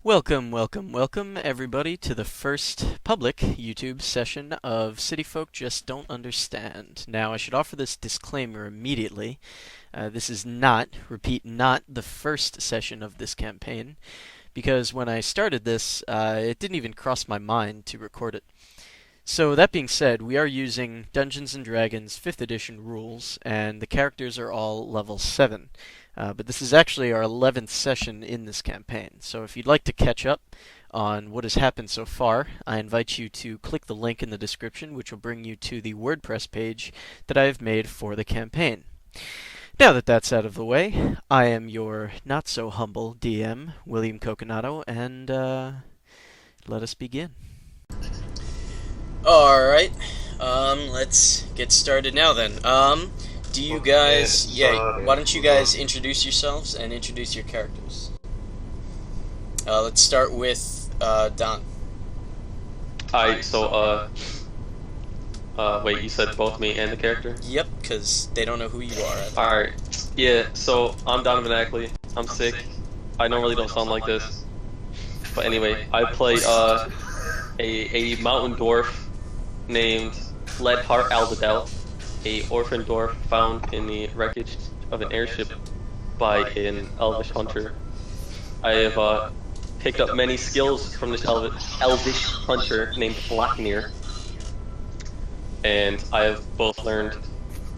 Welcome, everybody, to the first public YouTube session of City Folk Just Don't Understand. Now, I should offer this disclaimer immediately. This is not, repeat, not the first session of this campaign, because when I started this, it didn't even cross my mind to record it. So, that being said, we are using Dungeons & Dragons 5th edition rules, and the characters are all level 7. But this is actually our 11th session in this campaign, so if you'd like to catch up on what has happened so far, I invite you to click the link in the description, which will bring you to the WordPress page that I have made for the campaign. Now that that's out of the way, I am your not-so-humble DM, William Coconato, and let us begin. Alright, let's get started now then. Do you guys, why don't you guys introduce yourselves and introduce your characters? Let's start with, Don. Wait, you said both me and the character? Yep, because they don't know who you are. Alright, yeah, so I'm Donovan Ackley. I'm sick. I normally don't sound like this. But anyway, I play, a mountain dwarf named Leadheart Aldadel, a orphan dwarf found in the wreckage of an airship by an elvish hunter. I have picked up many skills from this elvish hunter named Blacknir, and I have both learned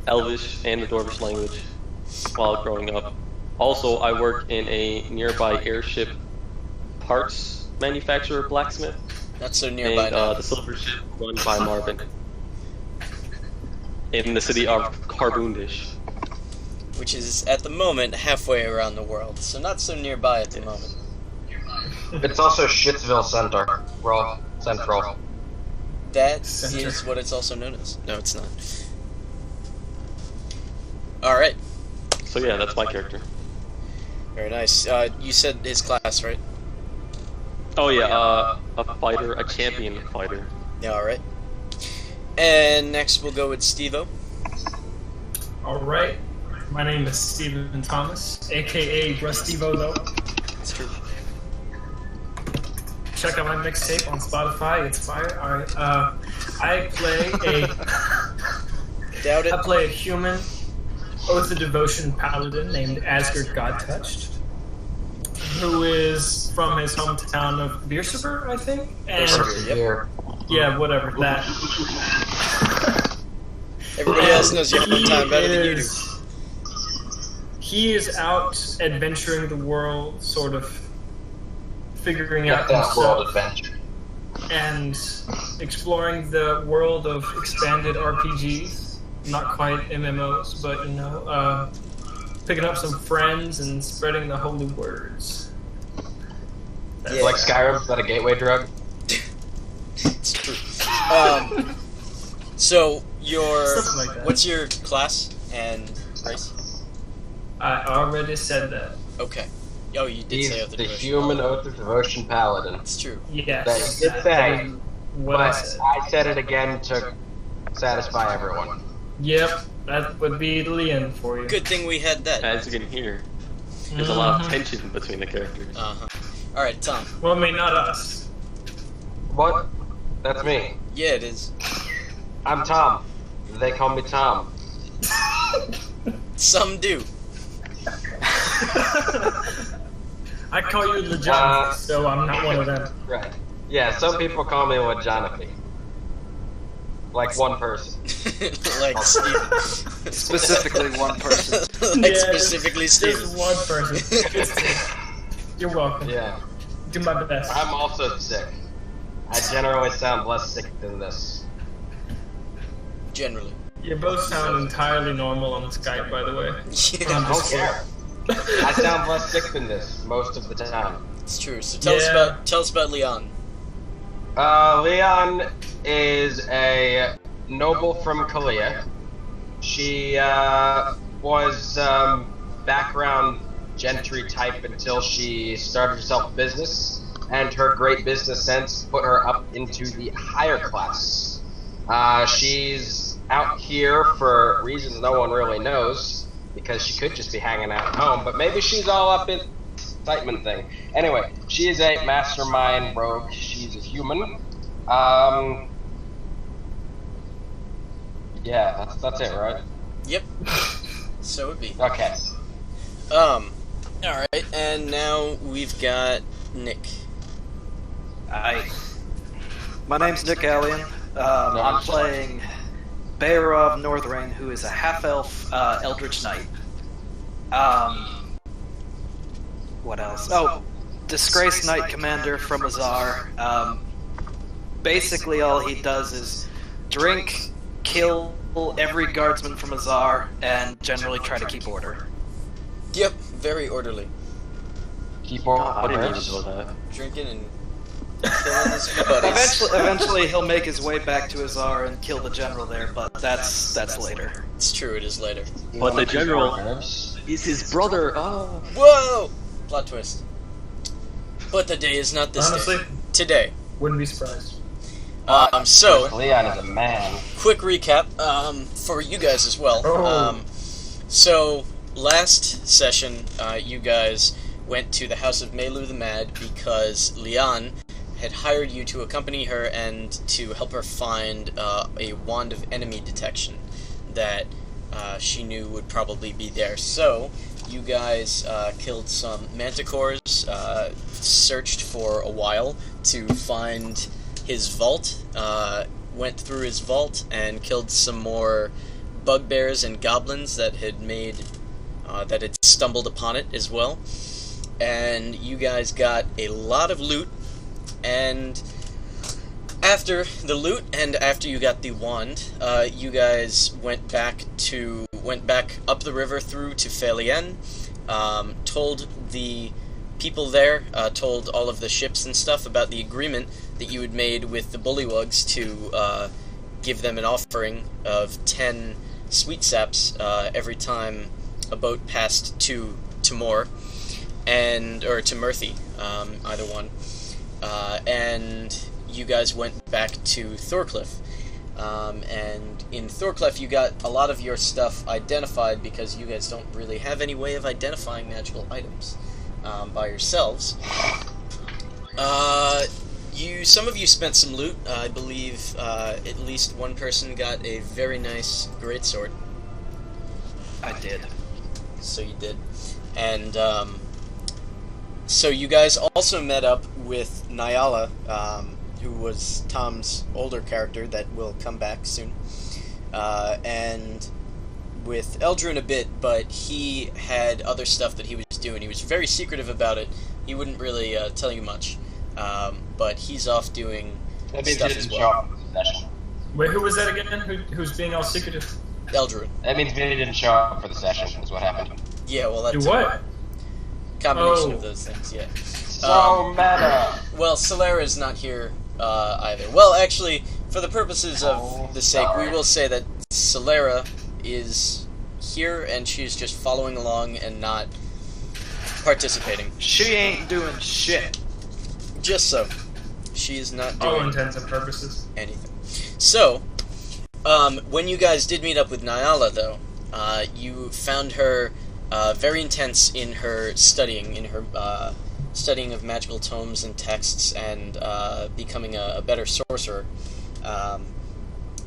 elvish and the dwarvish language while growing up. Also, I work in a nearby airship parts manufacturer blacksmith. Not so nearby and, now. the silver ship run by Marvin in the city of Karbundish. Which is, at the moment, halfway around the world, so not so nearby at the moment. It's also Shitsville Center. We're all central. That is what it's also known as. No, it's not. Alright. So yeah, that's my character. Very nice. You said his class, right? Oh yeah, a fighter, a champion fighter. Yeah, alright. And next we'll go with Steve-O. Alright, my name is Stephen Thomas, aka Rustivo though. It's true. Check out my mixtape on Spotify, it's fire. Alright, I play a human Oath of Devotion paladin named Asgard Godtouched, who is from his hometown of Beersheba, I think? And Here. yeah, whatever, that. Everybody else knows your hometown better than you do. He is out adventuring the world, sort of figuring out That world himself adventure. and exploring the world of expanded RPGs. Not quite MMOs, but you know, picking up some friends and spreading the holy words. Yeah. Like Skyrim, is that a gateway drug? It's true. So Something like that. what's your class and race? I already said that. Okay. Oh, you did He's say Oath of the Devotion. human Oath of Devotion paladin. It's true. Yes. That you did say, that is what I But said. I said it again to satisfy everyone. Yep, that would be the end for you. Good thing we had that. As you can hear, there's a lot of tension between the characters. Uh-huh. Alright, Tom. Well, I mean, not us. What? That's me. Yeah, it is. I'm Tom. They call me Tom. Some do. I call you the John, so I'm not one of them. Right. Yeah, some people call me Wajanaphi. Like one person. Like Steven. Specifically one person. Like Yeah, specifically Steven. Just one person. Just You're welcome. Yeah. Do my best. I'm also sick. I generally sound less sick than this. Generally. You both sound entirely normal on Skype, by the way. Yeah, I don't care. I sound less sick than this most of the time. it's true. So tell us about Leon. Leon is a noble from Kalia. She was background gentry type until she started herself a business, and her great business sense put her up into the higher class. She's out here for reasons no one really knows, because she could just be hanging out at home, but maybe she's all up in excitement thing. Anyway, she is a mastermind rogue. She's a human. Yeah, that's it, right? Yep. So it be. Okay. Alright, and now we've got Nick. Hi. My name's Nick Allian. I'm playing Bearov Northrain, who is a half-elf Eldritch Knight. What else? Oh, Disgraced Knight Commander from Azar. Basically all he does is drink, kill every guardsman from Azar, and generally try to keep order. Yep, very orderly. Keep I didn't even orders. know that. Drinking and killing his buddies. Eventually he'll make his way back to Azar and kill the general there, but that's later. It's true, it is later. But the general Orders. is his brother. Oh. Whoa! Plot twist. But the day is not this Honestly, day. Today. wouldn't be surprised. So, Leon is a man. quick recap for you guys as well. Oh. So, last session, you guys went to the House of Melu the Mad because Leon had hired you to accompany her and to help her find a wand of enemy detection that she knew would probably be there. So, you guys killed some manticores, searched for a while to find his vault, went through his vault and killed some more bugbears and goblins that had stumbled upon it as well. And you guys got a lot of loot, and after the loot and after you got the wand, you guys went back up the river through to Felien, told the people there, told all of the ships and stuff about the agreement that you had made with the bullywugs to give them an offering of 10 sweet saps every time a boat passed to Timor, or to Murthy, either one. And you guys went back to Thorcliffe. And in Thorcliffe you got a lot of your stuff identified because you guys don't really have any way of identifying magical items by yourselves. Some of you spent some loot. I believe at least one person got a very nice greatsword. I did. So you did. And so you guys also met up with Nyala, who was Tom's older character that will come back soon, and with Eldrin a bit, but he had other stuff that he was doing. He was very secretive about it. He wouldn't really tell you much, but he's off doing That means stuff he as didn't well. show up for the session. Wait, who was that again? Who's being all secretive? Eldrin. That means Vinny didn't show up for the session, is what happened. Yeah, well, that's Do what? combination Oh. of those things, yeah. So meta! Well, Solera's not here either. Well, actually, for the purposes of the sake, we will say that Solera is here, and she's just following along and not participating. She ain't doing shit. Just so. She is not All doing intents and purposes. anything. So, when you guys did meet up with Nyala, though, you found her very intense in her studying, studying of magical tomes and texts, and becoming a better sorcerer.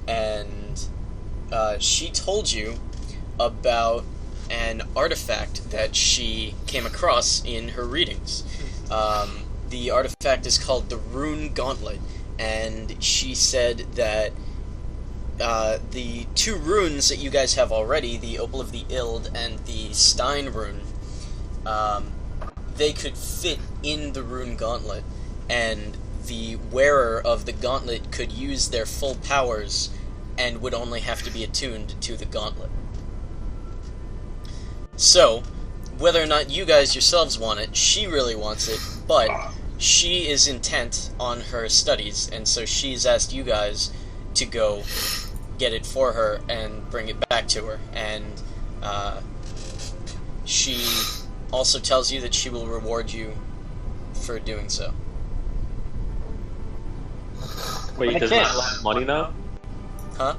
And she told you about an artifact that she came across in her readings. The artifact is called the Rune Gauntlet, and she said that the two runes that you guys have already, the Opal of the Ild and the Stein rune, they could fit in the Rune Gauntlet, and the wearer of the gauntlet could use their full powers and would only have to be attuned to the gauntlet. So, whether or not you guys yourselves want it, she really wants it, but she is intent on her studies, and so she's asked you guys to go get it for her and bring it back to her, and she also tells you that she will reward you for doing so. Wait, But does I can't. Nyla have money now? Huh?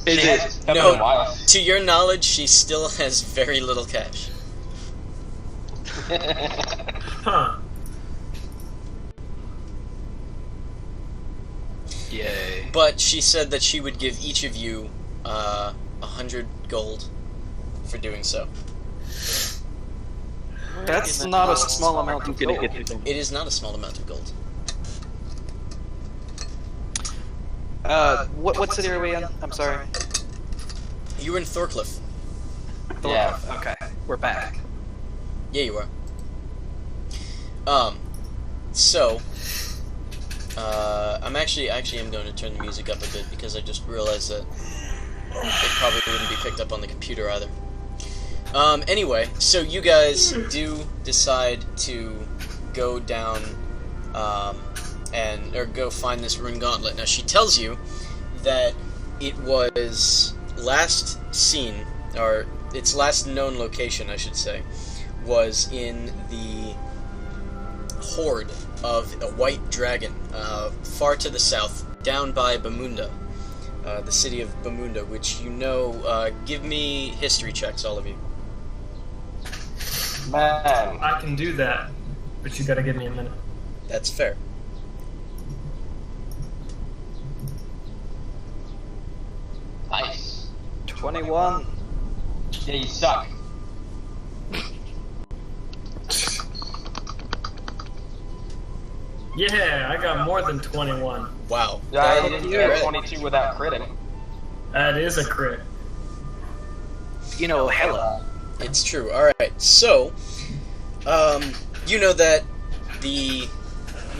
Is it? No, to your knowledge, she still has very little cash. Huh. Yay. But she said that she would give each of you 100 gold for doing so. That's not a small amount of gold. It is not a small amount of gold. What city are we in? I'm sorry. You were in Thorcliffe. Yeah. Okay, we're back. Yeah, you are. So, I'm actually am going to turn the music up a bit because I just realized that it probably wouldn't be picked up on the computer either. Anyway, so you guys do decide to go down, or go find this rune gauntlet. Now, she tells you that it was last seen, or its last known location, I should say, was in the horde of a white dragon, far to the south, down by Bamunda, the city of Bamunda, which you know. Give me history checks, all of you. Man. I can do that, but you gotta give me a minute. That's fair. Nice. 21. Yeah, you suck. Yeah, I got more than 21. Wow. Yeah, I That- didn't get 22 without critting. That is a crit. You know, hella. It's true. Alright, so, you know that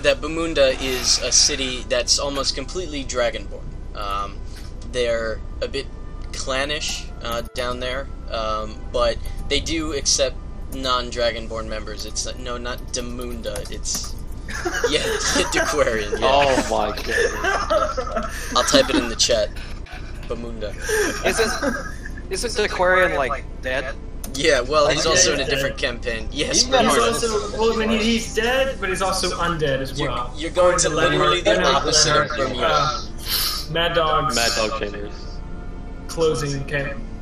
that Bamunda is a city that's almost completely dragonborn. They're a bit clannish down there, but they do accept non-dragonborn members. It's no, not Damunda. It's Dequarian. Yeah. Oh my god. I'll type it in the chat. Bamunda. Isn't the Aquarian like dead? Yeah, well, he's Yeah, also he's in a dead. different campaign. Yes, He's He's Bernard. also, well, I mean, he's dead, but he's also undead as well. You're going to literally the Leonard- opposite of Bermuda. Mad Dog's Mad Dog Chambers. closing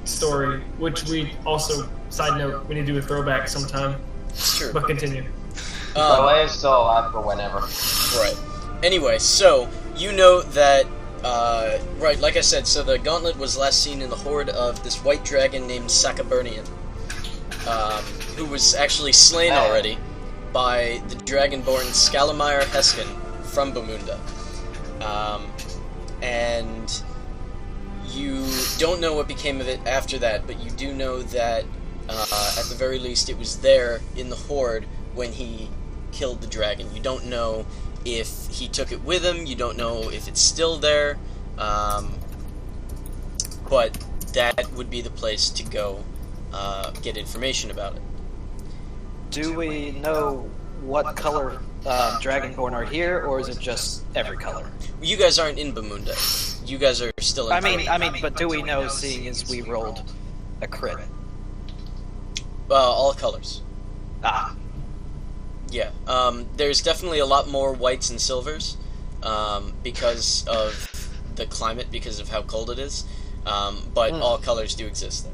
story, which we also, side note, we need to do a throwback sometime. It's true. But continue. Ballet is still alive for whenever. Right. Anyway, so you know that, right, like I said, so the gauntlet was last seen in the horde of this white dragon named Sakaburnian, who was actually slain already by the dragonborn Scalamire Heskin from Bamunda. And you don't know what became of it after that, but you do know that, at the very least, it was there in the horde when he killed the dragon. You don't know if he took it with him, you don't know if it's still there, but that would be the place to go get information about it. Do we know what color Dragonborn are here, or is it just every color? You guys aren't in Bamunda. You guys are still in I mean, but do we know, seeing as we rolled a crit? all colors. Ah, Yeah, there's definitely a lot more whites and silvers, because of the climate, because of how cold it is, but all colors do exist there.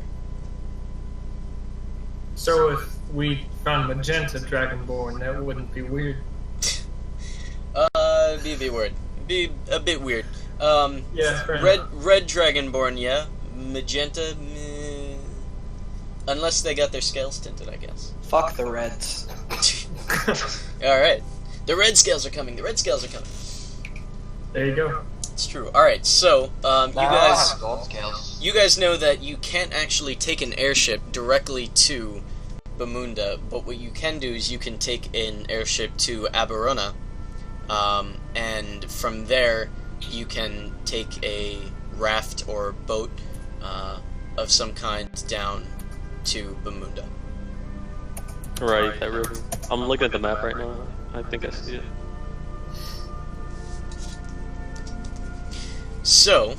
So if we found magenta dragonborn, that wouldn't be weird. Be a bit weird. Be a bit weird. Yeah, fair enough. Red dragonborn, yeah. Magenta, meh. Unless they got their scales tinted, I guess. fuck the Reds. Alright. The red scales are coming, the red scales are coming. There you go. It's true. Alright, so, Gold scales. you guys know that you can't actually take an airship directly to Bamunda, but what you can do is you can take an airship to Abarunna, and from there you can take a raft or boat of some kind down to Bamunda. Right, that river. I'm looking at the map right now. I think I see it. So,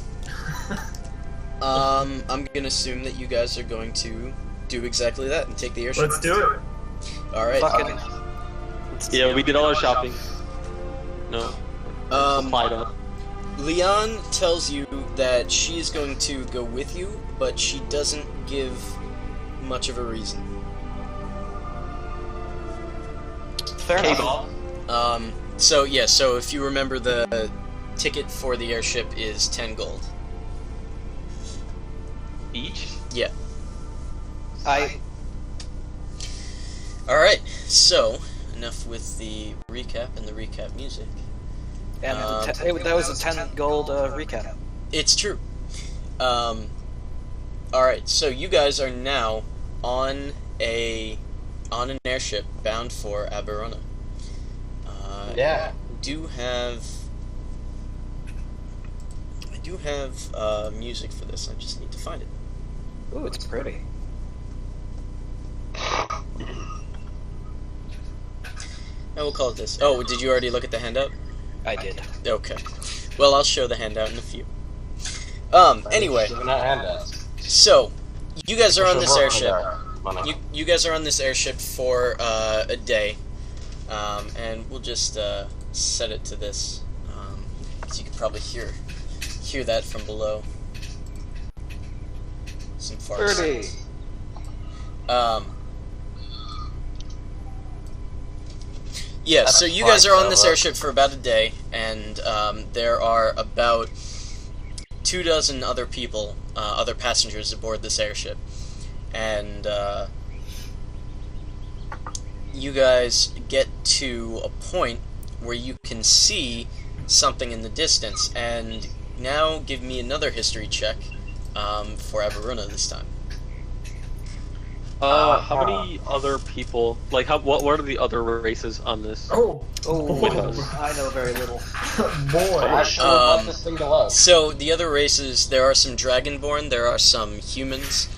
I'm gonna assume that you guys are going to do exactly that and take the airship. Let's do it. Alright. Fucking. Yeah, we did all our shopping. No. Supplied up. Leon tells you that she is going to go with you, but she doesn't give much of a reason. Fair enough. So if you remember, the ticket for the airship is 10 gold. Each? Yeah. I Alright, so, enough with the recap and the recap music. and that was a 10 gold recap. It's true. Alright, so you guys are now on an airship bound for Abarunna. Yeah. I do have music for this, I just need to find it. Ooh, it's pretty. Now we'll call it this. Oh, did you already look at the handout? I did. Okay. Well, I'll show the handout in a few. Anyway, Giving out handouts. so, you guys are on this Should work airship. with our money. You guys are on this airship for a day, and we'll just set it to this, because you can probably hear that from below. Some farts. 30. Yeah, That's so you guys are on this fine, airship for about a day, and there are about 24 other people, other passengers aboard this airship. And you guys get to a point where you can see something in the distance, and now give me another history check for Abarunna this time. How many other people? Like, what are the other races on this? Oh, I know very little. boy. I should have left this thing to load. So the other races, there are some Dragonborn, there are some humans,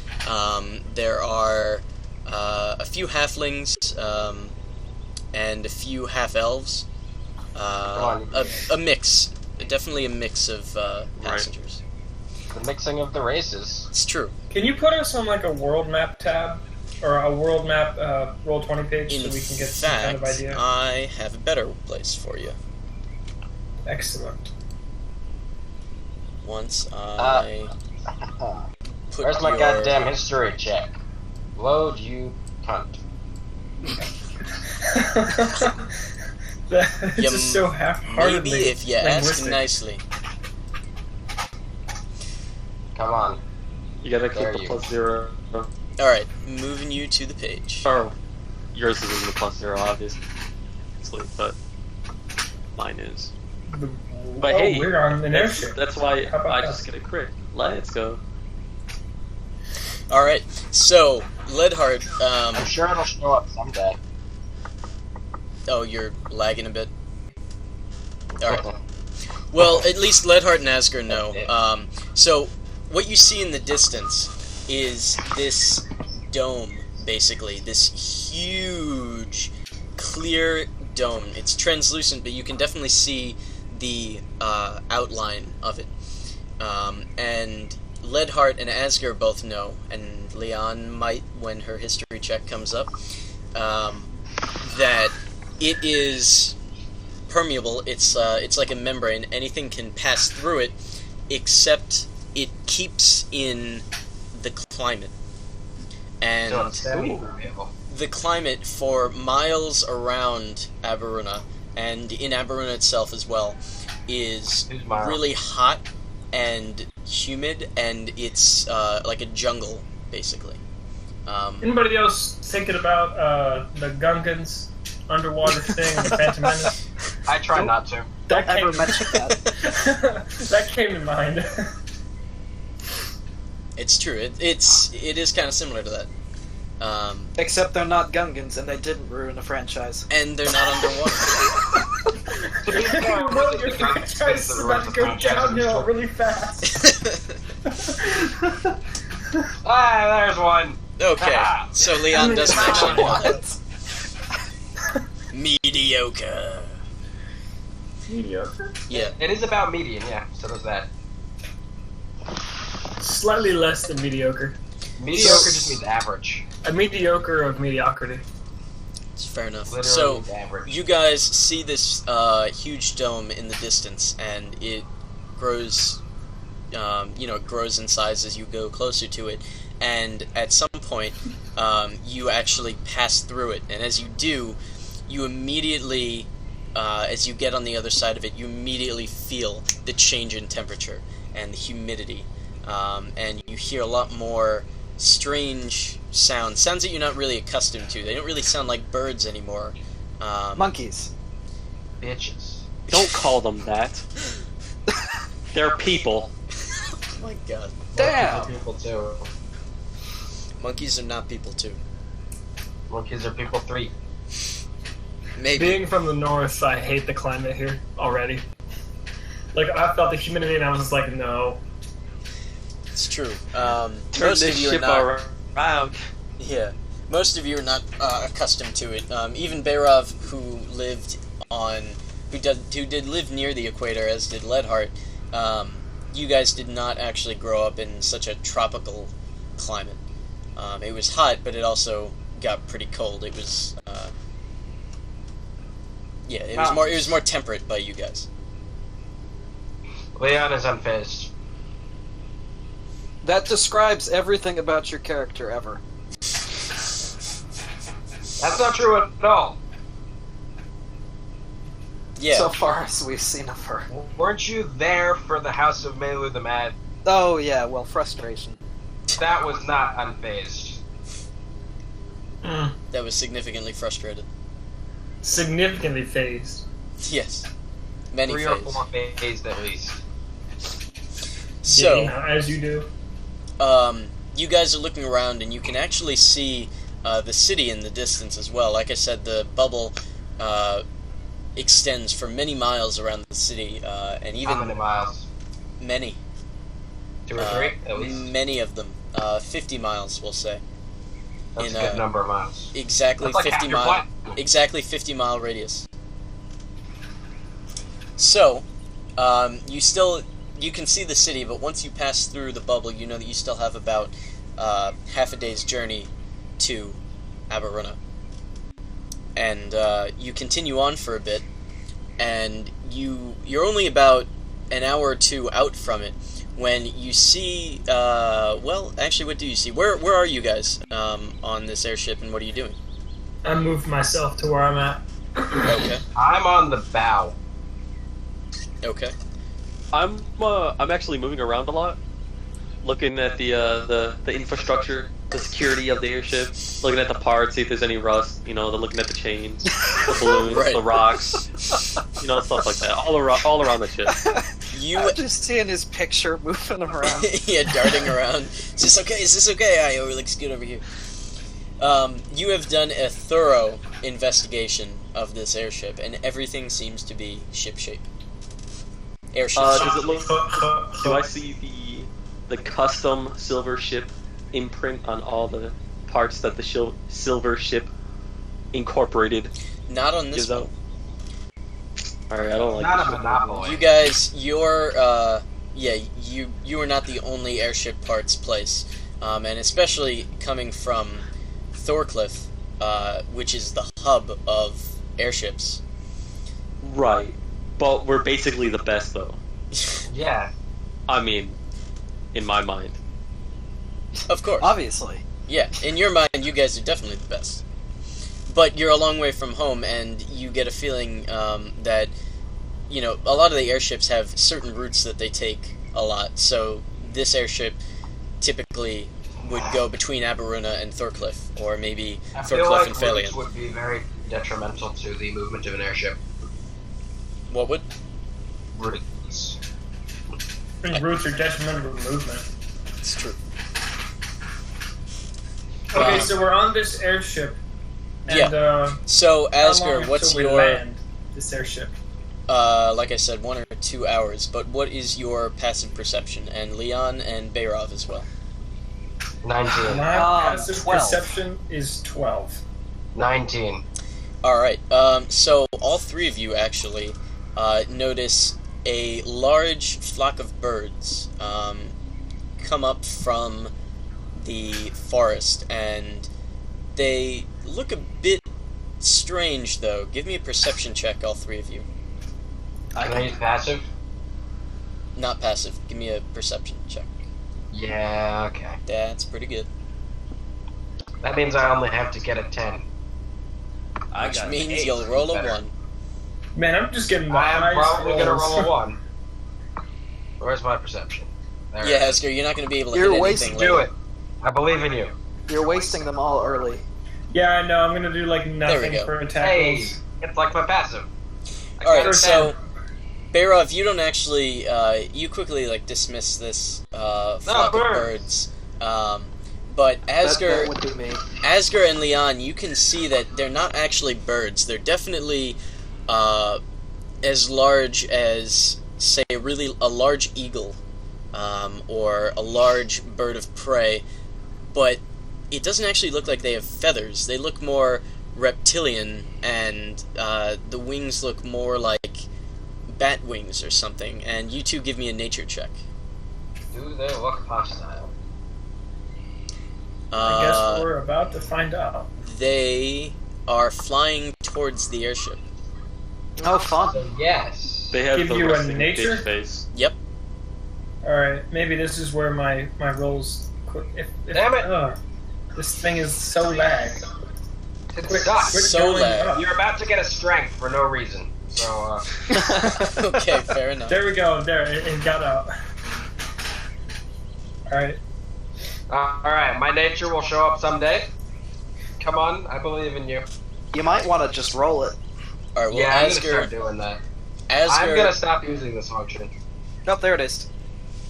there are a few halflings, and a few half-elves. A mix, definitely a mix of passengers. The mixing of the races. It's true. Can you put us on like a world map tab or a world map Roll20 page so we can get some kind of idea? I have a better place for you. Excellent. Once I put Where's my your... goddamn history check? Load, you cunt. That's just so half-heartedly Maybe if you ask linguistic. nicely. Come on. You gotta There click the you +0. Alright, moving you to the page. Or yours isn't the +0, obviously, but mine is. But Oh, hey, we're on an airship. that's why How about I that? just get a crit. Let's go. Alright, so, Leadheart, I'm sure it'll show up someday. oh, you're lagging a bit. Alright. Well, at least Leadheart and Asger know. So, what you see in the distance is this dome, basically. This huge, clear dome. It's translucent, but you can definitely see the outline of it. And Leadheart and Asger both know, and Leon might when her history check comes up, that it is permeable. It's like a membrane. Anything can pass through it, except it keeps in the climate. And So it's semi-permeable. the climate for miles around Abarunna, and in Abarunna itself as well, is Who's Miles? really hot and humid, and it's like a jungle, basically. Anybody else thinking about the Gungans underwater thing and the Phantom Menace? I try not to. That Never came, mentioned that. that came to mind. It's true. It is kind of similar to that. Except they're not Gungans, and they didn't ruin the franchise. And they're not underwater. Well, your franchise is about to go downhill really fast. Ah, there's one. Okay, so Leon doesn't actually know that. What? Mediocre. Mediocre? Yeah. It is about median, yeah. So does that. Slightly less than mediocre. Mediocre just means average. A mediocre of mediocrity. It's fair enough. Literally So, means average. you guys see this huge dome in the distance, and it grows, it grows in size as you go closer to it, and at some point, you actually pass through it, and as you do, you immediately, as you get on the other side of it, you immediately feel the change in temperature and the humidity, and you hear a lot more strange sounds that you're not really accustomed to. They don't really sound like birds anymore. Monkeys. Bitches. Don't call them that. They're people. Oh my god. Damn! Monkeys are people too. Monkeys are not people too. Monkeys are people 3. Maybe. Being from the north, I hate the climate here already. Like, I felt the humidity and I was just like, no. It's true. Turn Most this of you are ship not. around. Yeah, most of you are not accustomed to it. Even Bayrov, who did live near the equator, as did Leadheart. You guys did not actually grow up in such a tropical climate. It was hot, but it also got pretty cold. It was, it was more temperate by you guys. Leon is unfazed. That describes everything about your character ever. That's not true at all. Yeah. So far as we've seen of her. Weren't you there for the House of Melu the Mad? Oh yeah, well, frustration. That was not unfazed. That was significantly frustrated. Significantly phased. Yes. Many 3 or phase. 4 phased at least. So, Yeah, as you do. you guys are looking around and you can actually see the city in the distance as well. Like I said, the bubble extends for many miles around the city, and even How many miles? many. 2 or 3 at least. Many of them. 50 miles, we'll say. That's in a good number of miles. Exactly That's like 50 half your mile. planet. Exactly 50-mile radius. So, you can see the city, but once you pass through the bubble, you know that you still have about half a day's journey to Abarunna. And you continue on for a bit, and you're only about an hour or two out from it when you see, actually, what do you see? Where are you guys on this airship, and what are you doing? I moved myself to where I'm at. Okay. I'm on the bow. Okay. I'm actually moving around a lot, looking at the infrastructure, the security of the airship, looking at the parts, see if there's any rust. Looking at the chains, the balloons, Right. the rocks, stuff like that. All around the ship. I'm just seeing his picture moving around. Yeah, darting around. Is this okay? Is this okay? It looks good over here. You have done a thorough investigation of this airship, and everything seems to be shipshape. Airship. Does it look? Do I see the custom silver ship imprint on all the parts that the silver ship incorporated Not on this gives one. out? Alright, I don't like Not this a ship. monopoly. You guys, you are not the only airship parts place, and especially coming from Thorcliffe, which is the hub of airships. Right, but we're basically the best though. Yeah. I mean, in my mind. Of course. Obviously. Yeah, in your mind, you guys are definitely the best. But you're a long way from home, and you get a feeling that, a lot of the airships have certain routes that they take a lot. So this airship typically would go between Abarunna and Thorcliffe, or maybe I feel Thorcliffe like and routes Phalion. would be very detrimental to the movement of an airship. What would? Routes. Routes are detrimental to movement. It's true. Okay, so we're on this airship. And, Yeah. So, how long Asger, what's until we your... land this airship? like I said, 1 or 2 hours, but what is your passive perception? And Leon and Bayrov as well. 19. My passive 12. perception is 12. 19. Alright, so all 3 of you actually notice a large flock of birds come up from the forest, and they look a bit strange, though. Give me a perception check, all 3 of you. Can I use passive? Not passive. Give me a perception check. Yeah, okay. That's pretty good. That means I only have to get a 10. I which got an means 8. you'll roll a Better. 1. Man, I'm just getting the I am highest probably gonna rolls. roll a 1. Where's my perception? There Yeah, it is. Esker, you're not going to be able to You're hit wasting- anything Do later. it. I believe in you. You're wasting them all early. Yeah, I know. I'm gonna do like nothing go. for attack Hey, rolls. it's like my passive. I Alright, got so Bearov, you don't actually you quickly like dismiss this flock of birds. birds. But That Asger would be me. Asger and Leon, you can see that they're not actually birds. They're definitely as large as, say, a large eagle, or a large bird of prey, but it doesn't actually look like they have feathers. They look more reptilian, and the wings look more like bat wings or something. And you two give me a nature check. Do they look hostile? I guess we're about to find out. They are flying towards the airship. Oh, fun. So yes. They have Give the you a resting nature? bitch face. Yep. Alright, maybe this is where my rolls. If, Damn it. This thing is so lag. It Quit sucks. So going lag. up. You're about to get a strength for no reason. So, Okay, fair enough. There we go. There, it got out. Alright. alright, my nature will show up someday. Come on, I believe in you. You might want to just roll it. Alright, well, Yeah, I'm gonna start Asger, doing that. I'm Asger, gonna stop using this function. Nope, there it is.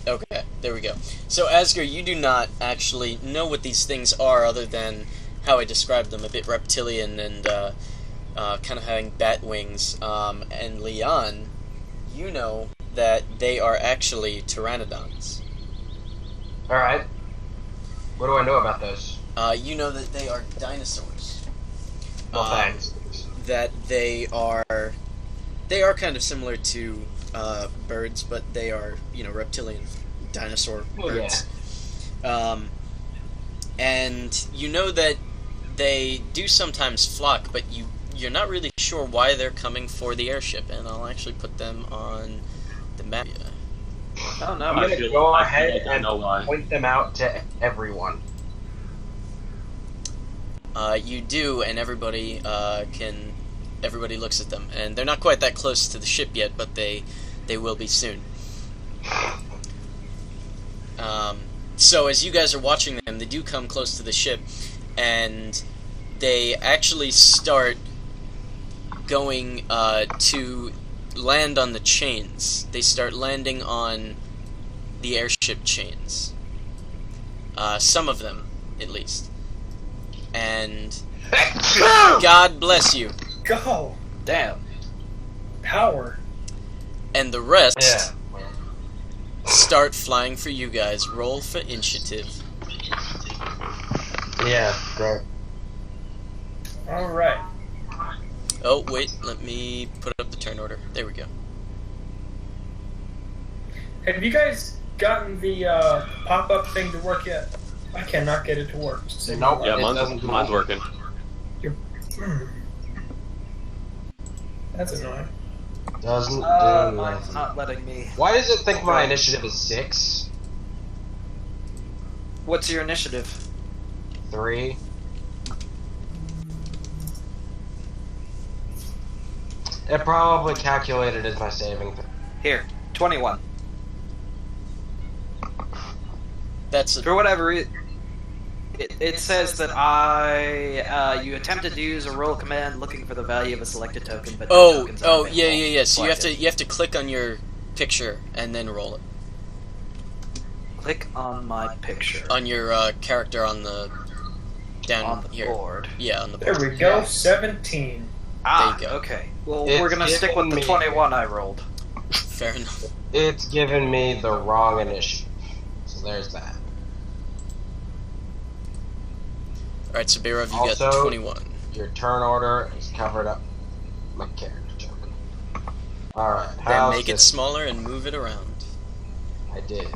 okay, there we go. So, Asger, you do not actually know what these things are other than how I described them, a bit reptilian and kind of having bat wings. And Leon, you know that they are actually pteranodons. Alright. What do I know about those? You know that they are dinosaurs. Well, thanks. That they are kind of similar to birds, but they are, reptilian dinosaur Oh, yeah. birds. And you know that they do sometimes flock, but you're not really sure why they're coming for the airship, and I'll actually put them on the map. Oh, no. I'm gonna feel- go I ahead feel like I and know why. point them out to everyone. You do, and everybody looks at them, and they're not quite that close to the ship yet, but they will be soon. So as you guys are watching them, they do come close to the ship, and they actually start going to land on the chains. They start landing on the airship chains. Some of them, at least. And God bless you. Go! Damn. Power. And the rest Yeah. start flying for you guys. Roll for initiative. Yeah, great. Alright. Oh, wait, let me put up the turn order. There we go. Have you guys gotten the pop-up thing to work yet? I cannot get it to work. Nope. Yeah, It doesn't do mine's it. working. That's annoying. Doesn't do Mine's nothing. not letting me. Why does it think my initiative is 6? What's your initiative? 3? It probably calculated as my saving throw. Here, 21. That's For whatever reason, it says that you attempted to use a roll command looking for the value of a selected token, but no tokens are available. yeah. So Selected. you have to click on your picture and then roll it. Click on my picture On your character on the down on the here. board. Yeah, on the There board. we go, Yes. 17. Ah, There you go. okay. Well, It's we're gonna stick with the giving me- 21 I rolled. Fair enough. It's given me the wrong initiative. So there's that. Alright, so Bearov, you got Also- 21. Your turn order is covered up my character token. Alright, Then how's make it this? smaller and move it around. I did.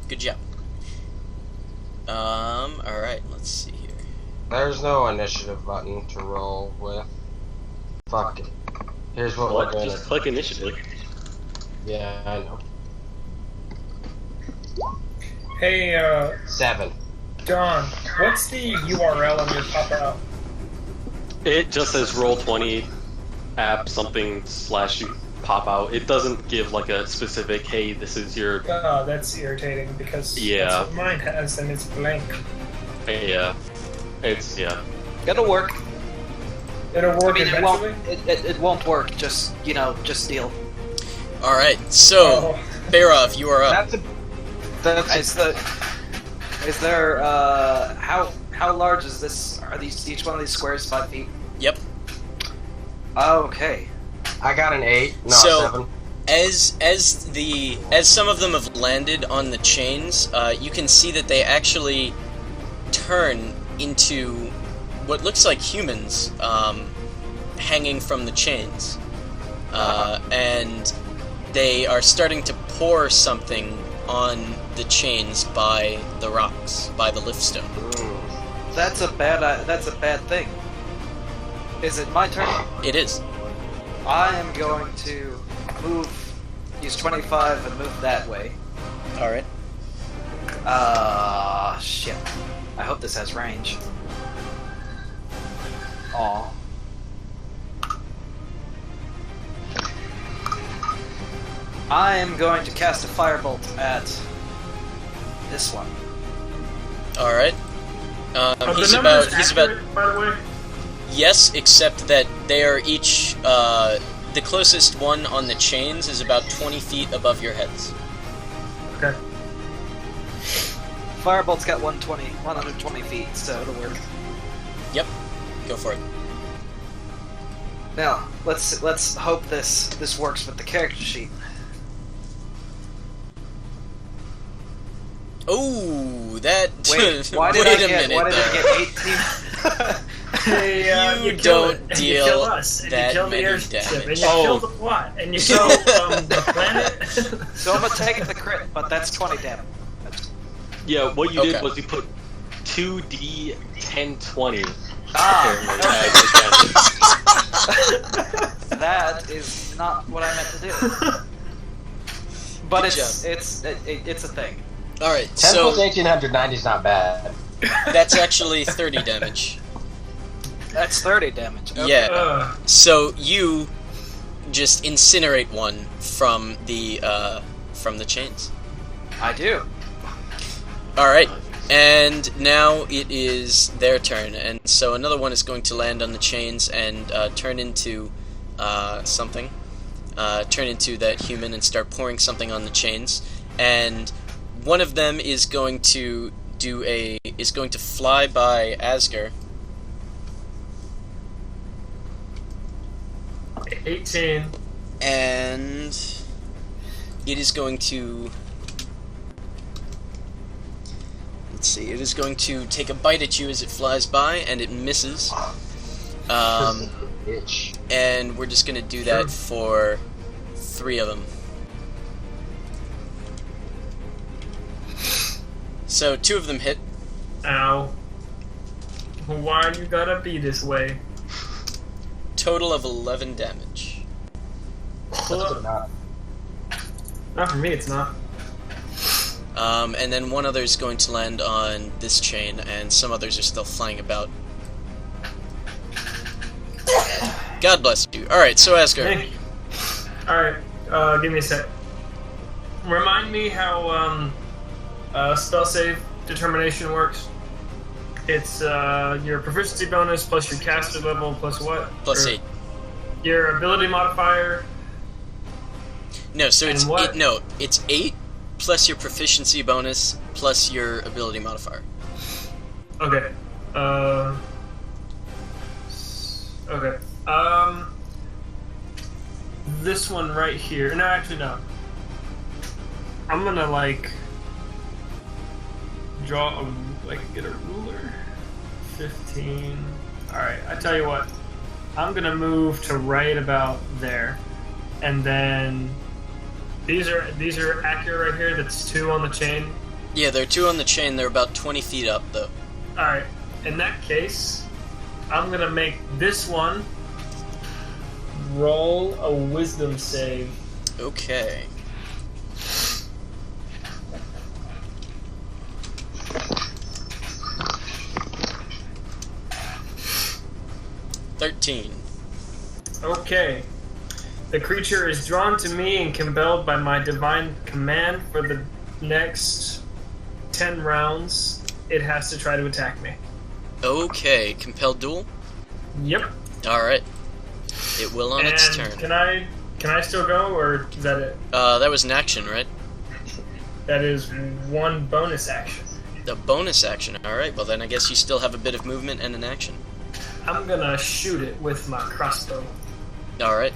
Good job. Alright, let's see here. There's no initiative button to roll with. Fuck it. Here's what What? we're gonna Just click initiative. Yeah, I know. Hey, 7. Don, what's the URL on your pop-out? It just says roll 20 app something / you pop out. It doesn't give like a specific, hey, this is your... Oh, that's irritating because Yeah. that's what mine has and it's blank. Yeah. It's, yeah. It'll work. It'll work I mean, eventually. it won't work. Just deal. Alright, so, Oh. Barov, you are up. Is there how large is this? Are these each one of these squares 5 feet? Yep. Okay. I got an 8, no, So- 7. As some of them have landed on the chains, you can see that they actually turn into what looks like humans hanging from the chains. And they are starting to pour something on the chains by the rocks, by the liftstone. That's a bad thing. Is it my turn? It is. I am going to use 25 and move that way. Alright. Shit. I hope this has range. Aw. I am going to cast a firebolt at this one. Alright. Are the He's numbers about accurate, by the way? yes, except that they are each the closest one on the chains is about 20 feet above your heads. Okay. Firebolt's got 120 feet, so it'll work. Yep. Go for it. Now, let's hope this works with the character sheet. Oh, that. Wait, why did Wait I a get minute there. 18? Hey, You you kill don't it, and deal you kill us, and that you kill many the airship, damage. and you Oh. kill the plot, and you kill the planet. So I'm gonna take the crit, but that's 20 damage. Yeah, what you Okay. did was you put 2d 1020. That is not what I meant to do. But Good it's a thing. Alright, 10 so plus 1890 is not bad. that's actually 30 damage. That's 30 damage. Okay. Yeah. So you just incinerate one from the chains. I do. Alright. And now it is their turn, and so another one is going to land on the chains and turn into something. Turn into that human and start pouring something on the chains. And one of them is going to fly by Asger. 18. And it is going to... Let's see, it is going to take a bite at you as it flies by, and it misses. Bitch. And we're just going to do that for 3 of them. So 2 of them hit. Ow. Why you gotta be this way? Total of 11 damage. That's good enough. Not for me, it's not. And then one other is going to land on this chain, and some others are still flying about. God bless you. Alright, so Asgard. Thank you. Alright, give me a sec. Remind me how spell save determination works. It's your proficiency bonus plus your caster level plus what? Plus Or 8. Your ability modifier. No, so it's And what? 8. No, it's 8 plus your proficiency bonus plus your ability modifier. Okay. Okay. This one right here. No, actually, no. I'm gonna like draw get a ruler. 15. All right. I tell you what. I'm gonna move to right about there, and then these are accurate right here. That's 2 on the chain. Yeah, there are 2 on the chain. They're about 20 feet up, though. All right. In that case, I'm gonna make this one roll a wisdom save. Okay. 13. Okay. The creature is drawn to me and compelled by my divine command for the next 10 rounds. It has to try to attack me. Okay, compelled duel? Yep. Alright. It will on its turn. Can I still go, or is that it? That was an action, right? That is one bonus action. The bonus action, alright. Well, then I guess you still have a bit of movement and an action. I'm gonna shoot it with my crossbow. Alright.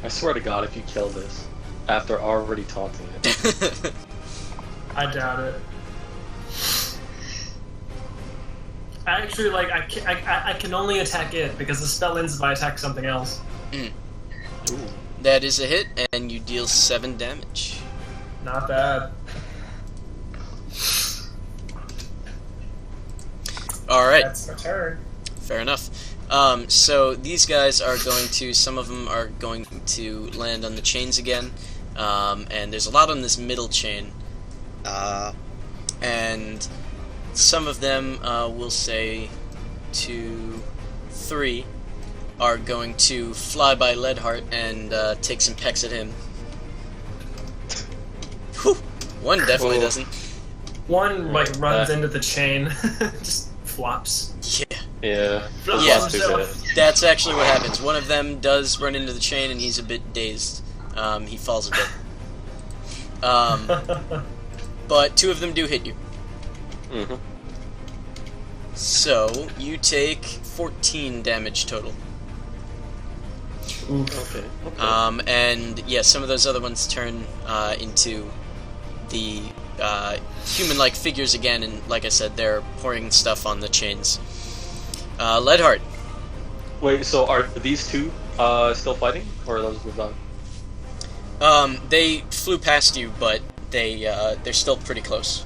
I swear to God, if you kill this after already taunting it. I doubt it. Actually, like, I can only attack it, because the spell ends if I attack something else. Mm. That is a hit, and you deal 7 damage. Not bad. Alright. That's my turn. Fair enough. So these guys are going to, some of them are going to land on the chains again, and there's a lot on this middle chain, and some of them, we'll say 2, 3, are going to fly by Leadheart and take some pecks at him. Whew. One definitely doesn't. One, like, runs into the chain, just flops. Yeah. Yeah. Yeah, Too good. that's actually what happens. One of them does run into the chain, and he's a bit dazed. He falls a bit. But 2 of them do hit you. Mm-hmm. So, you take 14 damage total. Okay. And, yeah, some of those other ones turn into the human-like figures again, and like I said, they're pouring stuff on the chains. Leadheart. Wait, so are these 2 still fighting, or are those moved on? They flew past you, but they're still pretty close.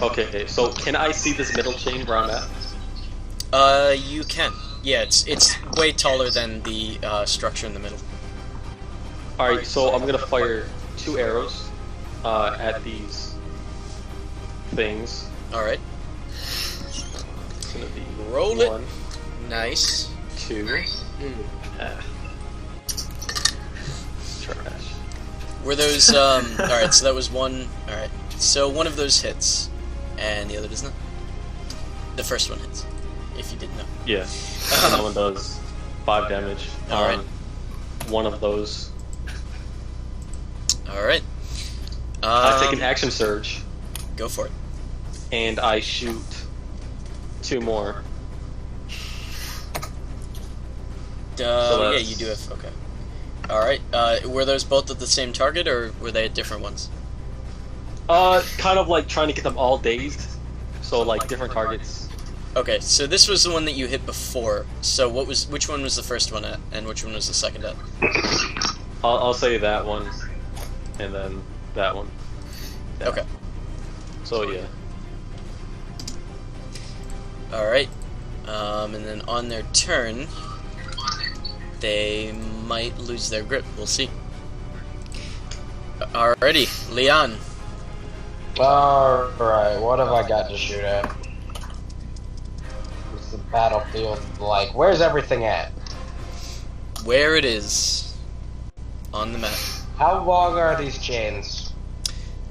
Okay, so can I see this middle chain where I'm at? You can. Yeah, it's way taller than the structure in the middle. Alright, so I'm gonna fire 2 arrows at these things. Alright. It's gonna be Roll it. 1, Nice. 2. Trash. Were those, alright, so that was one. Alright. So one of those hits, and the other does not. The first one hits, if you didn't know. Yeah. And that one does 5 damage. Alright. One of those. Alright. I take an action surge, Go for it. and I shoot 2 more. Yeah, that's- you do have. Okay. Alright. Were those both at the same target, or were they at different ones? Kind of like trying to get them all dazed. So like different targets. Okay, so this was the one that you hit before. So which one was the first one at, and which one was the second at? I'll say that one, and then that one. Yeah. Okay. So yeah. Alright. And then on their turn, they might lose their grip. We'll see. Alrighty, Leon. Alright, what have I got to shoot at? What's the battlefield like? Where's everything at? Where it is on the map. How long are these chains?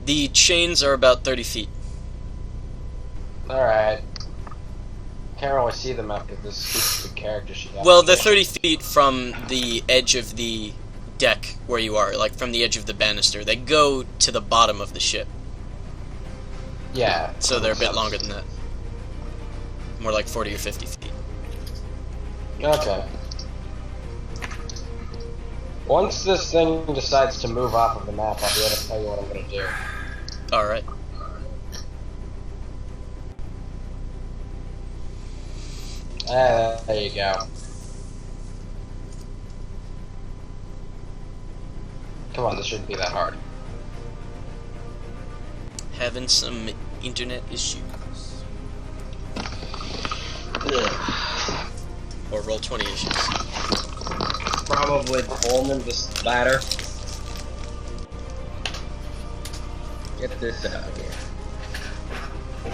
The chains are about 30 feet. Alright. Can't really see them after this stupid character she got. Well, they're 30 feet from the edge of the deck where you are, like from the edge of the banister. They go to the bottom of the ship, Yeah. so they're a bit longer than that. More like 40 or 50 feet. Okay. Once this thing decides to move off of the map, I'll be able to tell you what I'm going to do. Alright. There you go. Come on, this shouldn't be that hard. Having some internet issues. Ugh. Or Roll20 issues. Probably Coleman, this ladder. Get this out of here.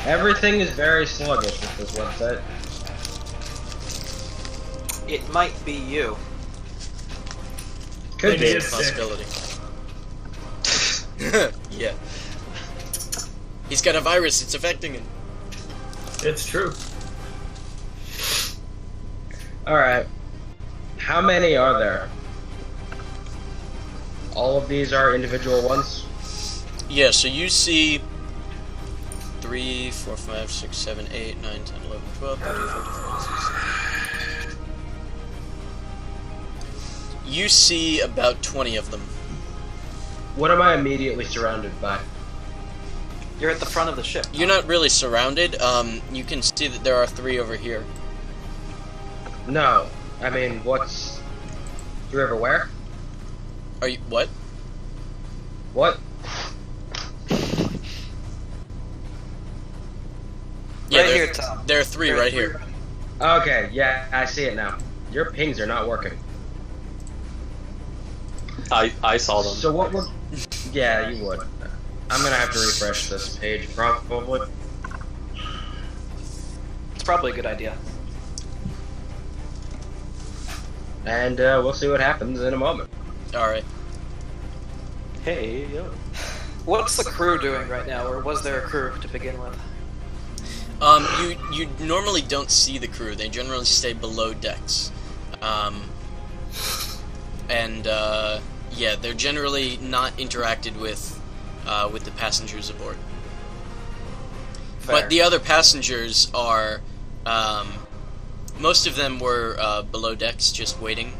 Everything is very sluggish with this website. it might be you. Could Maybe be. it's sick. Possibility. Yeah. He's got a virus, it's affecting him. It's true. Alright. How many are there? All of these are individual ones? Yeah, so you see 3, 4, 5, 6, 7, 8, 9, 10, 11, 12, 13, 14, 15, 16. You see about 20 of them. What am I immediately surrounded by? You're at the front of the ship. You're not really surrounded. You can see that there are 3 over here. No. I mean, what's... Three over where? Are you what? What? Yeah, Right there, here, Tom. there are 3 There are right three. here. Okay, yeah, I see it now. Your pings are not working. I saw them. So what we're... Yeah, you would. I'm gonna have to refresh this page, probably. It's probably a good idea. And we'll see what happens in a moment. Alright. Hey, yo. What's the crew doing right now, or was there a crew to begin with? You normally don't see the crew. They generally stay below decks. Yeah, they're generally not interacted with the passengers aboard. Fair. But the other passengers are, most of them were below decks, just waiting.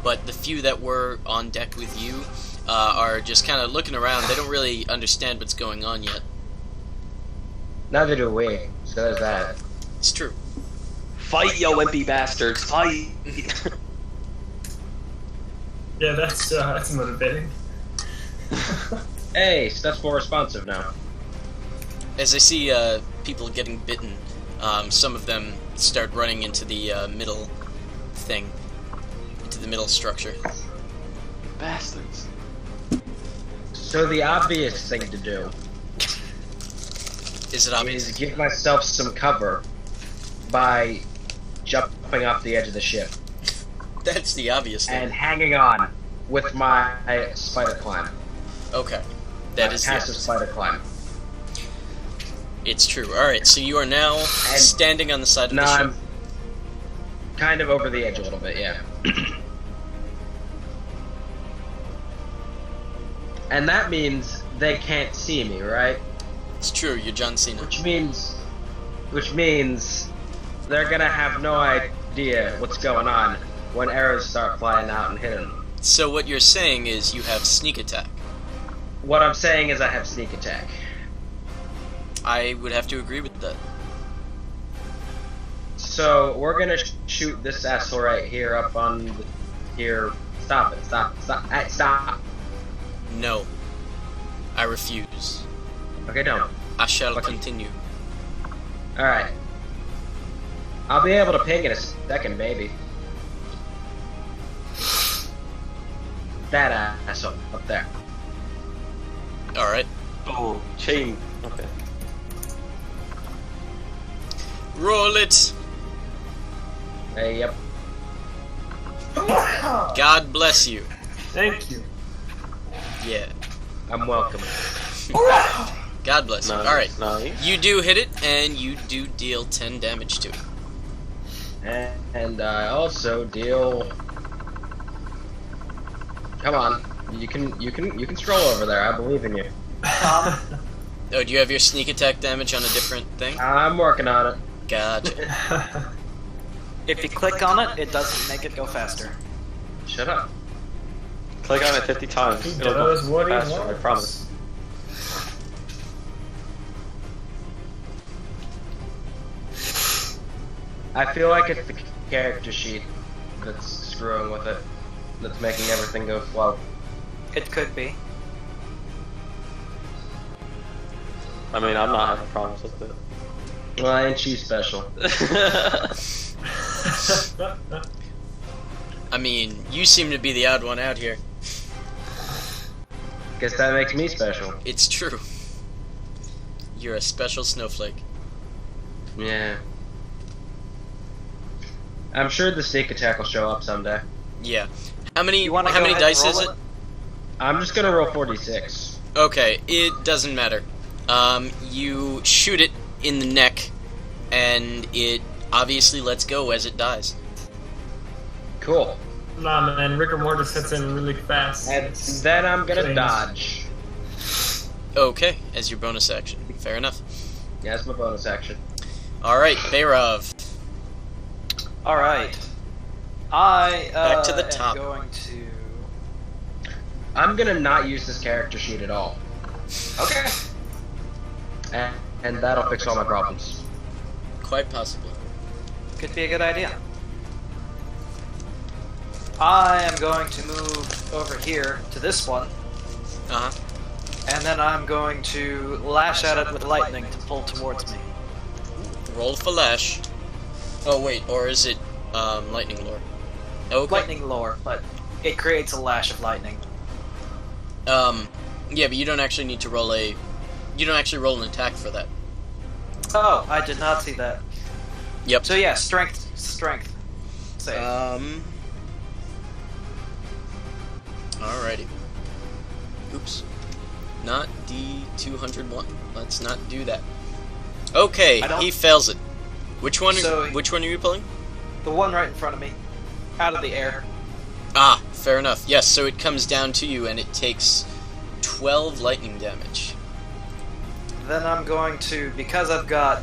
But the few that were on deck with you are just kind of looking around. They don't really understand what's going on yet. Neither do we, so there's that. It's true. Fight, yo, wimpy bastards! Fight! Yeah, that's motivating. Hey, stuff's more responsive now. As I see people getting bitten, some of them start running into the middle thing, into the middle structure. Bastards. So the obvious thing to do Is it obvious? is give myself some cover by jumping off the edge of the ship That's the obvious thing. and hanging on with my spider climb. Okay. That My is the passive obvious. spider climb. It's true. Alright, so you are now standing on the side of No, the ship. I'm kind of over the edge a little bit, yeah. And that means they can't see me, right? It's true, you're John Cena. Which means they're gonna have no idea what's going on when arrows start flying out and hit them. So what you're saying is you have sneak attack. What I'm saying is I have sneak attack. I would have to agree with that. So we're gonna shoot this asshole right here up on here. Stop it! Stop! Stop! Hey, stop! No. I refuse. Okay, don't. I shall Okay. continue. All right. I'll be able to ping in a second, baby. That asshole up there. Alright. Oh, chain. Okay. Roll it! Hey, yep. God bless you. Thank you. Yeah. I'm welcome. God bless you. Nice, Alright. nice. You do hit it, and you do deal 10 damage to it. And I also deal. Come on, you can stroll over there. I believe in you. Tom, Oh, do you have your sneak attack damage on a different thing? I'm working on it. Gotcha. if you click on it, it doesn't make it go faster. Shut up. Click on it 50 times. He It'll go does what he faster, I wants. promise. I feel like it's the character sheet that's screwing with it, that's making everything go slow. It could be. I mean, I'm not having problems with it. Well, ain't she special? I mean, you seem to be the odd one out here. Guess that makes me special. It's true. You're a special snowflake. Yeah. I'm sure the sneak attack will show up someday. Yeah. How many You wanna how go many ahead and dice is roll it? I'm just gonna roll 46. Okay, it doesn't matter. You shoot it in the neck, and it obviously lets go as it dies. Cool. Nah, man, rigor mortis sets in really fast. And then I'm gonna Things. dodge. Okay, as your bonus action. Fair enough. Yeah, that's my bonus action. Alright, Bayrov. Alright. I Back to the top. am going to... I'm gonna not use this character sheet at all. Okay. And that'll fix all my problems. Quite possibly. Could be a good idea. I am going to move over here to this one, Uh-huh. and then I'm going to lash at it with lightning to pull towards me. Roll for lash. Oh, wait, or is it, lightning lore? Okay. Lightning lore, but it creates a lash of lightning. Yeah, but you don't actually need to roll a... You don't actually roll an attack for that. Oh, I did not see that. Yep. So yeah, strength. Save. Alrighty. Oops. Not D201. Let's not do that. Okay, I don't- he fails it. Which one? So- Which one are you pulling? The one right in front of me, out of the air. Ah, fair enough. Yes, so it comes down to you, and it takes 12 lightning damage. Then I'm going to, because I've got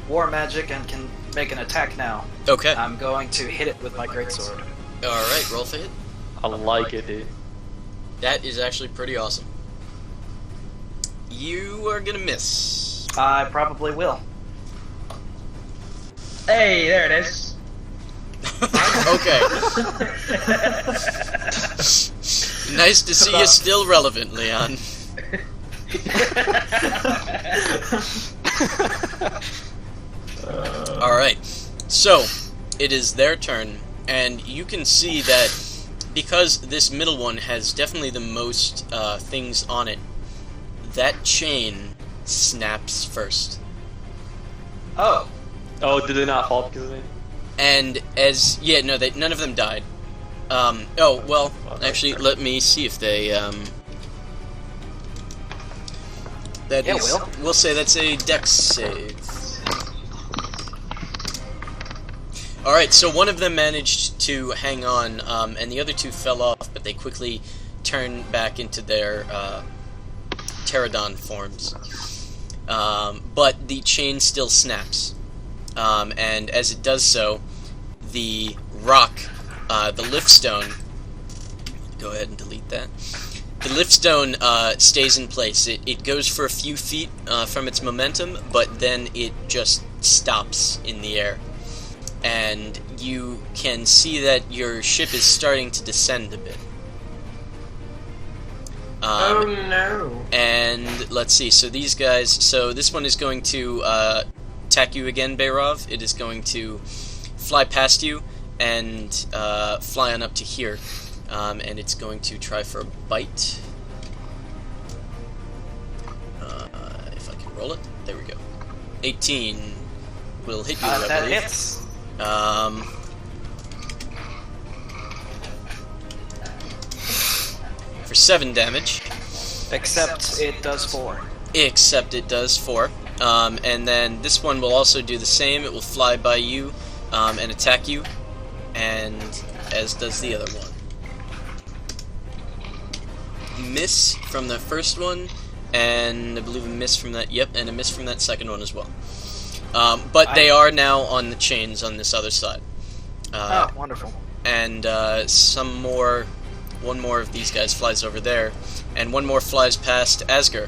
war magic and can make an attack now, Okay. I'm going to hit it with my greatsword. Alright, roll for hit. I like it, dude. That is actually pretty awesome. You are gonna miss. I probably will. Hey, there it is. Okay. Nice to see you still relevant, Leon. Alright, so it is their turn, and you can see that because this middle one has definitely the most things on it, that chain snaps first. Oh, Oh, did they not fall because of me? And as yeah, no, none of them died. Oh well, actually, let me see if they. That Yeah, is- Will. we'll say that's a Dex save. All right, so one of them managed to hang on, and the other two fell off, but they quickly turned back into their pterodon forms. But the chain still snaps. And as it does so, the rock, the liftstone, go ahead and delete that. The liftstone stays in place. It goes for a few feet from its momentum, but then it just stops in the air. And you can see that your ship is starting to descend a bit. Oh no. And let's see, so these guys, so this one is going to attack you again, Bayrov. It is going to fly past you and fly on up to here. And it's going to try for a bite. If I can roll it. There we go. 18 will hit you, I that believe. hits. For 7 damage. Except it does 4. Except it does 4. And then this one will also do the same. It will fly by you and attack you, and as does the other one. Miss from the first one, and I believe a miss from that. Yep, and a miss from that second one as well. But they are now on the chains on this other side. Oh, wonderful. And one more of these guys flies over there, and one more flies past Asger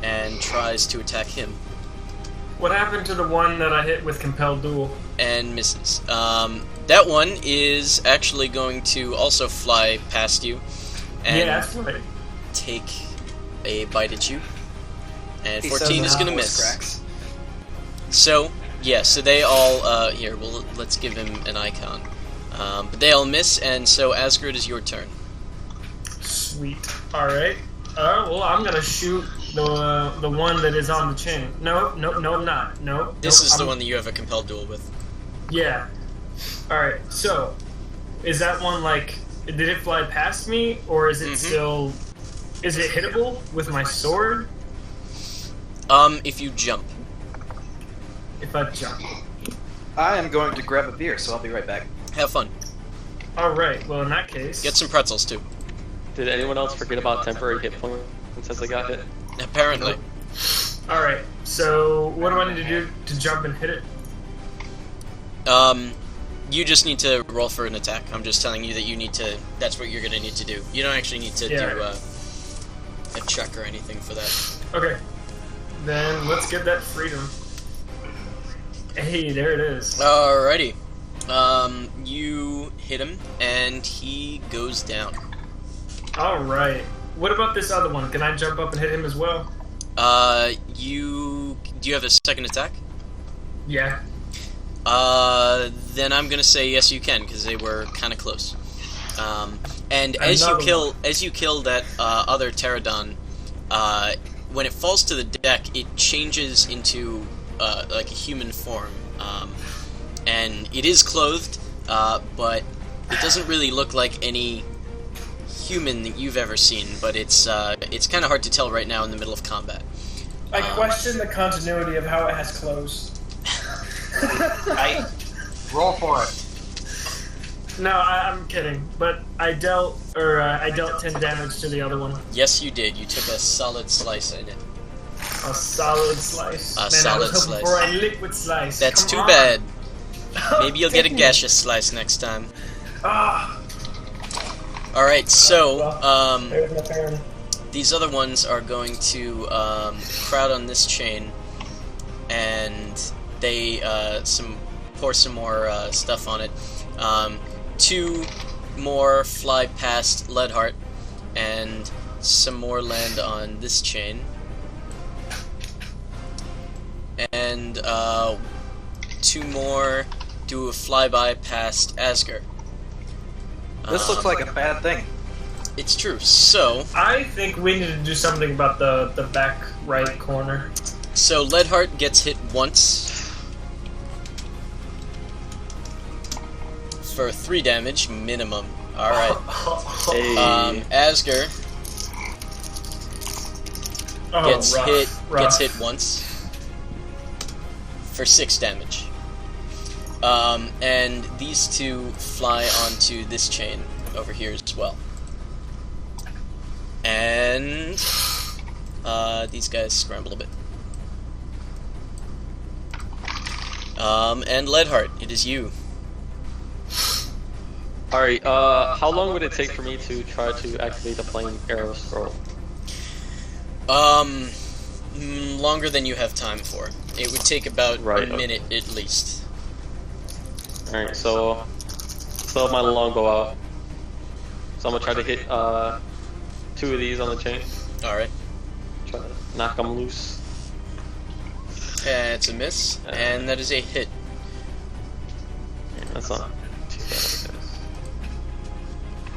and tries to attack him. What happened to the one that I hit with Compelled Duel? And misses. That one is actually going to also fly past you and Yeah, that's right. take a bite at you. And He 14 says is going to voice miss. cracks. So, yeah, so they all, here, well, let's give him an icon. But they all miss, and so Asgard, it is your turn. Sweet. Alright. Well, I'm gonna shoot the one that is on the chain. No, I'm not. No. This nope, is the I'm- one that you have a compelled duel with. Yeah. Alright, so, is that one like, did it fly past me, or is it still, is it hittable with my sword? If you jump. If I jump. I am going to grab a beer, so I'll be right back. Have fun. Alright, well in that case... Get some pretzels, too. Did anyone else forget about temporary hit points since they got hit? Apparently. Alright, so what do I need to do to jump and hit it? You just need to roll for an attack. I'm just telling you that you need to... That's what you're gonna need to do. You don't actually need to do a check or anything for that. Okay. Then let's get that freedom. Hey, there it is. Alrighty. You hit him, and he goes down. Alright. What about this other one? Can I jump up and hit him as well? Do you have a second attack? Yeah. Then I'm gonna say yes, you can, because they were kind of close. And as you kill that other pterodon, when it falls to the deck, it changes into like a human form, and it is clothed, but it doesn't really look like any human that you've ever seen. But it's kind of hard to tell right now in the middle of combat. I question the continuity of how it has clothes. I roll for it. No, I'm kidding. But I dealt 10 damage to the other one. Yes, you did. You took a solid slice in it. A solid slice. A Man, solid I was hoping slice. for a liquid slice. That's Come too on. bad. Maybe you'll get a gaseous slice next time. Ah. Alright, so, There's my turn. these other ones are going to crowd on this chain, and they pour some more stuff on it. 2 more fly past Leadheart, and some more land on this chain. And 2 more do a flyby past Asger. This looks like a bad thing. It's true. So, I think we need to do something about the back right corner. so Leadheart gets hit once for 3 damage minimum. All right. Hey. Asger gets rough. gets hit once for 6 damage. And these 2 fly onto this chain over here as well. And these guys scramble a bit. And Leadheart, it is you. Alright, how long would it take for me to try to activate the flame arrow scroll? Longer than you have time for. It would take about a minute at least. Alright, so still have my longbow out. So I'm gonna try to hit 2 of these on the chain. Alright. Try to knock them loose. It's a miss, and that is a hit. Yeah, that's not too bad,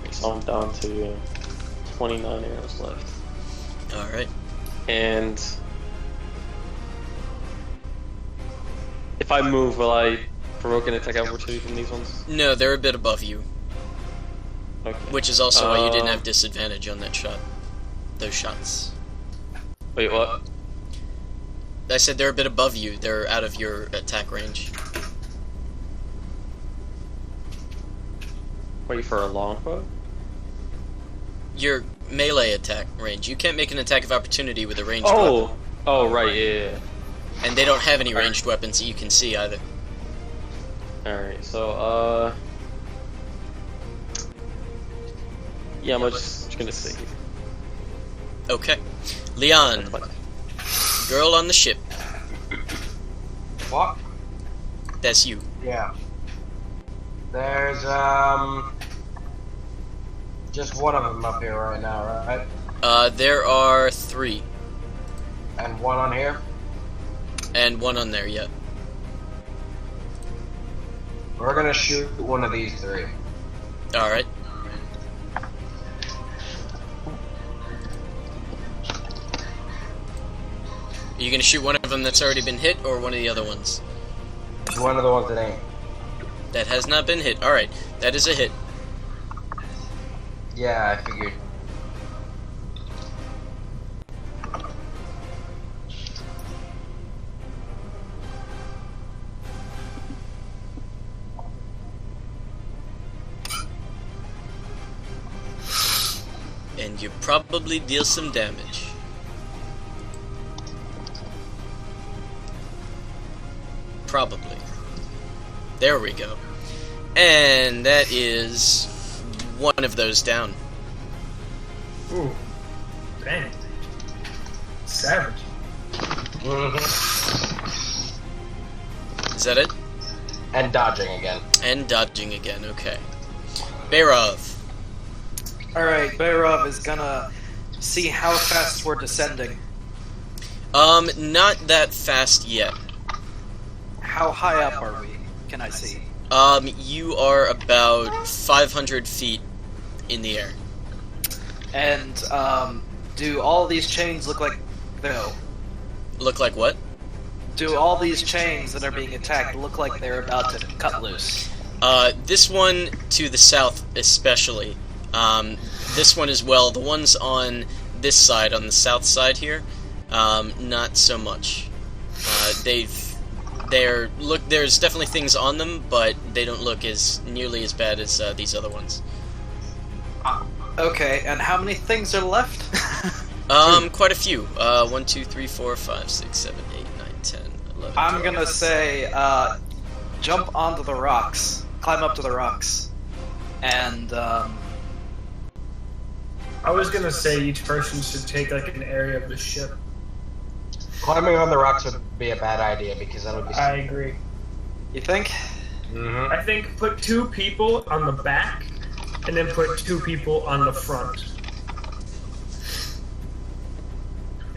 I guess. So I'm down to 29 arrows left. Alright. And if I move, will I provoke an attack opportunity from these ones? No, they're a bit above you, Okay. which is also why you didn't have disadvantage on that shot. Those shots. Wait, what? I said they're a bit above you. They're out of your attack range. Wait for a longbow? Your melee attack range. You can't make an attack of opportunity with a ranged weapon. Oh, right, yeah. And they don't have any ranged weapons that you can see either. Alright, so, yeah, I'm just gonna stay here. Okay. Leon, girl on the ship. What? That's you. Yeah. There's, just one of them up here right now, right? There are 3. And one on here? And 1 on there, yeah. We're gonna shoot one of these 3. Alright. Are you gonna shoot one of them that's already been hit, or one of the other ones? One of the ones that ain't. That has not been hit. Alright, that is a hit. Yeah, I figured. And you probably deal some damage. Probably. There we go. And that is one of those down. Ooh. Dang. Savage. Is that it? And dodging again. And dodging again, okay. Bayrov. Alright, Bayrov is gonna see how fast we're descending. Not that fast yet. How high up are we? Can I see? You are about 500 feet in the air. And, do all these chains look like... No. Look like what? Do all these chains that are being attacked look like they're about to cut loose? This one to the south especially. This one as well. The ones on this side, on the south side here, not so much. There's definitely things on them, but they don't look nearly as bad as these other ones. Okay, and how many things are left? Quite a few. 1, 2, 3, 4, 5, 6, 7, 8, 9, 10, 11. I'm gonna say, jump onto the rocks. Climb up to the rocks. And, I was gonna say each person should take like an area of the ship. Climbing on the rocks would be a bad idea because that would be... I agree. you think? Mm-hmm. I think put 2 people on the back, and then put 2 people on the front.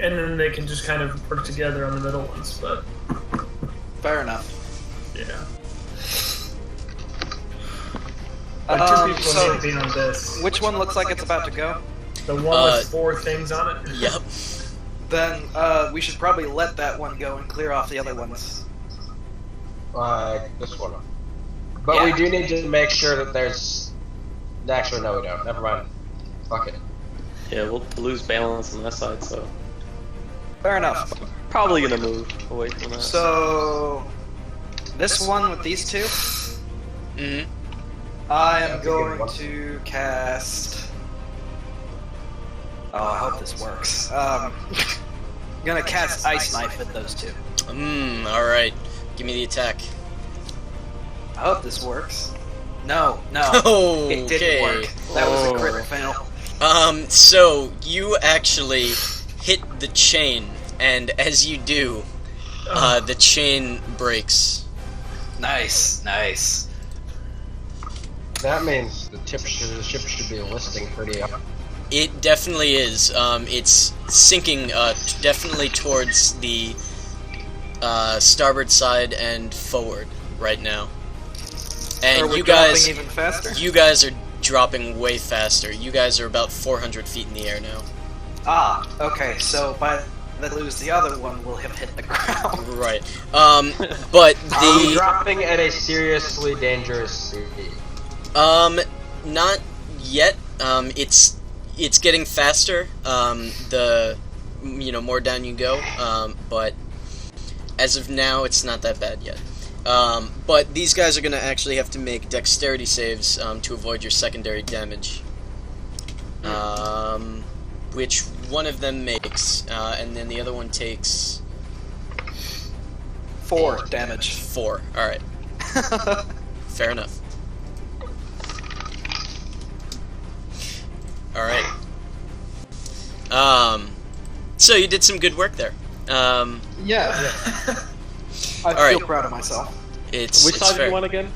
And then they can just kind of work together on the middle ones, but... Fair enough. Yeah. Like 2 people So, need to be on this. which one looks like it's about to go? The one with 4 things on it? Yep. Then, we should probably let that one go and clear off the other ones. This one. But Yeah. we do need to make sure that there's... Actually, no we don't. Never mind. Fuck it. Yeah, we'll lose balance on that side, so Fair enough. probably gonna move away from that. So, this one with these 2, Mm-hmm. I am That's a good going one. to cast... Oh, I hope this works. Gonna cast Ice Knife at those 2. Alright. Give me the attack. I hope this works. No, Oh, it didn't okay. work. That was a crit fail. So you actually hit the chain, and as you do, the chain breaks. Nice, nice. That means the ship should be listing pretty up. It definitely is. It's sinking definitely towards the starboard side and forward right now. And Are we you guys, dropping even faster? you guys are dropping way faster. You guys are about 400 feet in the air now. Ah, okay, so by the lose the other one, we'll have hit the ground. Right. But Are we the dropping at a seriously dangerous speed? not yet. It's getting faster. The more down you go. But as of now, it's not that bad yet. But these guys are going to actually have to make dexterity saves to avoid your secondary damage. Which one of them makes, and then the other one takes 4 damage. 4. Alright, fair enough. Alright. So you did some good work there. Yeah. I Alright. feel proud of myself. Which It's side do fair. you want again?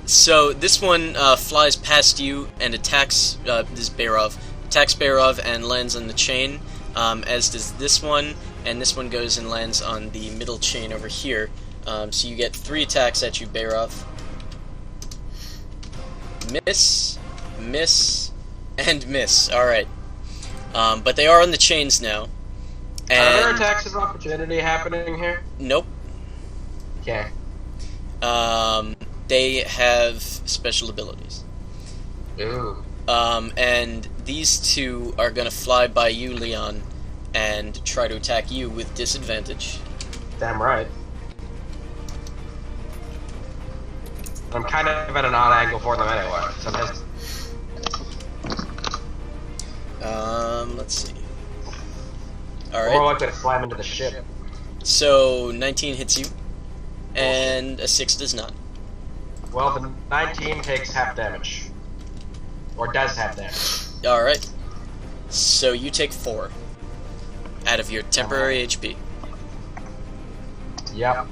So this one flies past you and attacks this Bayrov. Attacks Bayrov and lands on the chain, as does this one, and this one goes and lands on the middle chain over here. So you get 3 attacks at you, Bayrov. Miss, miss, and miss. Alright. But they are on the chains now. Are there And attacks of opportunity happening here? nope. Okay. They have special abilities. Ooh. And these two are gonna fly by you, Leon, and try to attack you with disadvantage. Damn right. I'm kind of at an odd angle for them anyway. So let's see. more Alright, likely to slam into the ship. so 19 hits you, and a 6 does not. Well, the 19 takes half damage. Or does half damage. Alright, so you take 4 out of your temporary HP. Yep.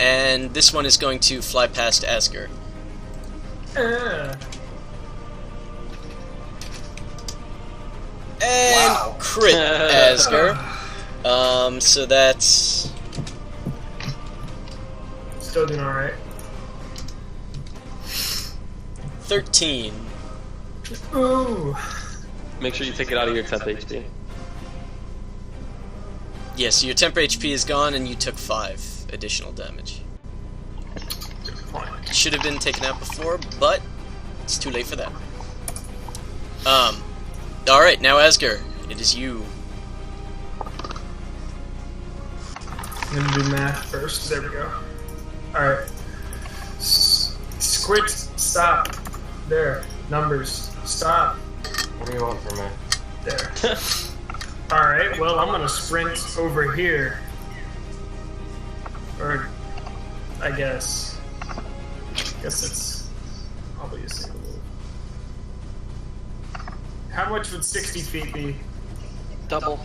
And this one is going to fly past Asger. And Wow. crit Asger. So that's Still doing alright. 13. Ooh. Make sure you take it out of your temp HP. Yeah, so your temp HP is gone and you took 5 additional damage. Should have been taken out before, but it's too late for that. Alright, now Asger, it is you. I'm gonna do math first. There we go. Alright. Squid, stop. There. Numbers. Stop. What do you want from me? There. Alright, well, I'm gonna sprint over here. Or, I guess. It's probably a single move. How much would 60 feet be? Double.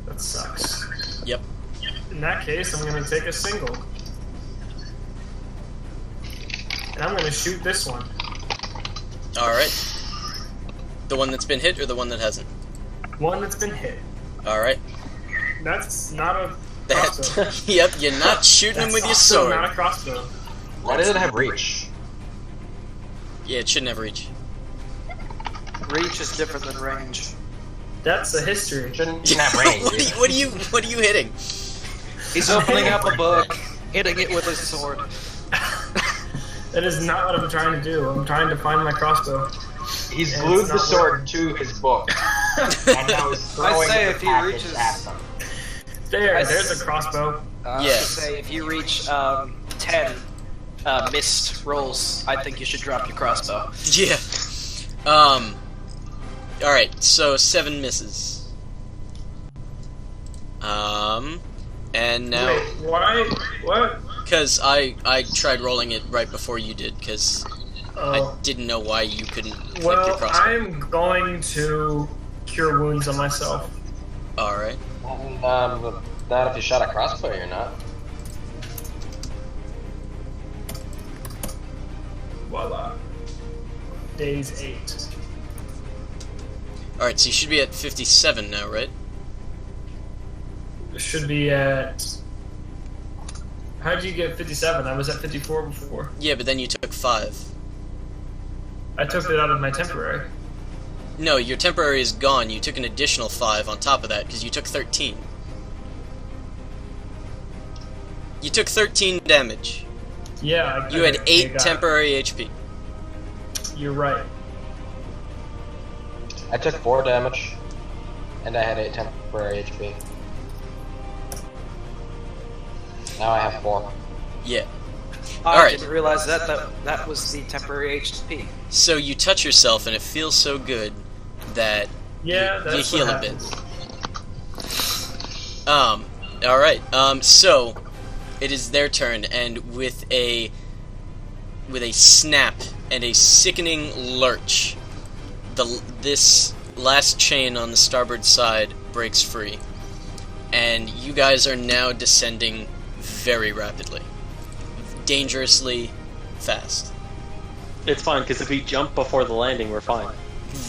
That sucks. Yep. In that case, I'm gonna take a single. And I'm gonna shoot this one. Alright. The one that's been hit or the one that hasn't? One that's been hit. Alright. That's not a crossbow. Yep, you're not shooting him with your Also sword. not a crossbow. Why does it have reach? Yeah, it shouldn't have reach. Reach is different than range. That's a history. It shouldn't have range. what are you hitting? He's opening up a book, hitting it with his sword. That is not what I'm trying to do. I'm trying to find my crossbow. He's And glued it's the not sword to his book. And now he's I throwing say the if he package reaches- at them. There's a crossbow. I was Yeah. gonna say, if you reach 10 missed rolls, I think you should drop your crossbow. Yeah. Alright, so 7 misses. And now... Wait, why? What? Because I tried rolling it right before you did, because I Oh. didn't know why you couldn't click your Well, crossbow. I'm going to cure wounds on myself. Alright. Not if you shot a crossbow, you're not. Voila. Days 8. Alright, so you should be at 57 now, right? Should be at... How'd you get 57? I was at 54 before. Yeah, but then you took 5. I took it out of my temporary. No, your temporary is gone. You took an additional 5 on top of that, because you took 13. You took 13 damage. Yeah. You had 8 got it. temporary HP. You're right. I took 4 damage, and I had 8 temporary HP. Now I have 4. Yeah. I Alright. didn't realize that was the temporary HP. So you touch yourself, and it feels so good that Yeah, you that's heal what a bit. happens. Alright, so it is their turn, and with a snap and a sickening lurch, this last chain on the starboard side breaks free, and you guys are now descending very rapidly, dangerously fast. It's fine, because if we jump before the landing, we're fine.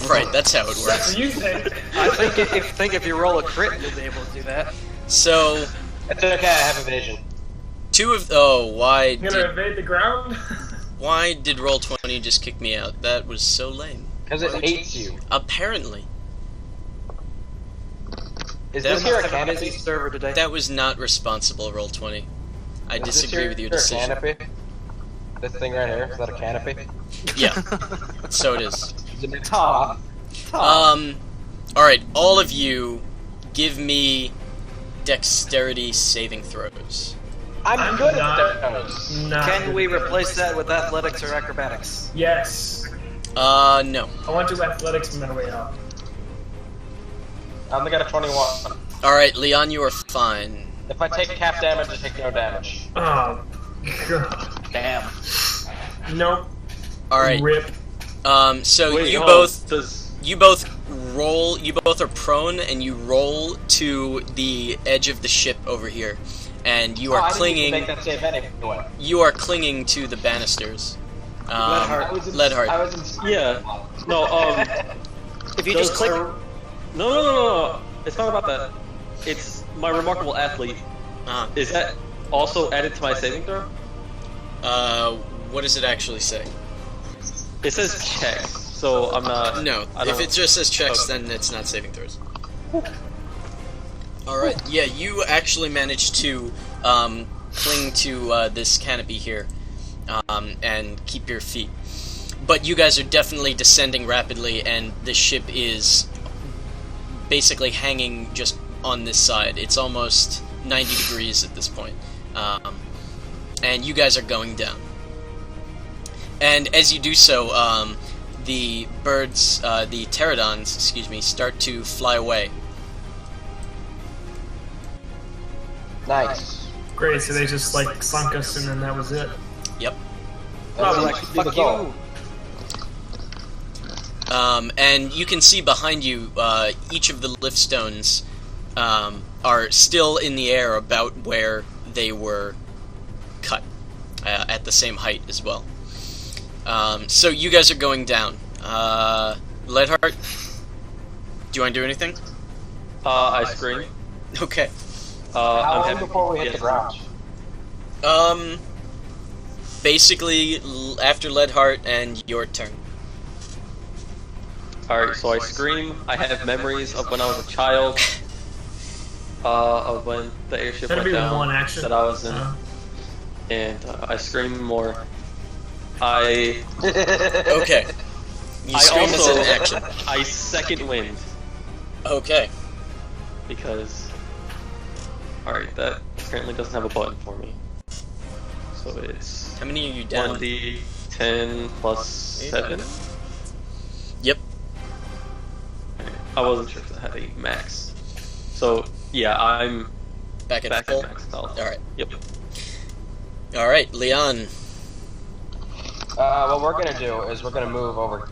Right, that's how it That's works. what you think. I think if you roll a crit, you'll be able to do that. So, It's okay, I have evasion. why I'm gonna evade the ground? did Roll20 just kick me out? That was so lame. Because it hates you. Apparently. Is That this here a Have a busy canopy? server today. That was not responsible, Roll20. I Is this disagree with your your decision. canopy? This thing right here, is that a canopy? Yeah, so it is. Tom. Alright, all of you, give me dexterity saving throws. I'm good not- at those. Not Can good we at replace those. that with athletics or acrobatics? Yes. No. I want to do athletics on my way out. I only got a 21. Alright, Leon, you are fine. If I take half damage, I take no damage. Oh, God. Damn. Nope. Alright, Rip. so Wait, you hold on. both Does you both roll, you both are prone, and you roll to the edge of the ship over here. And you are I didn't clinging, even make that save anyway. you are clinging to the banisters. Leadheart. Leadheart. I was in... yeah? No. If you Does just click. No. It's not about that. It's my remarkable athlete. Is that also added to my saving throw? What does it actually say? It says check, so I'm not. No, I don't, if it just says checks, Okay. then it's not saving throws. Alright, yeah, you actually managed to cling to this canopy here and keep your feet. But you guys are definitely descending rapidly, and the ship is basically hanging just on this side. It's almost 90 degrees at this point. And you guys are going down. And as you do so, the birds, the pterodons, excuse me, start to fly away. Nice. Great, so they just, like, sunk us and then that was it. Yep. That Oh, seems Like, to be the fuck goal. you. And you can see behind you, each of the lift stones are still in the air about where they were cut, at the same height as well. So you guys are going down. Leadheart, do you want to do anything? I scream. Okay. How I'm long happy. before we hit Yes. the ground? Basically, after Leadheart and your turn. Alright, so I scream. I have memories of when I was a child. Of when the airship That'd went be down one action. that I was in. And I scream more. I Okay. You I scream as also an action. I second wind Okay. because alright, that apparently doesn't have a button for me. So it's How many are you down? 1d10 plus 7. Yep. I wasn't sure if that had a max. So yeah, I'm Back at back full. at max health. Alright. Yep. Alright, Leon. What we're gonna do is we're gonna move over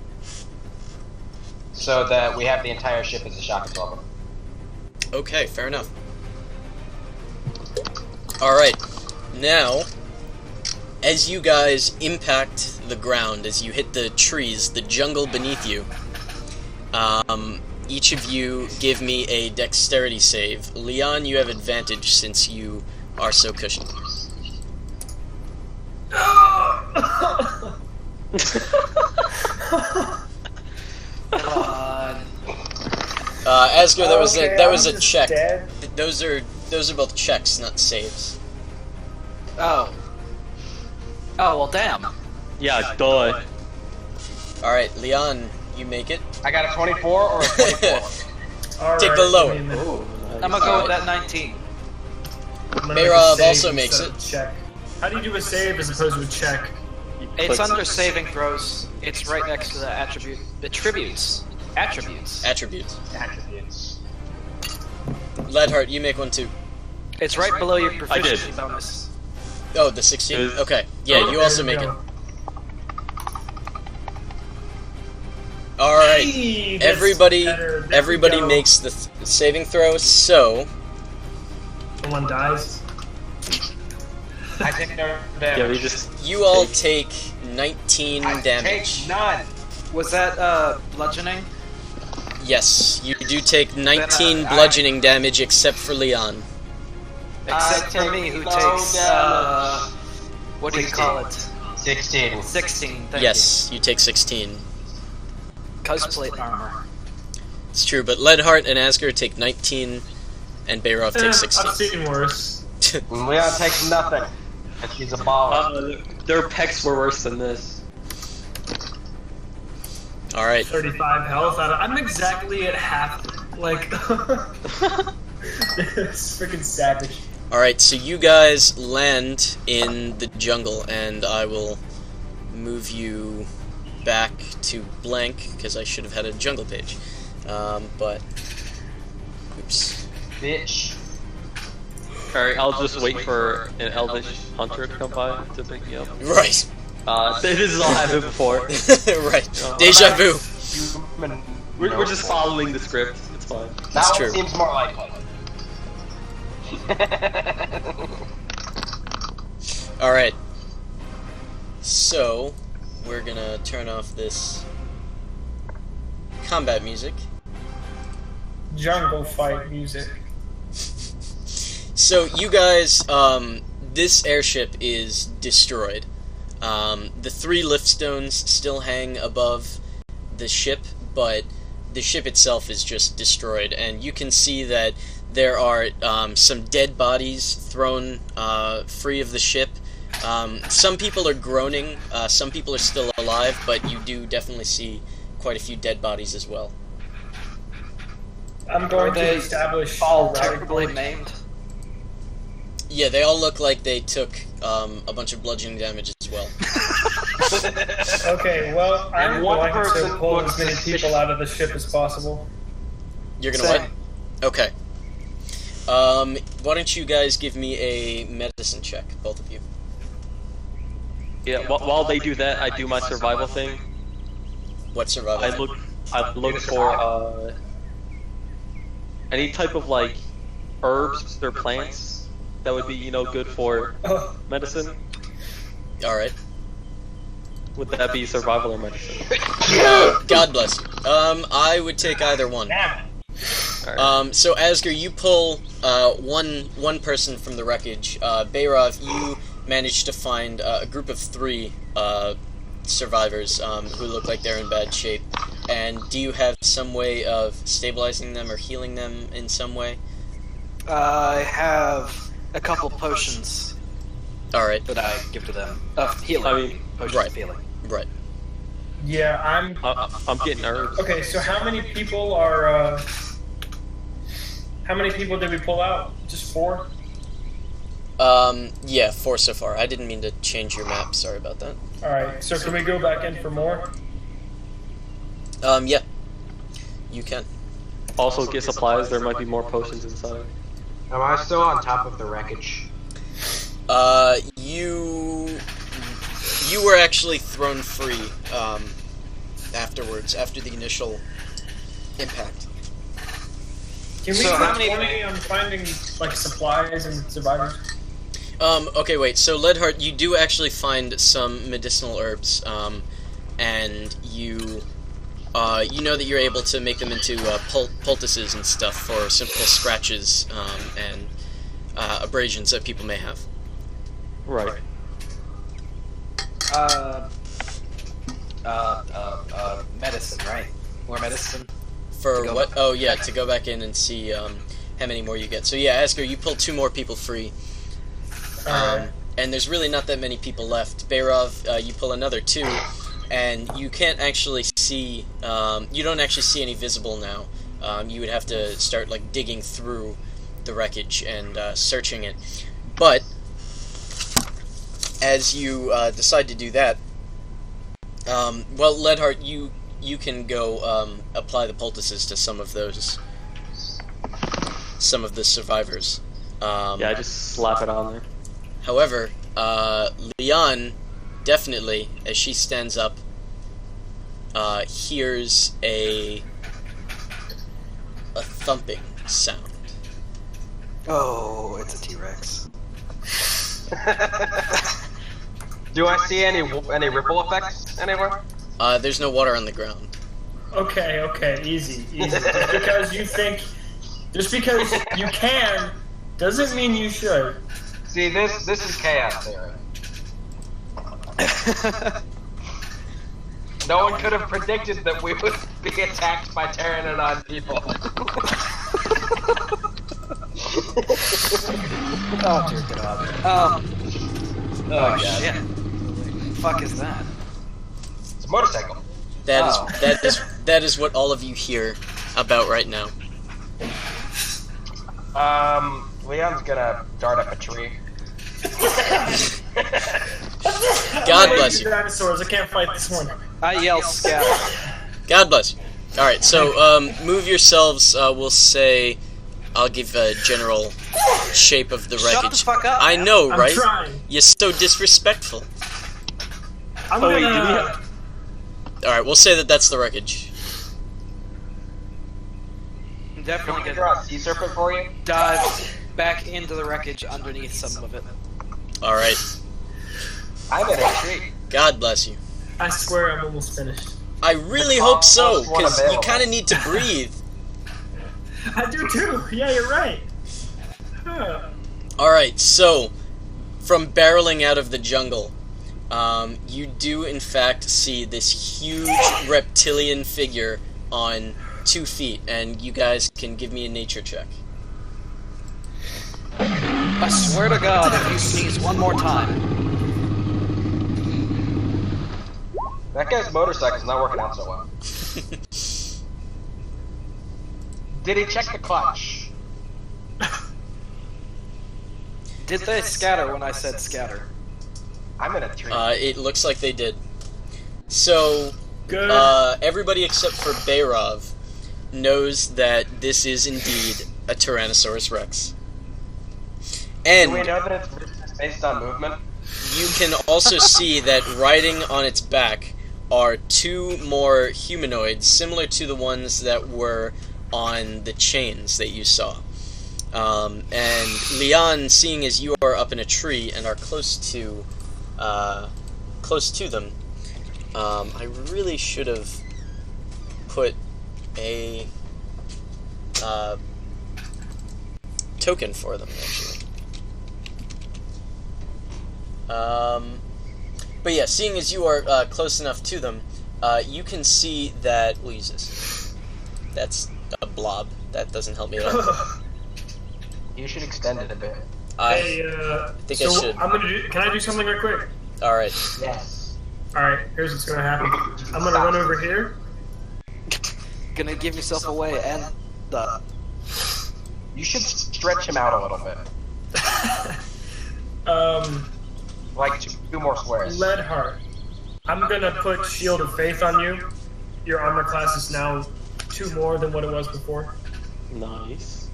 so that we have the entire ship as a shock absorber. Okay, fair enough. Alright, now, as you guys impact the ground, as you hit the trees, the jungle beneath you, each of you give me a dexterity save. Leon, you have advantage since you are so cushioned. Asger, that was Okay, that was I'm a just check. dead. Those are both checks, not saves. Oh. Oh, well, damn. Yeah, duh. Alright, Leon, you make it. I got a 24 or a 24? All Take right, the lower. give me a minute. I'm gonna go with that 19. I'm gonna make a Mayrov save also makes instead of check. How do you do a save as opposed to a check? It's Click- under saving throws. It's right next to the attributes. Attributes. Attributes. Attributes. Leadheart, you make one too. It's right below your did. proficiency bonus. Oh, the 16? Is- Okay. Yeah, Oh, you there also we make go. it. Alright. Hey, that's Everybody better. There we everybody go. makes the saving throw, so Someone dies. I take no Yeah, damage. we just you all take 19 I damage. take none. Was that bludgeoning? Yes, you do take 19 I- bludgeoning damage except for Leon. Except for take me, who no takes damage. what do you call it? 16. 16. Thank Yes, you take 16. you. Cosplate armor. It's true, but Leadheart and Asger take 19 and Bayrov takes I've 16. seen worse. Leon takes nothing. And she's a baller. Their pecs were worse than this. All right. 35 health. I'm exactly at half. Like, it's freaking savage. All right. So you guys land in the jungle, and I will move you back to blank because I should have had a jungle page. But oops. Bitch. Alright, I'll just wait for an elvish hunter to come by to pick me up. Right. This has all happened before. Right. Deja vu. We're just following the script. It's fine. That That's one true. seems more likely. All right. So we're gonna turn off this combat music. Jungle fight music. So you guys, this airship is destroyed. The 3 lift stones still hang above the ship, but the ship itself is just destroyed, and you can see that there are some dead bodies thrown free of the ship. Some people are groaning, some people are still alive, but you do definitely see quite a few dead bodies as well. I'm going Are to they establish all a terribly rally point. maimed? Yeah, they all look like they took a bunch of bludgeoning damage as well. Okay, well, I'm And one going to person pull looks as many suspicious. people out of the ship as possible. You're gonna Same. what? Okay. Why don't you guys give me a medicine check, both of you? Yeah, while they do that, I do my survival thing. What survival? I look for any type of like herbs or plants that would be, you know, good for medicine. All right. Would that be survival or medicine? God bless you. I would take either one. Alright. So Asger, you pull one person from the wreckage. Bayrov, you managed to find a group of 3 survivors who look like they're in bad shape. And do you have some way of stabilizing them or healing them in some way? I have a couple potions All right. that I give to them. Of healing. I mean, potions right. of healing. Right. Yeah, I'm getting herbs. Okay, so how many people are, how many people did we pull out? Just 4? Yeah, 4 so far. I didn't mean to change your map. Sorry about that. Alright, so can we go back in for more? Yeah. You can. Also get supplies, there might be more potions inside. Am I still on top of the wreckage? You were actually thrown free, afterwards, after the initial impact. Can we So how spend many- 20 on finding, like, supplies and survivors? Okay, wait, so Leadheart, you do actually find some medicinal herbs, and you know that you're able to make them into, poultices and stuff for simple scratches, and, abrasions that people may have. Right. Medicine, right? More medicine? For To go what? back. Oh, yeah, to go back in and see, how many more you get. So yeah, Asger, you pull 2 more people free. Alright. And there's really not that many people left. Bayrov, you pull another 2, and you can't actually see, you don't actually see any visible now. You would have to start, like, digging through the wreckage and searching it. But as you decide to do that, well, Leadheart, you can go apply the poultices to some of the survivors. Yeah, I just slap it on there. However, Leon definitely, as she stands up, hears a thumping sound. Oh, it's a T-Rex. Do I see any ripple effects anywhere? There's no water on the ground. Okay, easy. Just because you can, doesn't mean you should. See, this is chaos theory. No one could have predicted that we would be attacked by Pteranodon people. Oh dear God. Oh, God. shit. Fuck is that? It's a motorcycle. That is what all of you hear about right now. Leon's gonna dart up a tree. God bless you. Dinosaurs, I can't fight this one. I yell scatter. God bless you. Alright, so, move yourselves, we'll say... I'll give a general shape of the wreckage. Shut the fuck up. I know, I'm right? trying. You're so disrespectful. I'm Oh, wait, gonna... do we have... Alright, we'll say that that's the wreckage. I'm Can definitely we gonna draw a sea serpent for you? dive back into the wreckage underneath some of it. Alright. I'm in a tree. God bless you. I swear I'm almost finished. I really hope so, Almost one because you available. kind of need to breathe. I do too. Yeah, you're right. Huh. Alright, so, from barreling out of the jungle, you do in fact see this huge reptilian figure on 2 feet, and you guys can give me a nature check. I swear to God, if you sneeze one more time. That guy's motorcycle's not working out so well. Did he check the clutch? Did they scatter when I said scatter? I'm in a tree. It looks like they did. So, Good. everybody except for Bayrov knows that this is indeed a Tyrannosaurus Rex. Do we And know that it's based on movement? you can also see that riding on its back are 2 more humanoids, similar to the ones that were on the chains that you saw. And Leon, seeing as you are up in a tree and are close to them, I really should have put a token for them, actually. But yeah, seeing as you are close enough to them, you can see that... We'll use this. That's a blob. That doesn't help me at all. You should extend it a bit. Hey, think so I should. I'm gonna do. Can I do something real quick? Alright. Yes. All right. Here's what's gonna happen. I'm gonna run over here. Gonna give yourself away and the. You should stretch him out a little bit. Like 2 more squares. Lead heart. I'm gonna put Shield of Faith on you. Your armor class is now 2 more than what it was before, Nice.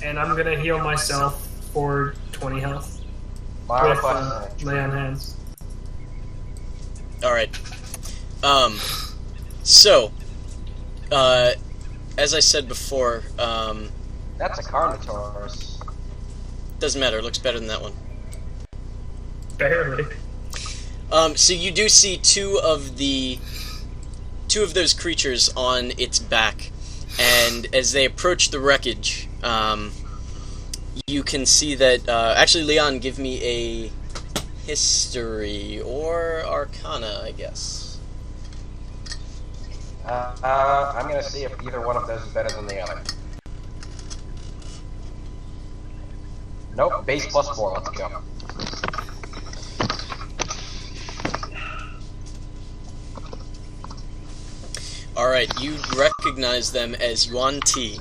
and I'm gonna heal myself for 20 health My with request is lay on hands. Alright. So, as I said before, that's a Carnotaurus. doesn't matter, it looks better than that one. Barely. So you do see 2 of those creatures on its back, and as they approach the wreckage, you can see that, actually Leon, give me a history, or arcana, I guess. I'm gonna see if either one of those is better than the other. Nope, base +4, let's go. Alright, you recognize them as Yuan Ti.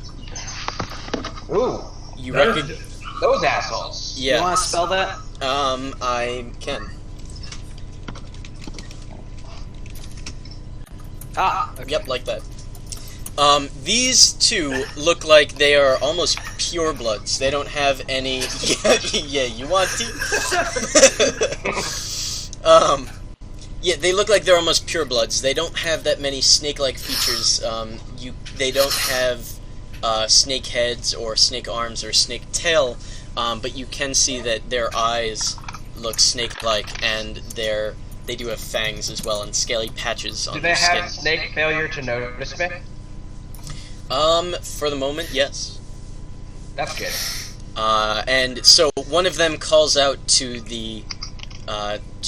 Ooh, You That recognize... is- those assholes. You Yeah, wanna spell that? I can. Ah, okay. Yep, like that. These 2 look like they are almost purebloods. They don't have any... yeah, you want to? Yeah, they look like they're almost purebloods. They don't have that many snake-like features. They don't have snake heads or snake arms or snake tail, but you can see that their eyes look snake-like, and they do have fangs as well and scaly patches on Do their they skin. have snake failure to notice me? For the moment, yes. That's good. And so one of them calls out to the,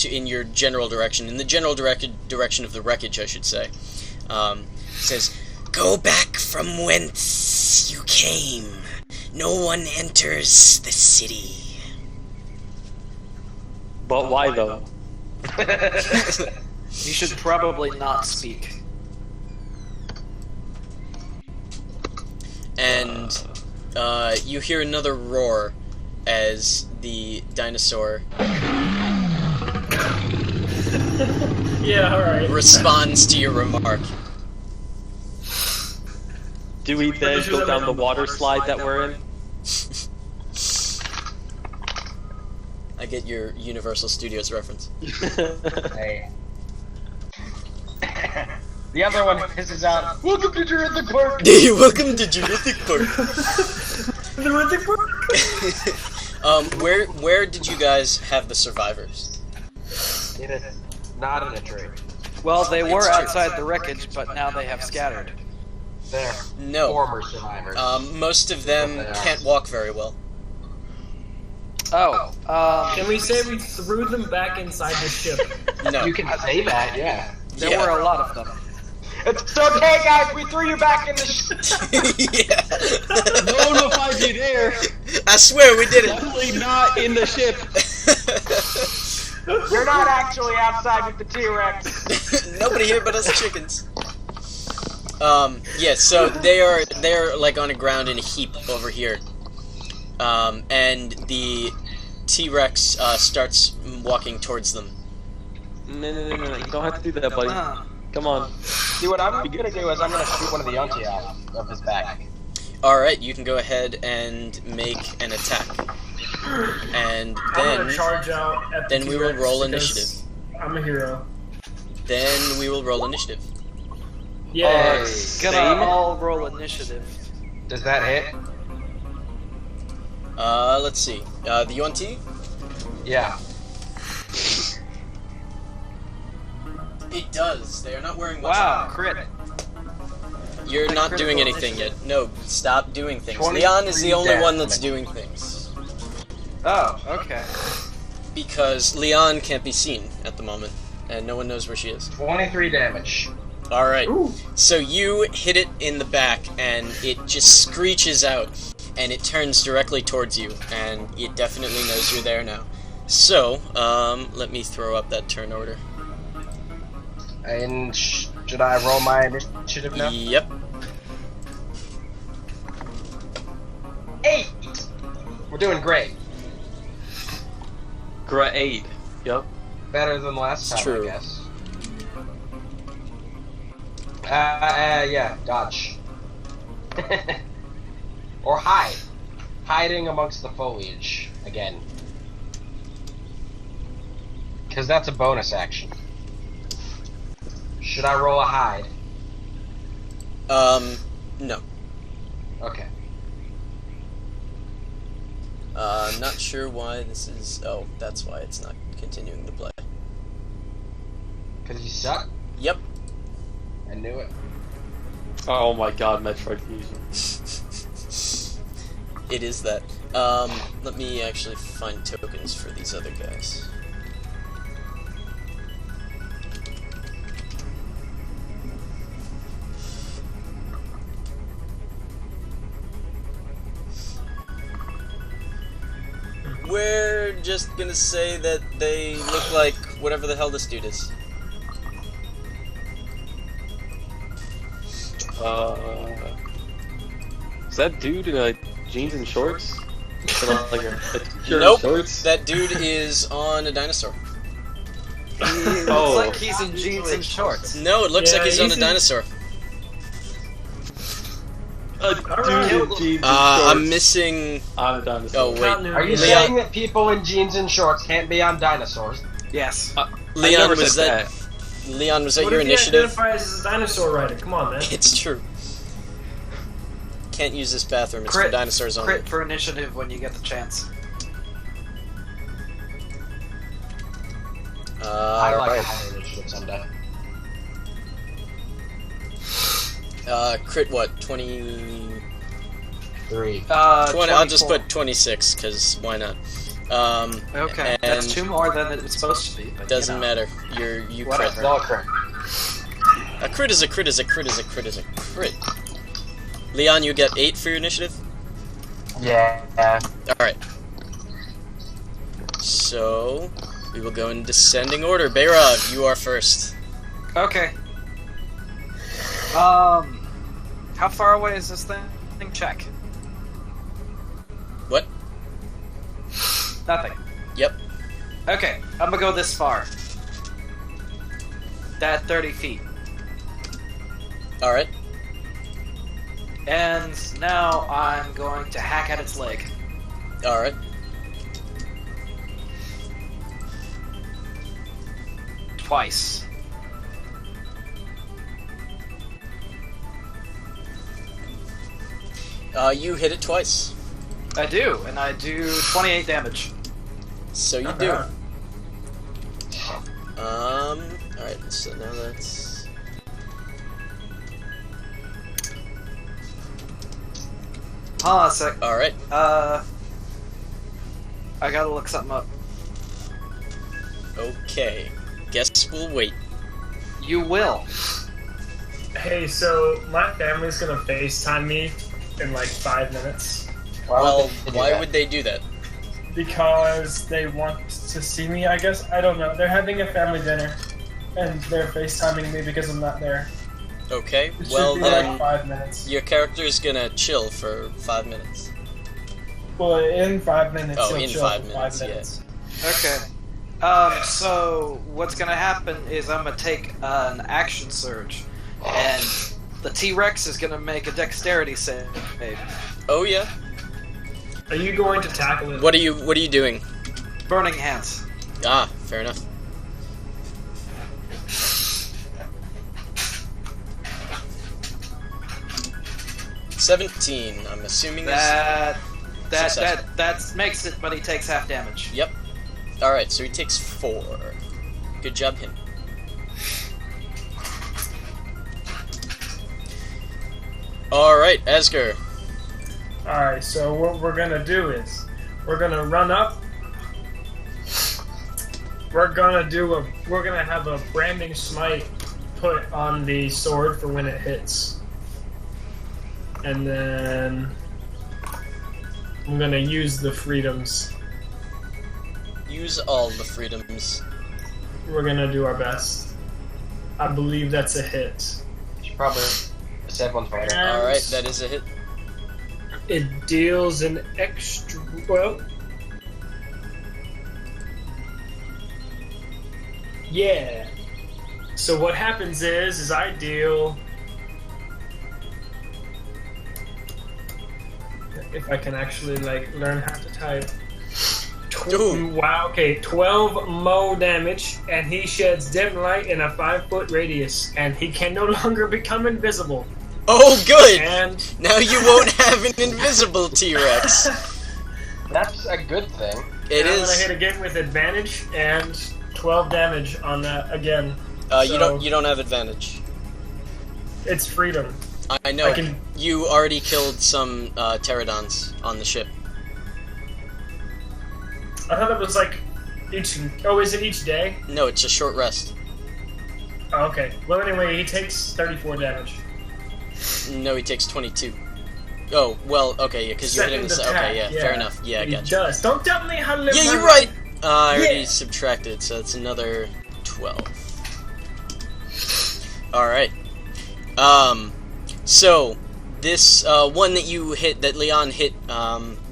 in your general direction, in the general direction of the wreckage, I should say. Says, "Go back from whence you came. No one enters the city." But why though? You should probably not speak. And you hear another roar as the dinosaur Yeah, alright. responds to your remark. Do we then go down the water slide that we're in? I get your Universal Studios reference. Hey. The other one pisses out. Welcome to Jurassic Park. Welcome to Jurassic Park. Where did you guys have the survivors? Not in a tree. Well, they were It's true. outside the wreckage, but now they have scattered. They're No. former survivors. Most of them can't walk very well. Oh, Can we say we threw them back inside the ship? No. You can say that, yeah. there Yeah. were a lot of them. It's okay, guys. We threw you back in the. Yeah. No, if I be there. I swear we did it. Definitely not in the ship. You're not actually outside with the T-Rex. Nobody here but us chickens. Yeah, so they're like on the ground in a heap over here. And the T-Rex starts walking towards them. No, you don't have to do that, buddy. Come on. See, what I'm gonna do is I'm gonna shoot one of the Yonti out of his back. Alright, you can go ahead and make an attack. And I'm then gonna charge out at the then we will T-Rex roll because initiative. I'm a hero. Then we will roll initiative. Yeah. Gonna Same? all roll initiative. Does that hit? Let's see. The Yuan-Ti? Yeah. It does. They are not wearing much Wow, armor. crit. You're not critical doing anything yet. initiative. No, stop doing things. 23 Leon is the only one damage. that's doing things. Oh, okay. Because Leon can't be seen at the moment, and no one knows where she is. 23 damage. Alright, Ooh. so you hit it in the back, and it just screeches out, and it turns directly towards you, and it definitely knows you're there now. So, let me throw up that turn order. And should I roll my initiative now? Yep. 8! We're doing great. Great. Yep. Better than last time, True. I guess. Yeah, dodge. Or hide. Hiding amongst the foliage, again. Because that's a bonus action. Should I roll a hide? No. Okay. Not sure why this is... Oh, that's why it's not continuing to play. Because you suck? Yep. I knew it. Oh my god, Metroid Fusion. It is that. Let me actually find tokens for these other guys. We're just gonna say that they look like whatever the hell this dude is. Is that dude in jeans and shorts? Like a t-shirt Nope, and shorts? that dude is on a dinosaur. He looks Oh. like he's in jeans and shorts. No, it looks Yeah, like he's on a he's in- dinosaur. A dude Alright. in jeans and shorts. I'm missing... on a dinosaur. Oh, wait. Continuity. Are you Leon- saying that people in jeans and shorts can't be on dinosaurs? Yes. I Leon, never was said that... Leon, was that What your if you initiative? identify as a dinosaur rider? Come on, man. It's true. Can't use this bathroom, it's for Crit, dinosaurs only. crit for initiative when you get the chance. I like a Alright. higher initiative someday. Crit what? 20... 3. 20 I'll just 24. put 26, because why not? Okay, and that's 2 more than it's supposed to be. But, doesn't you know. matter. You crit. Whatever. No crit. A crit is a crit is a crit is a crit is a crit. Leon, you get 8 for your initiative? Yeah. Alright. So... We will go in descending order. Bayrov, you are first. Okay. How far away is this thing? Check. What? Nothing. Yep. Okay, I'm gonna go this far. That 30 feet. Alright. And now I'm going to hack at its leg. Alright. Twice. You hit it twice. I do, and I do 28 damage. So you do. Alright, so now that's... Hold on a sec. Alright. I gotta look something up. Okay. Guess we'll wait. You will. Hey, so my family's gonna FaceTime me in like 5 minutes Well, why would they do that? because they want to see me, I guess. I don't know. They're having a family dinner and they're FaceTiming me because I'm not there. Okay, It well should be then, like 5 minutes. your character's gonna chill for 5 minutes. Well, in 5 minutes. Oh, he'll in chill 5 for minutes, 5 yeah. minutes. Okay. So what's gonna happen is I'm gonna take an action surge, and the T-Rex is gonna make a dexterity save. Oh yeah? Are you going to tackle it? What are you doing? Burning hands. Ah, fair enough. $17, I'm assuming That Successful. makes it, but he takes half damage. Yep. Alright, so he takes 4. Good job, him. Alright, Asger. Alright, so what we're gonna do is we're gonna run up. We're gonna have a branding smite put on the sword for when it hits. And then I'm gonna use the freedoms. Use all the freedoms. We're gonna do our best. I believe that's a hit. Should probably save one fighter. And Alright, that is a hit. it deals an extra. Well, yeah. So what happens is I deal. If I can actually like learn how to type. Dude. Wow. Okay, 12 mo damage, and he sheds dim light in a 5-foot radius, and he can no longer become invisible. Oh, good! And Now you won't have an invisible T-Rex. That's a good thing. It I'm gonna is. hit again with advantage and 12 damage on that again. You don't have advantage. It's freedom. I know. I can- You already killed some pterodons on the ship. I thought it was like each. Oh, is it each day? No, it's a short rest. Oh, okay. Well, anyway, he takes 34 damage. No, he takes 22. Oh, well, okay, yeah, because you hit him. Second attack, Okay, yeah, fair enough. Yeah, I he got you. does. Don't tell me how to live. Yeah, my you're right. life. I already Yeah. subtracted, so it's another 12. All right. So this one that you hit, that Leon hit,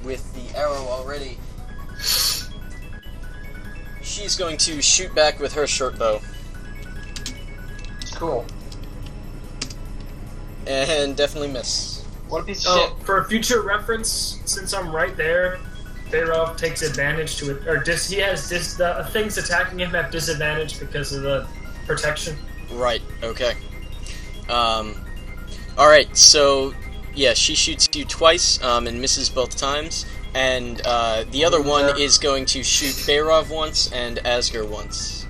with the arrow already. She's going to shoot back with her short bow. Cool. And definitely miss. What a piece of shit. Oh, for future reference, since I'm right there, Bayrov takes advantage to it, or he has the things attacking him have disadvantage because of the protection. Right, okay. Alright, so, yeah, she shoots you twice, and misses both times, and, the other one is going to shoot Bayrov once and Asger once.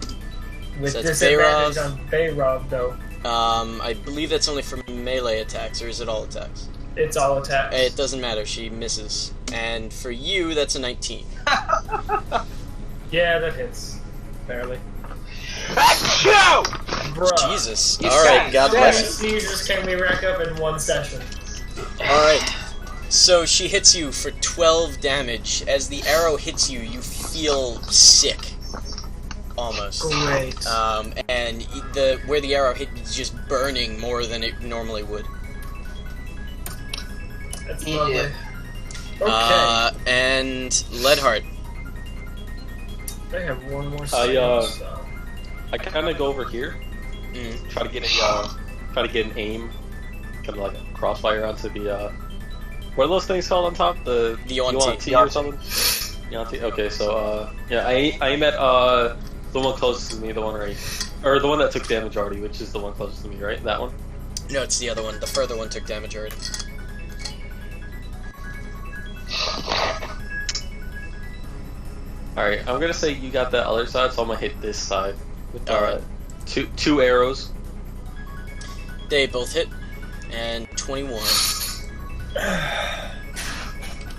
With So that's disadvantage Bayrov. on Bayrov, though. I believe that's only for melee attacks, or is it all attacks? It's all attacks. It doesn't matter, she misses. And for you, that's a 19. Yeah, that hits. Barely. Bruh. Jesus. Alright, God Seven bless you. sneezes can we rack up in one session? Alright, so she hits you for 12 damage. As the arrow hits you, you feel sick. almost. Great. And where the arrow hit is just burning more than it normally would. That's Yeah. lovely. Okay. And Leadheart. I have one more. I kind of go over here, Mm. try to get an aim, kind of like a crossfire onto the what are those things called on top? The Yuan-ti. or something? Yuan-ti? Okay, so yeah, I aim at the one closest to me, the one the one that took damage already, which is the one closest to me, right? That one? No, it's the other one. The further one took damage already. Alright, I'm gonna say you got that other side, so I'm gonna hit this side with Alright. two arrows. They both hit. And 21.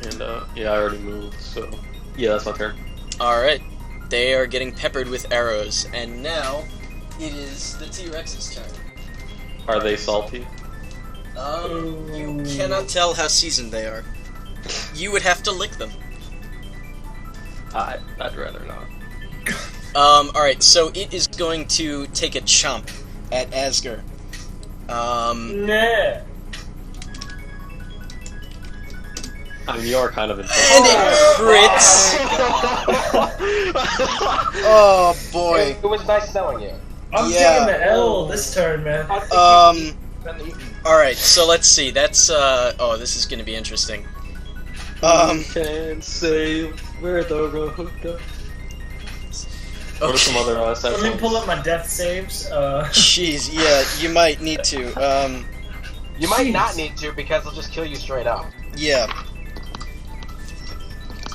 And yeah, I already moved, so yeah, that's my turn. Alright. They are getting peppered with arrows. And now, it is the T-Rex's turn. Are they salty? You cannot tell how seasoned they are. You would have to lick them. I'd rather not. Alright, so it is going to take a chomp at Asger. Nah. I mean, you are kind of And it crits! Oh boy. It was nice knowing you. I'm Yeah. taking the L this turn, man. Alright, so let's see. That's, oh, this is gonna be interesting. Can't say where the road goes. What are some other Let me pull up my death saves. Jeez, yeah, you might need to. You might not need to because they'll just kill you straight up. Yeah.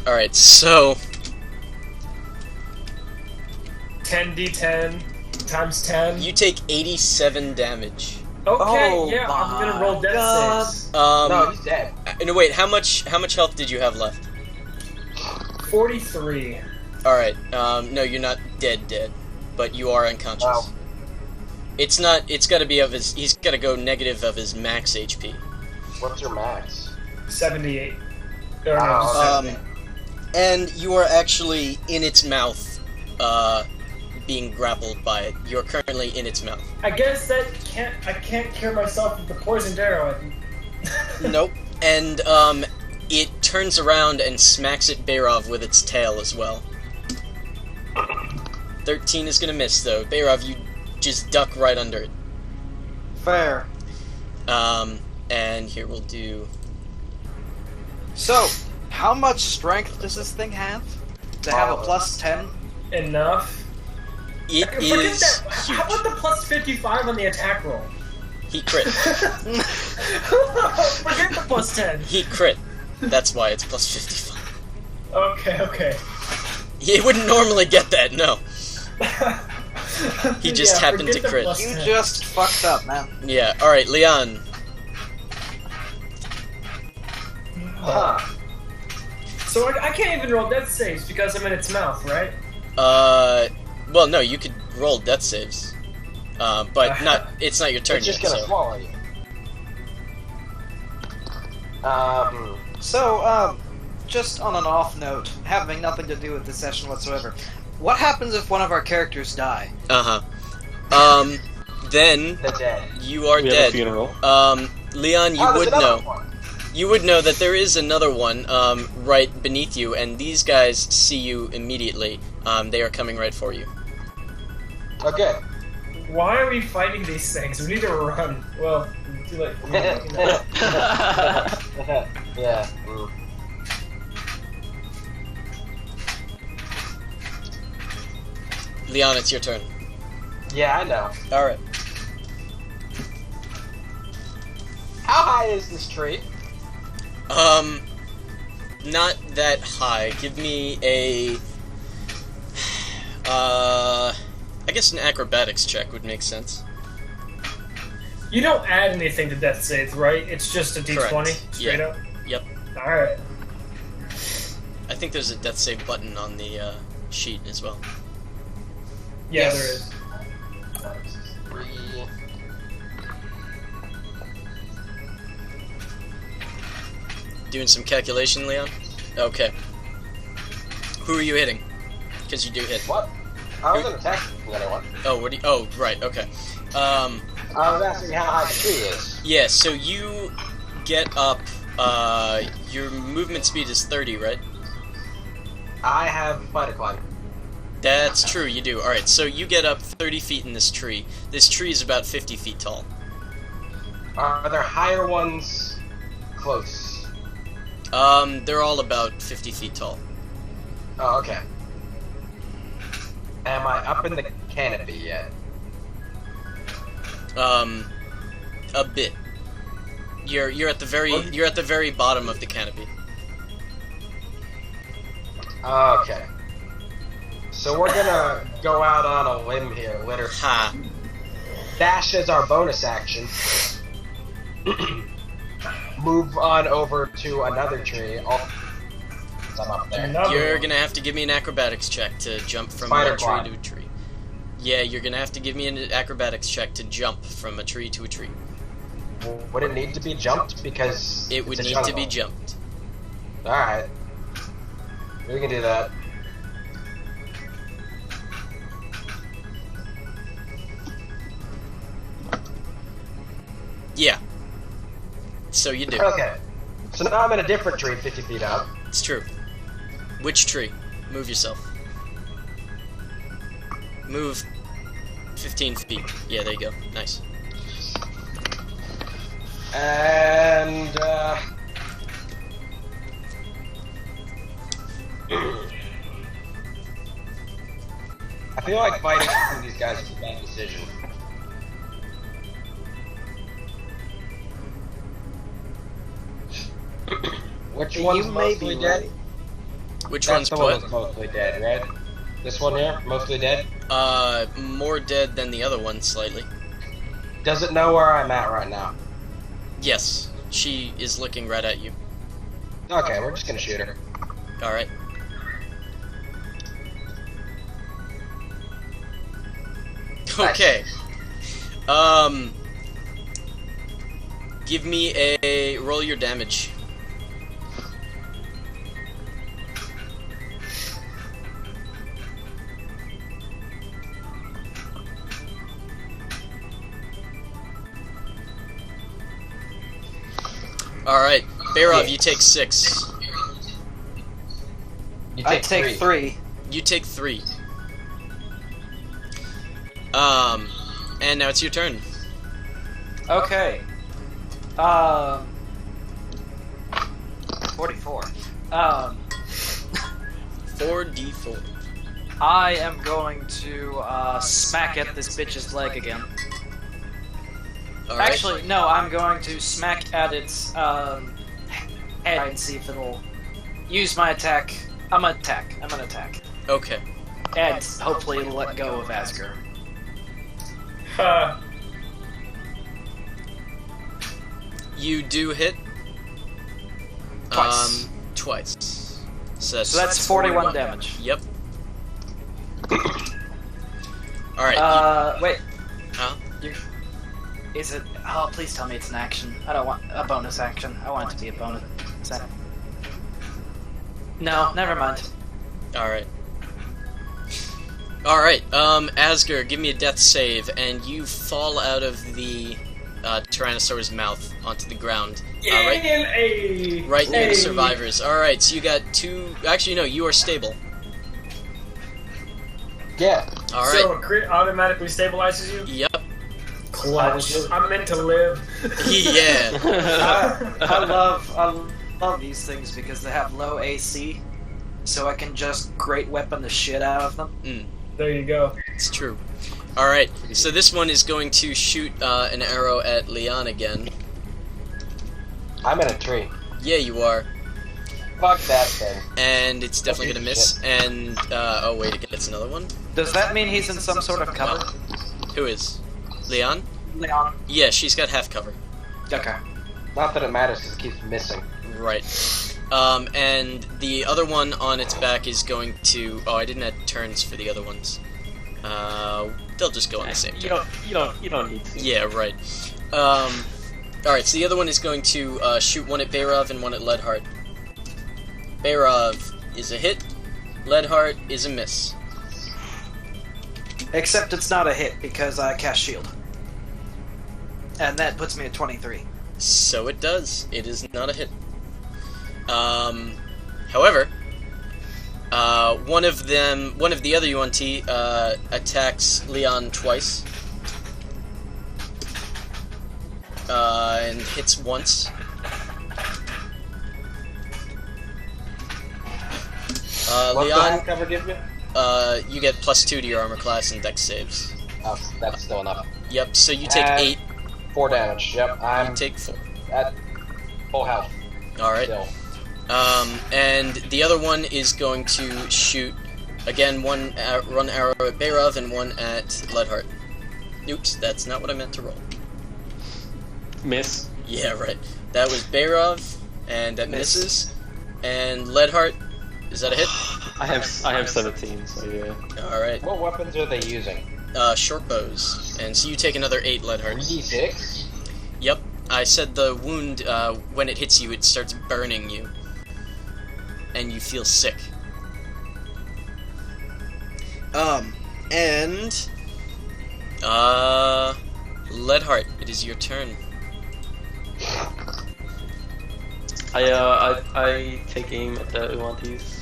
Alright, so 10d10 times 10. you take 87 damage. Okay, Oh yeah, I'm gonna my roll death God. saves. No, he's dead. No, wait, how much health did you have left? 43. Alright, no, you're not dead, but you are unconscious. Wow. It's gotta be he's gotta go negative of his max HP. What's your max? 78. Or no, Wow. just 70. And you are actually in its mouth, being grappled by it. You're currently in its mouth. I guess I can't cure myself of the poisoned arrow. Nope. And, it turns around and smacks at Bayrov with its tail as well. 13 is gonna miss, though. Bayrov, you just duck right under it. Fair. And here we'll do... So, how much strength does this thing have? To have a plus 10? Enough. It Forget is that. How huge. about the plus 55 on the attack roll? He crit. Forget the plus 10. He crit. That's why it's plus 55. Okay. He wouldn't normally get that, no. He just happened to forget the crit. plus You 10. just fucked up, man. Yeah, alright, Leon. Huh. So I can't even roll death saves because I'm in its mouth, right? Well, no, you could roll death saves. But it's not your turn It's just yet, gonna so... swallow you. So, just on an off note, having nothing to do with this session whatsoever, what happens if one of our characters die? Uh-huh. Then They're dead. you are We have a dead. funeral. Leon, you Oh, there's would another know. one. You would know that there is another one, right beneath you, and these guys see you immediately. They are coming right for you. Okay. Why are we fighting these things? We need to run. Well, too late. You know. Yeah. Mm. Leon, it's your turn. Yeah, I know. Alright. How high is this tree? Not that high. Give me a... I guess an acrobatics check would make sense. You don't add anything to death saves, right? It's just a d20 Correct. straight Yeah. up. Yep. All right. I think there's a death save button on the, sheet as well. Yeah, Yes. there is. 3. Doing some calculation, Leon? Okay. Who are you hitting? Because you do hit. What? I wasn't attacking anyone. Oh, what do you... Oh, right, okay. I was asking how high the tree is. Yeah, so you get up, your movement speed is 30, right? I have fighter climb. That's true, you do. Alright, so you get up 30 feet in this tree. This tree is about 50 feet tall. Are there higher ones close? They're all about 50 feet tall. Oh, okay. Am I up in the canopy yet? A bit. You're at the very bottom of the canopy. Okay. So we're gonna go out on a limb here, literally. Ha. Dash as our bonus action. Move on over to another tree. Oh, I'm up there. You're gonna have to give me an acrobatics check to jump from Spider a tree climb. to a tree. Yeah, you're gonna have to give me an acrobatics check to jump from a tree to a tree. Would it need to be jumped? Because It would it's a need to be jungle. jumped. Alright. We can do that. Yeah. So you do. Okay. So now I'm in a different tree 50 feet up. It's true. Which tree? Move yourself. Move 15 feet. Yeah, there you go. Nice. And, I feel like fighting these guys is a bad decision. Which one's You may mostly be dead? right. Which That's one's the one what? that's mostly dead, right? This one here, mostly dead? More dead than the other one, slightly. Does it know where I'm at right now? Yes. She is looking right at you. Okay, we're just gonna shoot her. Alright. Okay. Give me a... roll your damage. Alright. Barov, you take 6. You I take 3. You take 3. And now it's your turn. Okay. 44. 4d4. I am going to smack at this bitch's leg again. Alright. Actually, no, I'm going to smack at its head and see if it'll use my attack. I'm gonna attack. Okay. And hopefully it'll let go of Asger. You do hit. Twice. Twice. So So that's 41 damage. Yep. Alright. Wait. Huh? Is it? Oh, please tell me it's an action. I don't want a bonus action. I want it to be a bonus. Is that? No, never mind. Alright. Alright, Asger, give me a death save, and you fall out of the Tyrannosaur's mouth onto the ground. Right near the survivors. Alright, so you got 2... Actually, no, you are stable. Yeah. Alright. So a crit automatically stabilizes you? Yep. Clutch. I'm meant to live. Yeah. I love these things because they have low AC, so I can just great weapon the shit out of them. There you go. It's true. Alright, so this one is going to shoot an arrow at Leon again. I'm in a tree. Yeah, you are. Fuck that thing. And it's definitely gonna miss. And, oh wait, it gets another one? Does that mean he's in some sort of cover? Who is? Leon? Leon. Yeah, she's got half cover. Okay. Not that it matters, because it keeps missing. Right. And the other one on its back is going to... Oh, I didn't add turns for the other ones. They'll just go on the same turn. You don't need to. Yeah, right. Alright, so the other one is going to shoot one at Bayrov and one at Leadheart. Bayrov is a hit. Leadheart is a miss. Except it's not a hit because I cast shield. And that puts me at 23. So it does. It is not a hit. However, one of the other UNT attacks Leon twice. And hits once. What's the Leon, half cover give you? you get +2 to your armor class and dex saves. Oh, that's still enough. Yep, so you take And 8. 4 damage. Yep, You I'm take 4. at full health. Alright. Still. And the other one is going to shoot, again, one run arrow at Bayrov and one at Leadheart. Oops, that's not what I meant to roll. Miss. Yeah, right. That was Bayrov, and that misses. And Leadheart, is that a hit? I have 17, so yeah. Alright. What weapons are they using? Short bows. And so you take another 8, Leadheart. 3d6? Yep. I said the wound, when it hits you, it starts burning you. And you feel sick. Leadheart, it is your turn. I take aim at the Uantis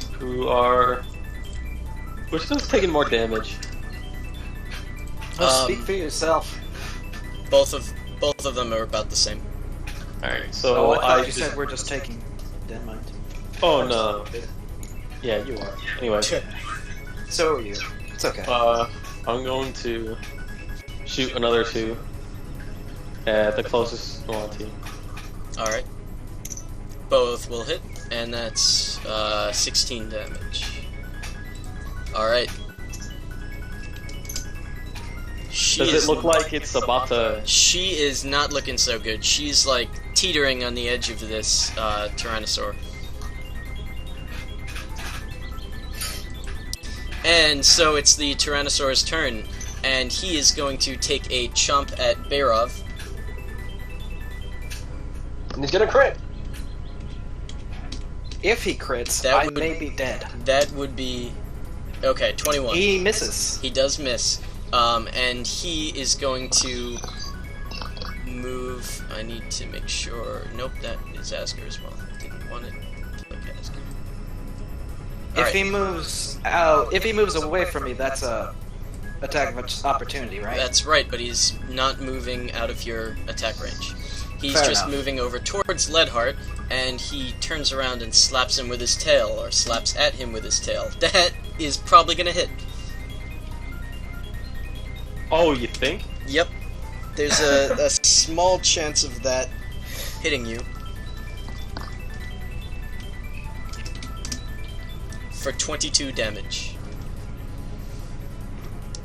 which one's taking more damage? Speak for yourself. Both of them are about the same. Alright, Oh, so I thought you just... said we're just taking dead mind. Oh no. Yeah, you are. Anyway. So are you. It's okay. I'm going to shoot another 2 at the closest Uanti. Alright. Both will hit, and that's 16 damage. Alright. Does it look like it's about to... She is not looking so good. She's like teetering on the edge of this Tyrannosaur. And so it's the Tyrannosaur's turn, and he is going to take a chomp at Bayrov. And he's gonna crit! If he crits, I may be dead. That would be... Okay, 21. He misses. He does miss. And he is going to move... I need to make sure... Nope, that is Asger as well. Didn't want it to look at Asger. If he moves out, if he moves away from me, that's a attack of opportunity, right? That's right, but he's not moving out of your attack range. He's Fair just enough. moving over towards Leadheart, and he turns around and slaps him with his tail, or slaps at him with his tail. That is probably gonna hit. Oh, you think? Yep. There's a small chance of that hitting you. For 22 damage.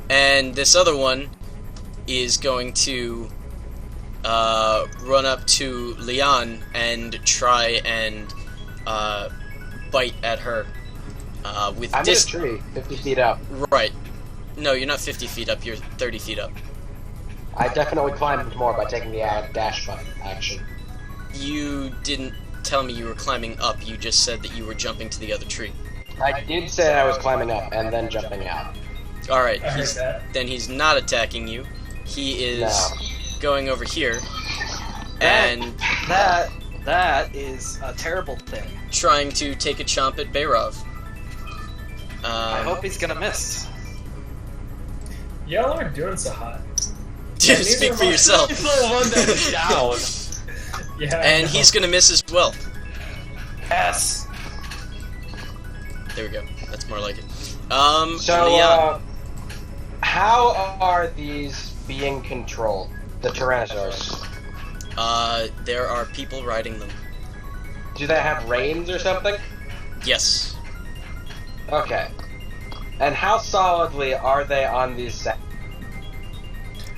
And this other one is going to run up to Leon and try and bite at her with I'm in a tree, 50 feet up. Right. No, you're not 50 feet up, you're 30 feet up. I definitely climbed more by taking the dash button action. You didn't tell me you were climbing up, you just said that you were jumping to the other tree. I did say I was climbing up and then jumping out. Alright, I heard that. then he's not attacking you. He is No. going over here and That is a terrible thing. trying to take a chomp at Bayrov. I hope he's gonna miss. Y'all aren't doing so hot. Speak for yourself. He's the one that is down. Yeah. I And know. he's gonna miss as well. Yes. There we go. That's more like it. So, Leon. how are these being controlled? The Tyrannosaurs? There are people riding them. Do they have reins or something? Yes. Okay. And how solidly are they on these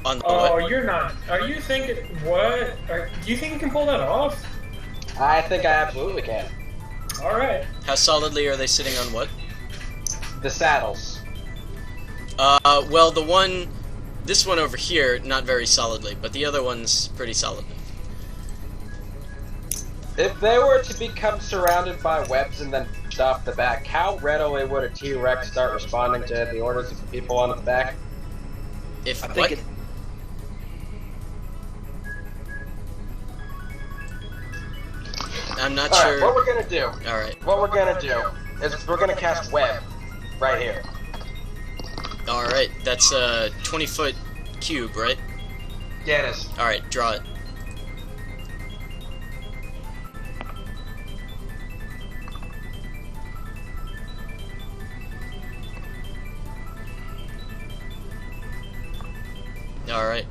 On the Oh, what? you're not. Are you thinking what? Do you think you can pull that off? I think I absolutely can. All right. How solidly are they sitting on what? The saddles. Well, this one over here, not very solidly, but the other one's pretty solid. If they were to become surrounded by webs and then pushed off the back, how readily would a T-Rex start responding to the orders of the people on the back? If I what? think it. I'm not All sure. right, what we're gonna do? All right. What we're gonna do is we're gonna cast web right here. All right. That's a 20-foot cube, right? Yeah, it is. All right. Draw it. All right.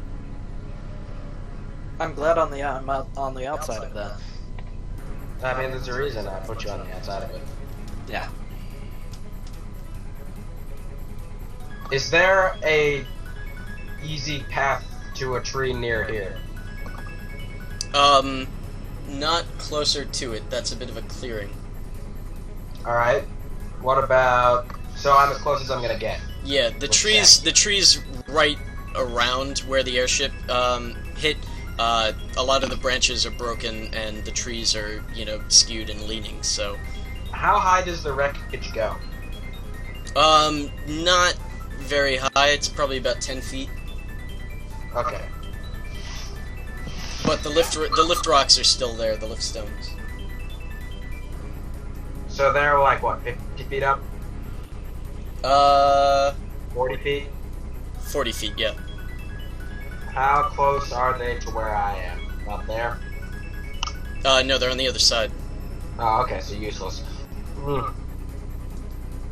I'm glad I'm on the outside of that. I mean, there's a reason I put you on the outside of it. Yeah. Is there a easy path to a tree near here? Not closer to it. That's a bit of a clearing. All right. What about? So I'm as close as I'm gonna get. Yeah, the trees right around where the airship hit. A lot of the branches are broken and the trees are, skewed and leaning. So, How high does the wreckage go? not very high. It's probably about 10 feet. Okay. But the lift rocks are still there. The lift stones. So they're like what, 50 feet up? 40 feet? 40 feet. Yeah. How close are they to where I am? Not there? No, they're on the other side. Oh, okay, so useless.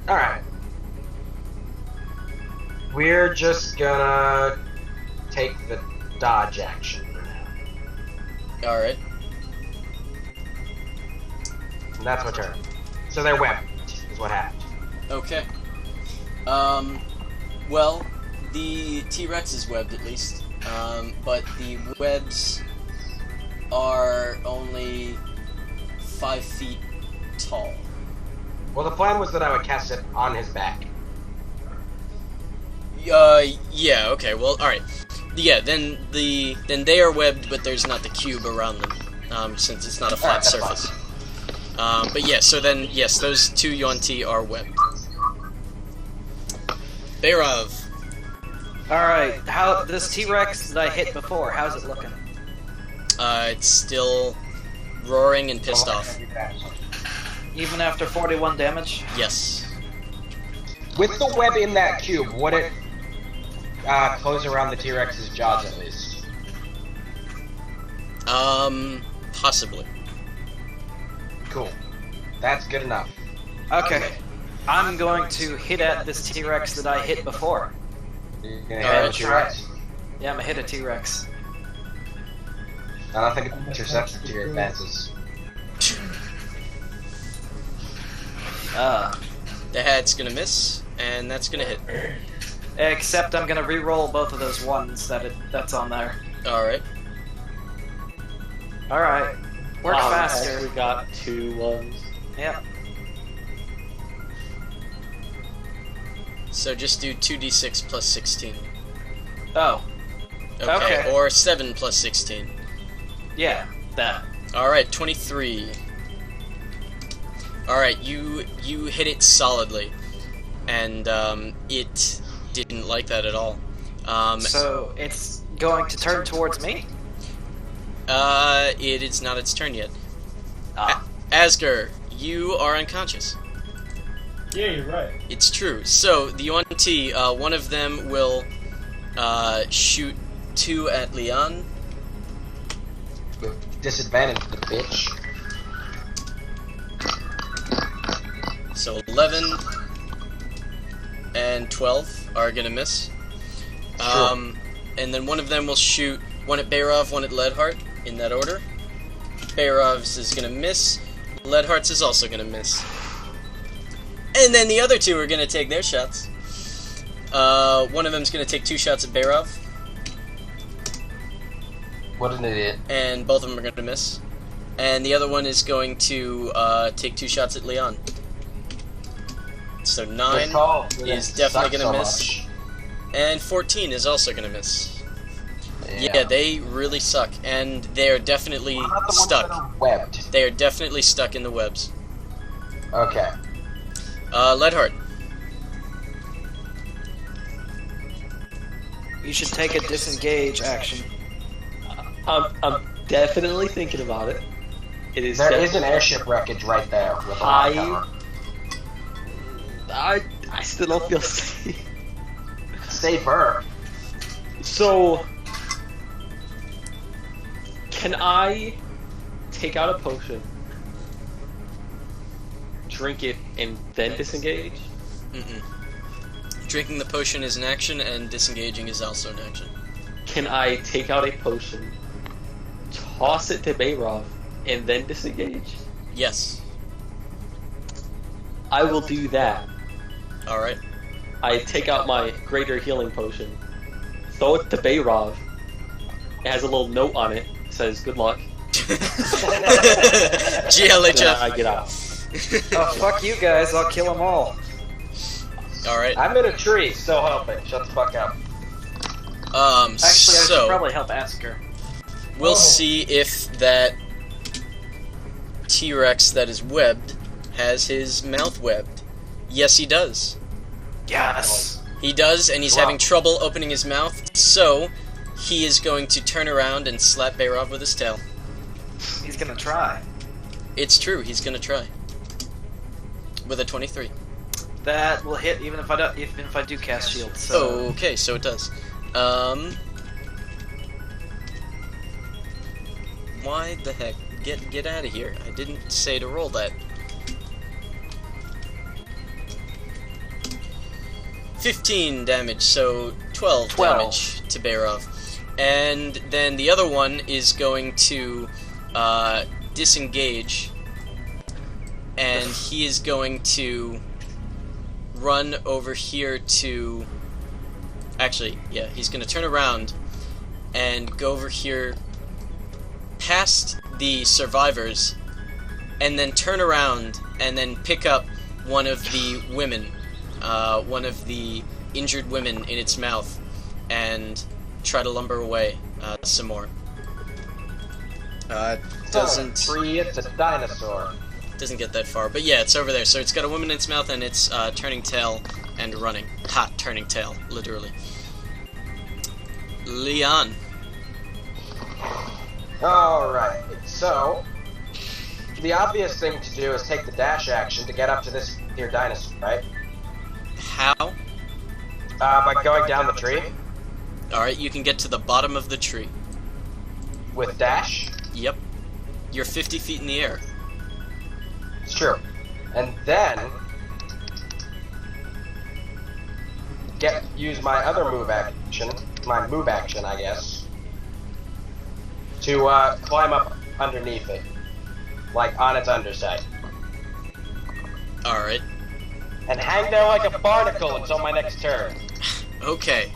Alright. We're just gonna take the dodge action for now. All right. And that's my turn. So they're webbed, is what happened. Okay. Well, the T-Rex is webbed at least. But the webs are only 5 feet tall. Well, the plan was that I would cast it on his back. Yeah, okay, well, alright. Yeah, then they are webbed, but there's not the cube around them, since it's not a flat surface. But yeah, so then, yes, those two Yuan-Ti are webbed. Beirov. Alright, how this T-Rex that I hit before, how's it looking? It's still roaring and pissed off. Even after 41 damage? Yes. With the web in that cube, would it close around the T-Rex's jaws at least? Possibly. Cool. That's good enough. Okay. I'm going to hit at this T-Rex that I hit before. You're gonna hit a T-Rex? Yeah, I'm gonna hit a T-Rex. I don't think it intercepts to your advances. The hat's gonna miss, and that's gonna hit. Except I'm gonna re-roll both of those ones that's on there. Alright. Alright. Work faster. We got 2 ones. Yep. So just do 2d6 plus 16. Oh. Okay. Or 7 plus 16. Yeah, that. Alright, 23. Alright, you hit it solidly. And it didn't like that at all. So it's going to turn towards me? It is not its turn yet. Ah. Asger, you are unconscious. Yeah, you're right. It's true. So, the Yuan-Ti, one of them will shoot 2 at Leon. With disadvantage, the bitch. So 11 and 12 are gonna miss. Sure. And then one of them will shoot 1 at Beirov, 1 at Leadheart, in that order. Beirov's is gonna miss. Leadheart's is also gonna miss. And then the other 2 are gonna take their shots. One of them's gonna take 2 shots at Beirov. What an idiot. And both of them are gonna miss. And the other one is going to take 2 shots at Leon. So 9 is definitely gonna miss. And 14 is also gonna miss. Yeah, they really suck. And they are definitely stuck. Webbed. They are definitely stuck in the webs. Okay. Leadheart. You should take a disengage action. I'm definitely thinking about it. It is. There is an airship wreckage right there with a lot of cover. I still don't feel safe. Safer. So, can I take out a potion, drink it, and then disengage? Mm-mm. Drinking the potion is an action, and disengaging is also an action. Can I take out a potion, toss it to Bayrov, and then disengage? Yes. I will do that. Alright. I take out my greater healing potion, throw it to Bayrov. It has a little note on it. It says, good luck. GLHF. I get out. Oh, fuck you guys, I'll kill them all. Alright. I'm in a tree, so help it. Shut the fuck up. Actually, I should so probably help Asker. we'll see if that T-Rex that is webbed has his mouth webbed. Yes, he does. Yes. He does, and he's Wow. having trouble opening his mouth, so he is going to turn around and slap Bayrov with his tail. He's gonna try. It's true, he's gonna try. With a 23. That will hit even if I do cast shield. So Okay, so it does. Why the heck? Get out of here. I didn't say to roll that. 15 damage, so 12 damage to Bayrov. And then the other one is going to disengage, and he is going to run over here to... Actually, yeah, he's going to turn around and go over here past the survivors, and then turn around and then pick up one of the women, one of the injured women in its mouth, and try to lumber away some more. Doesn't Tree, it's a dinosaur. doesn't get that far, but yeah, it's over there. So it's got a woman in its mouth, and it's turning tail and running. Ha! Turning tail, literally. Leon. Alright, so the obvious thing to do is take the dash action to get up to this here dinosaur, right? How? By going down the tree Alright, you can get to the bottom of the tree. with dash. Yep. You're 50 feet in the air. It's true. And then use my other move action, I guess, to climb up underneath it, like on its underside, Alright. and hang there like a barnacle until my next turn. Okay,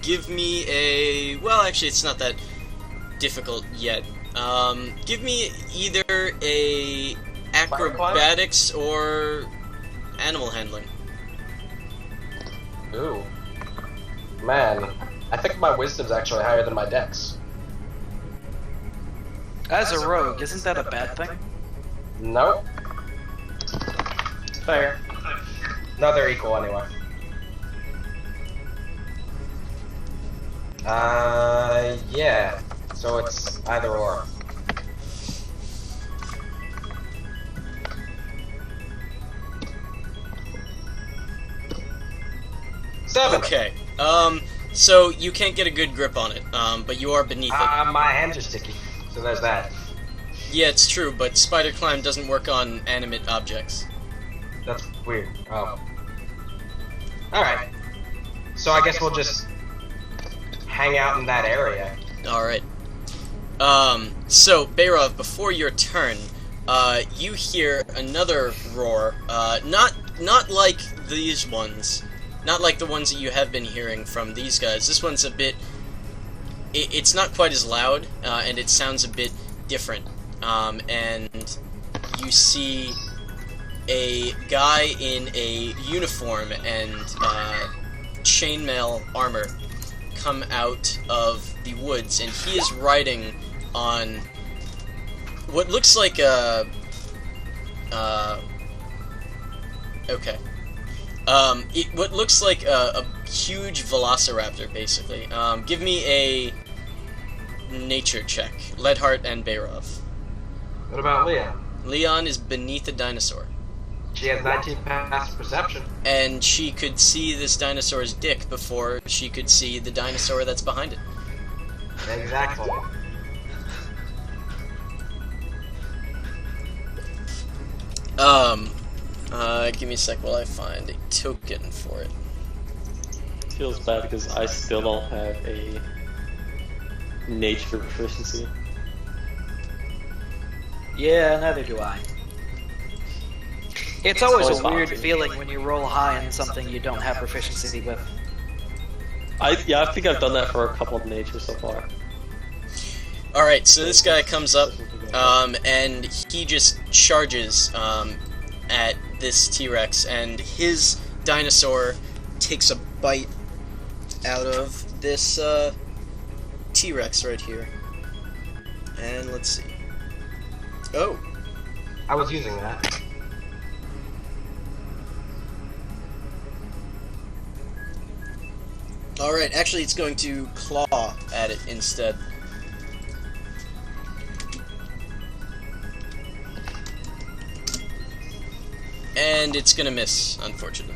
give me a... Well, actually, it's not that difficult yet. Give me either a acrobatics or animal handling. Ooh. Man, I think my wisdom's actually higher than my dex. as a rogue, isn't that a bad thing? Nope. Fair. No, they're equal anyway. Yeah. So it's either or. Seven. Okay, so you can't get a good grip on it, but you are beneath it. My hands are sticky, so there's that. Yeah, it's true, but spider climb doesn't work on animate objects. That's weird. Oh. Alright. So I guess we'll just hang out in that area. Alright. So, Bayrov, before your turn, you hear another roar, not like these ones, not like the ones that you have been hearing from these guys. This one's a bit, it's not quite as loud, and it sounds a bit different, and you see a guy in a uniform and chainmail armor come out of the woods, and he is riding on what looks like a okay. What looks like a huge velociraptor, basically. Give me a nature check. Leadheart and Bayrov. What about Leon? Leon is beneath a dinosaur. She has 19 passive perception. And she could see this dinosaur's dick before she could see the dinosaur that's behind it. Exactly. Give me a sec while I find a token for it. Feels bad because I still don't have a nature proficiency. Yeah, neither do I. It's always a weird feeling when you roll high in something you don't have proficiency with. I think I've done that for a couple of natures so far. Alright, so this guy comes up, and he just charges, at this T-Rex, and his dinosaur takes a bite out of this, T-Rex right here. And let's see. Oh. I was using that. Alright, actually it's going to claw at it instead. And it's gonna miss, unfortunately.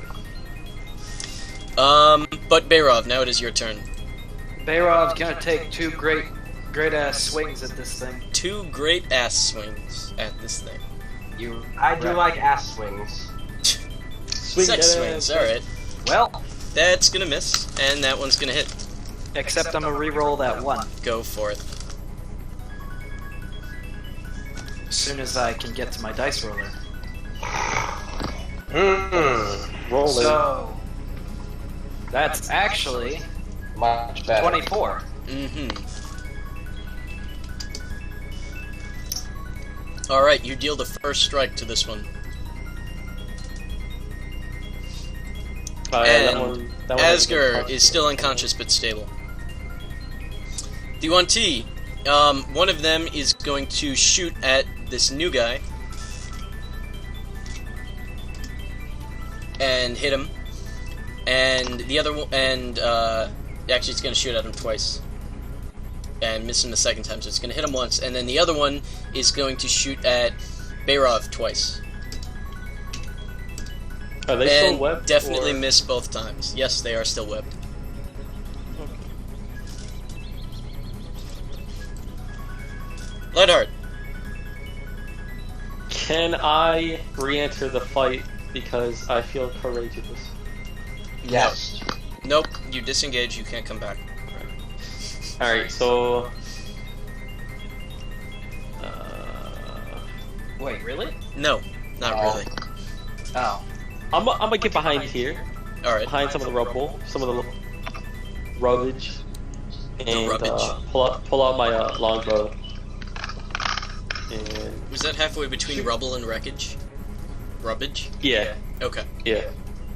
But Bayrov, now it is your turn. Bayrov's gonna take two great ass swings at this thing. 2 great ass swings at this thing. I do like ass swings. Sex swings, alright. Well, That's gonna miss, and that one's gonna hit. except I'm gonna re-roll that one Go for it. as soon as I can get to my dice roller. Roll it. So that's actually Much better. 24. Alright, you deal the first strike to this one. That And one Asger is still unconscious but stable. D1T, one of them is going to shoot at this new guy. And hit him. And the other one, actually it's going to shoot at him twice. And miss him the second time, so it's going to hit him once. And then the other one is going to shoot at Bayrov twice. Are they still And webbed? definitely or- miss both times. Yes, they are still webbed. Leadheart. Can I re-enter the fight because I feel courageous? Yes. Nope, you disengage, you can't come back. Alright, so... Wait, really? No, not really. Oh. I'm gonna get behind here, Alright. behind some of the rubble, some of the rubbish, and rubbish? pull out my longbow. And Was that halfway between rubble and wreckage? Rubbage? yeah, Okay, yeah,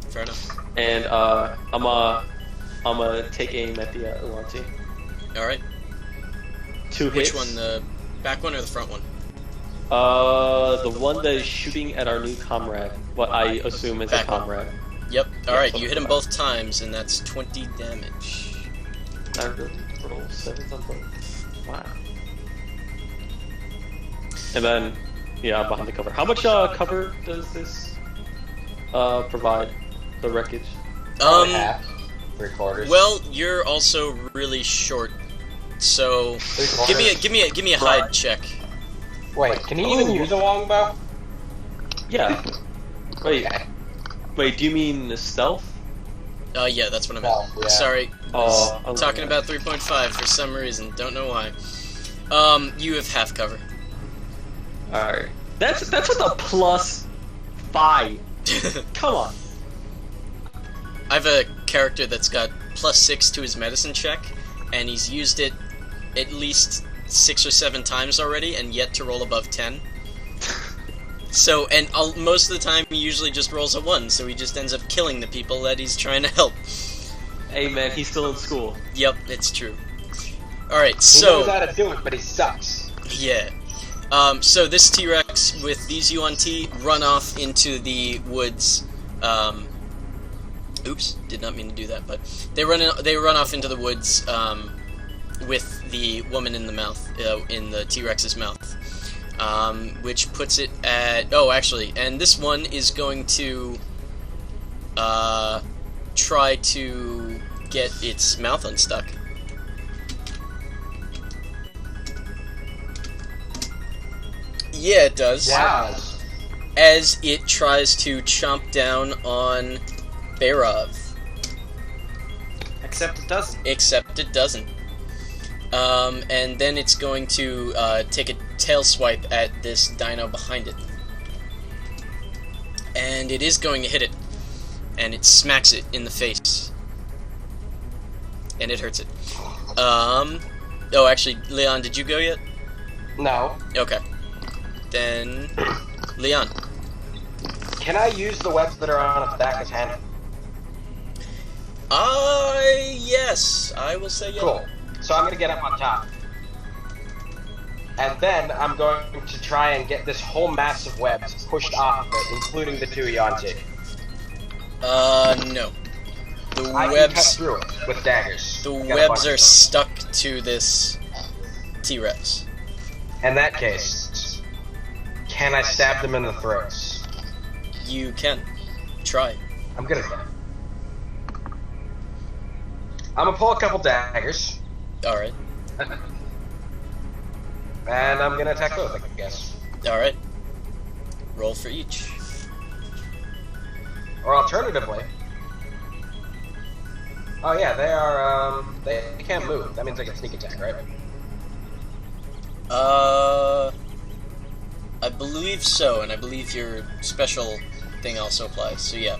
fair enough. and I'm gonna take aim at the Ulanti. Alright. 2 hits. Which one, the back one or the front one? The one that is shooting at our new comrade. What I assume is a Back one. comrade. Yep, alright, so you hit him back. both times, and that's 20 damage. I really roll 7s on both. Wow. And then, yeah, I'm behind the cover. How much cover does this provide? The wreckage. Half. 3/4. Well, you're also really short, so give me a hide check. Wait, can he even use a longbow? Yeah. Wait. Okay. Wait. Do you mean the stealth? Yeah, that's what I meant. Oh, yeah. Sorry, Oh, was talking about 3.5 for some reason. Don't know why. You have half cover. All right. That's with a +5. Come on. I have a character that's got +6 to his medicine check, and he's used it at least 6 or 7 times already, and yet to roll above 10. So, and most of the time he usually just rolls a 1, so he just ends up killing the people that he's trying to help. Hey man, he's still in school. Yep, it's true. Alright, He so... knows how to do it, but he sucks. Yeah. So this T-Rex with these UNT run off into the woods, Oops, did not mean to do that, but they run off into the woods with the woman in the mouth, in the T-Rex's mouth, which puts it at... Oh, actually, and this one is going to try to get its mouth unstuck. Yeah, it does. Wow. As it tries to chomp down on Bayrov. Except it doesn't. Except it doesn't. And then it's going to take a tail swipe at this dino behind it. And it is going to hit it. And it smacks it in the face. And it hurts it. Oh, actually, Leon, did you go yet? No. Okay. Then, Leon. Can I use the webs that are on its back as hand? Yes. I will say yes. Cool. So I'm going to get up on top. And then I'm going to try and get this whole mass of webs pushed off of it, including the two Yanti. No. The I can cut webs... through it with daggers. The Got a webs bunch are of them. stuck to this T-Rex. In that case, can I stab them in the throats? You can. Try. I'm good at that. I'm gonna pull a couple daggers, Alright. and I'm gonna attack both, I guess. Alright. Roll for each. Or alternatively... Oh yeah, they are, they can't move. That means they can sneak attack, right? I believe so, and I believe your special thing also applies, so yeah.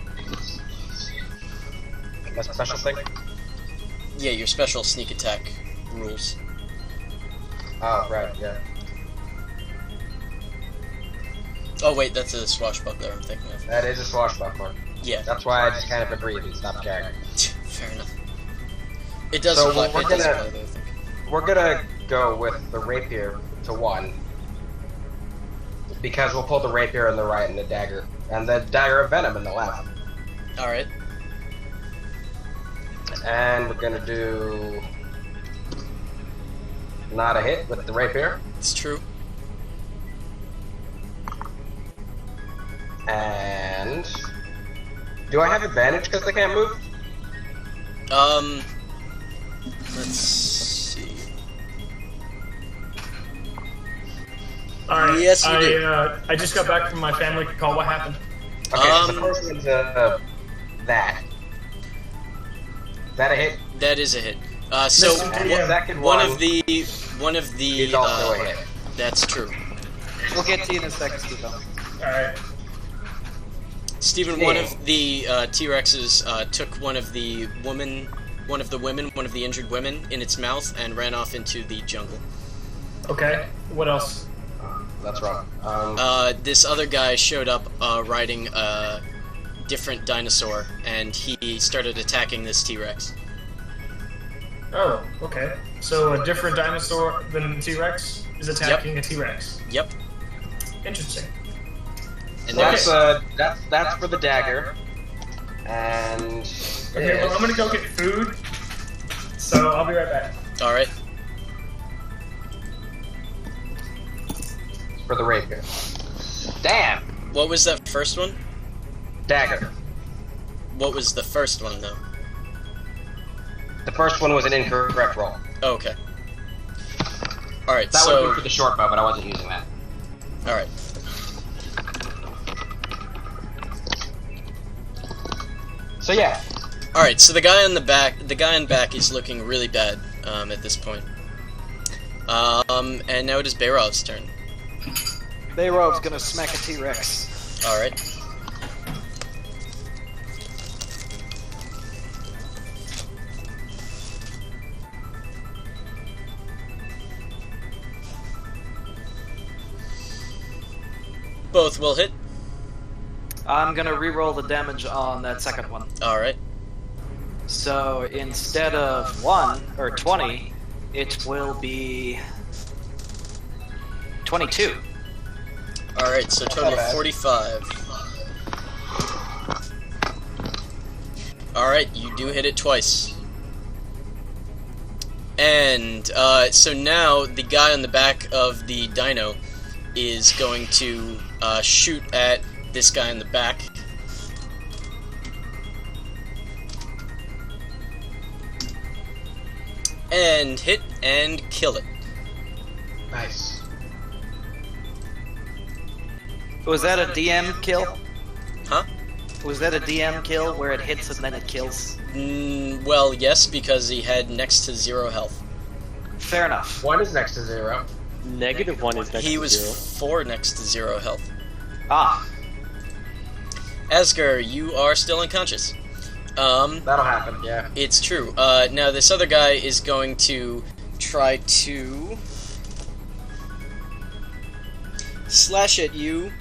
That's a special thing? Yeah, your special sneak attack rules. Oh, right, yeah. Oh wait, that's a swashbuckler I'm thinking of. That is a swashbuckler. Yeah. That's why I just kind of agreed and stopped caring. Fair enough. It does So apply, we're it does gonna- apply though, I think. We're gonna go with the rapier to one. Because we'll pull the rapier in the right and the dagger. And the dagger of venom in the left. Alright. And we're gonna do... Not a hit with the rapier. It's true. And... Do I have advantage because they can't move? Let's see. Alright, Yes, you do. I just got back from my family call. What happened? Okay, so the first one's that. Is that a hit? That is a hit. So Mr. And Yeah. the second one one of the is also a hit. That's true. We'll get to you in a second, Steve. Alright. Stephen, one of the T-Rexes took one of the injured women in its mouth and ran off into the jungle. Okay. What else? That's wrong. This other guy showed up riding a different dinosaur, and he started attacking this T-Rex. Oh, okay. So a different dinosaur than T-Rex is attacking a T-Rex. Yep. Interesting. And That's there's that's for the dagger. And Okay, well, I'm gonna go get food, so I'll be right back. alright. for the rapier. Damn! What was that first one? Dagger. What was the first one, though? The first one was an incorrect roll. Oh, okay. Alright, That would have been so... for the short bow, but I wasn't using that. Alright. So yeah, Alright, so the guy in back is looking really bad, at this point. And now it is Bayrov's turn. Bayrov's gonna smack a T-Rex. Alright. Both will hit. I'm gonna re-roll the damage on that second one. Alright. So instead of 1 or 20, it will be 22. Alright, so total of 45. Alright, you do hit it twice. And, so now the guy on the back of the dino is going to shoot at this guy in the back. And hit and kill it. Nice. Was that a DM kill? Huh? Was that a DM kill where it hits and then it kills? Well, yes, because he had next to 0 health. Fair enough. 1 is next to 0. -1 is next He to was 0. 4 next to 0 health. Ah. Asger, you are still unconscious. That'll happen, yeah. It's true. Now this other guy is going to try to slash at you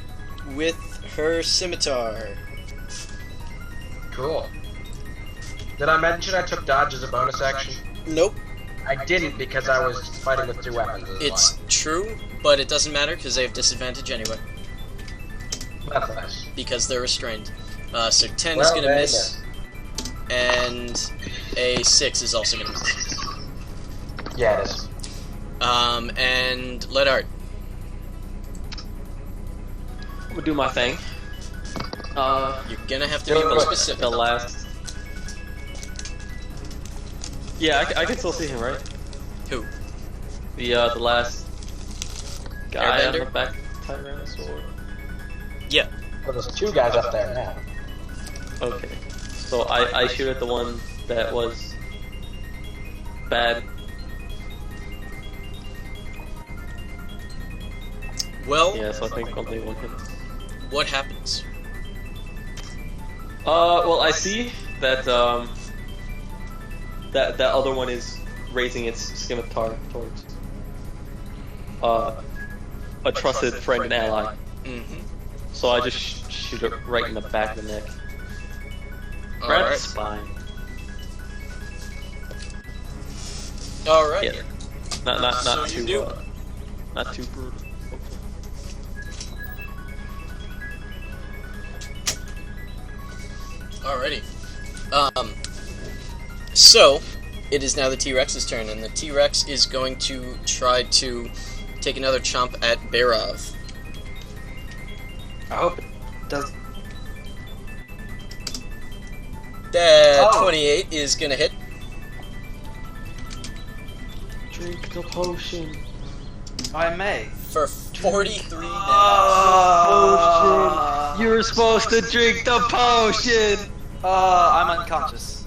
with her scimitar. Cool. Did I mention I took dodge as a bonus action? Nope. I didn't because I was fighting with 2 weapons. It's true, but it doesn't matter because they have disadvantage anyway. That's nice. Because they're restrained. So 10 is going to miss, and a 6 is also going to miss. Yeah, it is. And let art. I'm gonna do my thing. You're gonna have to be more specific. The last. Yeah, I can still see him, right? Who? The last guy on the Airbender? back Tyrannosaur. Yeah. Well, there's 2 guys up there now. Okay. So I shoot at the one that was bad. Well, Yeah, so I think only 1 hit. what happens? Well, I see that that other one is raising its scimitar towards a trusted friend and ally. Mm-hmm. So I just shoot it right in the back of the neck, right at the Alright. spine. Alright. Yeah. Not So you too do. not too brutal. Alrighty. So, it is now the T-Rex's turn, and the T-Rex is going to try to take another chomp at Barov. I hope it does. That Oh. 28 is gonna hit. Drink the potion. I may. For 43 damage. Oh, You were supposed to drink the potion. I'm unconscious.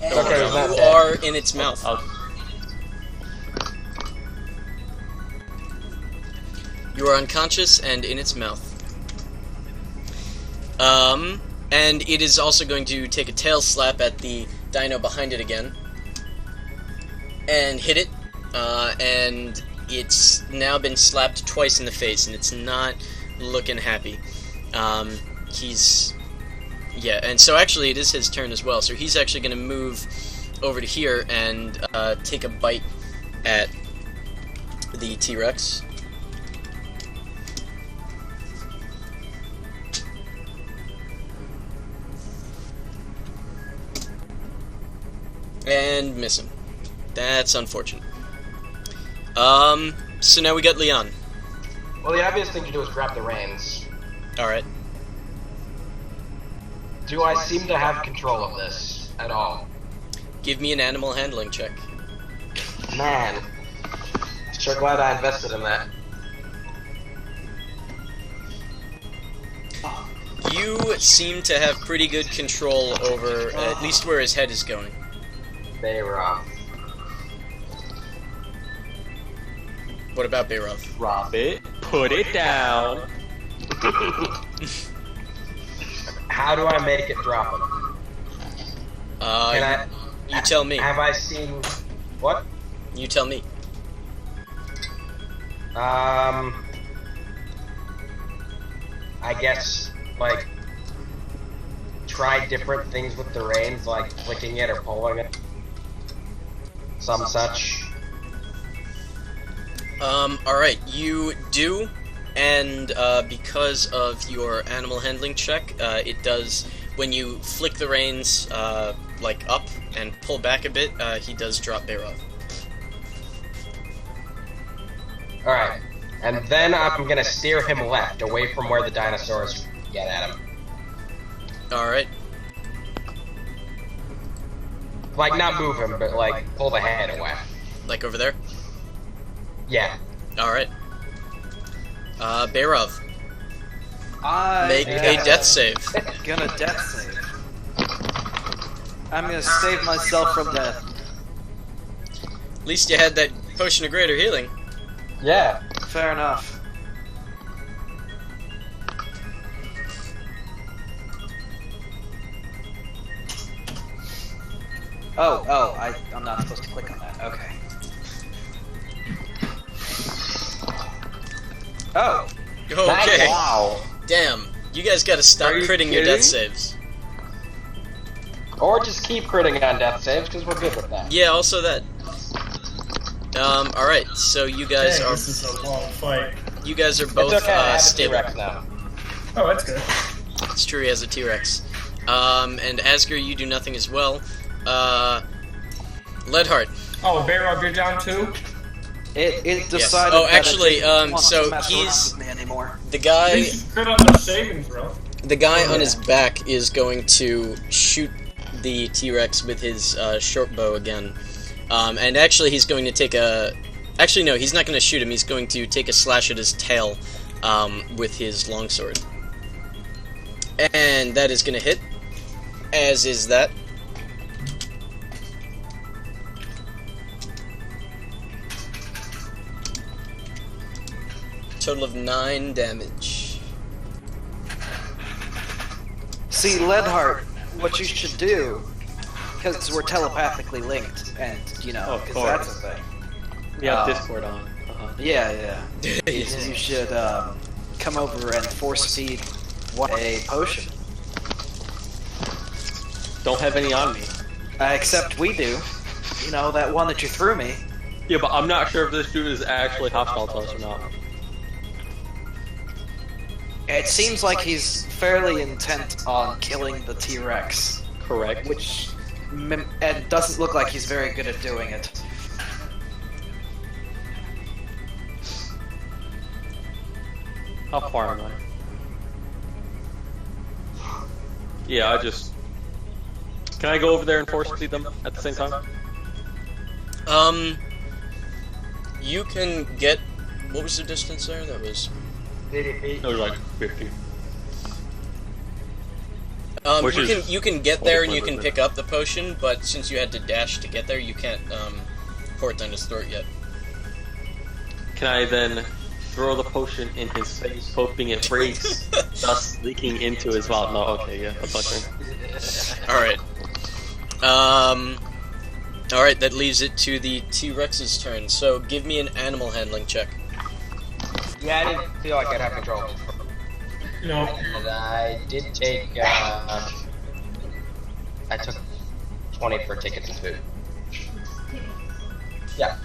And Okay, it's not you dead. are in its mouth. You are unconscious and in its mouth. And it is also going to take a tail slap at the dino behind it again. And hit it. And it's now been slapped twice in the face, and it's not looking happy. Yeah, and so actually it is his turn as well, so he's actually going to move over to here and take a bite at the T-Rex. And miss him. That's unfortunate. So now we got Leon. Well, the obvious thing to do is grab the reins. Alright. Do I seem to have control of this at all? Give me an animal handling check. Man. Sure glad I invested in that. You seem to have pretty good control over at least where his head is going. They were off. What about Bayrov? Drop it. Put it down. How do I make it drop it? Can You tell me. Have I seen... What? You tell me. I guess, like, try different things with the reins, like flicking it or pulling it. Some such. Alright, you do, and because of your animal handling check, it does when you flick the reins like up and pull back a bit, he does drop Bear off. Alright. And then I'm gonna steer him left, away from where the dinosaurs get at him. Alright. Like, not move him, but like, pull the head away. Like over there? Yeah. Alright. Bearov, I make a death save. Gonna death save. I'm gonna save myself from death. At least you had that potion of greater healing. Yeah. Fair enough. I'm not supposed to click on that. Okay. Oh. Okay. Wow. Damn. You guys gotta stop Are you critting your death kidding? saves. Or just keep critting on death saves, because we're good with that. Yeah, also that. Alright, so you guys Dang, are this is a long fight. you guys are both It's okay, I have a stable. T-Rex now. Oh, that's good. It's true, he has a T-Rex. And Asger, you do nothing as well. Leadheart. Oh, Bearov, you're down too? It decided. Oh, that actually, it didn't want so to mess around he's- with me anymore. The guy You should crit on the saving throw. The guy Oh, on yeah. his back is going to shoot the T-Rex with his short bow again. And actually he's going to take a... Actually, no, he's not going to shoot him. He's going to take a slash at his tail with his longsword. And that is going to hit. As is that. Total of 9 damage. See, Leadheart, what you should do, because we're telepathically linked, and you know, Of because course. that's a thing. We have Oh. Discord on. Yeah. You should come over and force feed a potion. Don't have any on me. Except we do. You know, that one that you threw me. Yeah, but I'm not sure if this dude is actually hostile to us or not. It seems like he's fairly intent on killing the T-Rex, Correct. which and doesn't look like he's very good at doing it. How far am I? Yeah, I just... Can I go over there and force feed them at the same time? You can get... What was the distance there? That was... No, like 50. Which you is can get there and you movement. can pick up the potion, but since you had to dash to get there, you can't pour it down his throat yet. Can I then throw the potion in his face, hoping it breaks, thus leaking into his mouth? No, okay, yeah, that's my turn. Alright. Alright, that leaves it to the T-Rex's turn, so give me an animal handling check. Yeah, I didn't feel like I'd have control. No. And I did take, I took 20 for tickets and food. Yeah.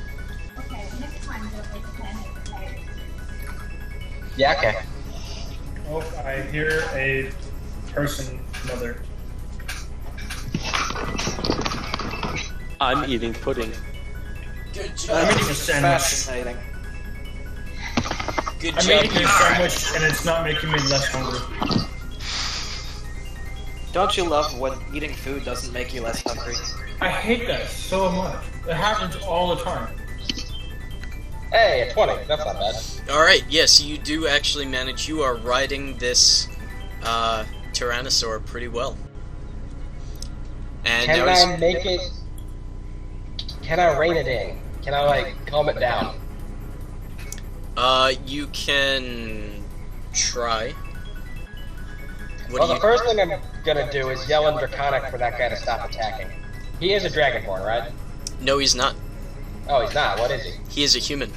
Okay, next time you'll take a pen and prepare. Yeah, okay. Oh, I hear a person, mother. I'm eating pudding. Good I'm eating a sandwich. Fascinating. Good I'm job, eating a sandwich and it's not making me less hungry. Don't you love when eating food doesn't make you less hungry? I hate that so much. It happens all the time. Hey, a 20. That's not bad. Alright, yes, you do actually manage. You are riding this Tyrannosaur pretty well. And Can now he's- I make it... Can I rein it in? Can I, like, calm it down? you can try. What Well, do the first thing I'm gonna do is yell in Draconic for that guy to stop attacking. He is a Dragonborn, right? No, he's not. Oh, he's not. What is he? He is a human.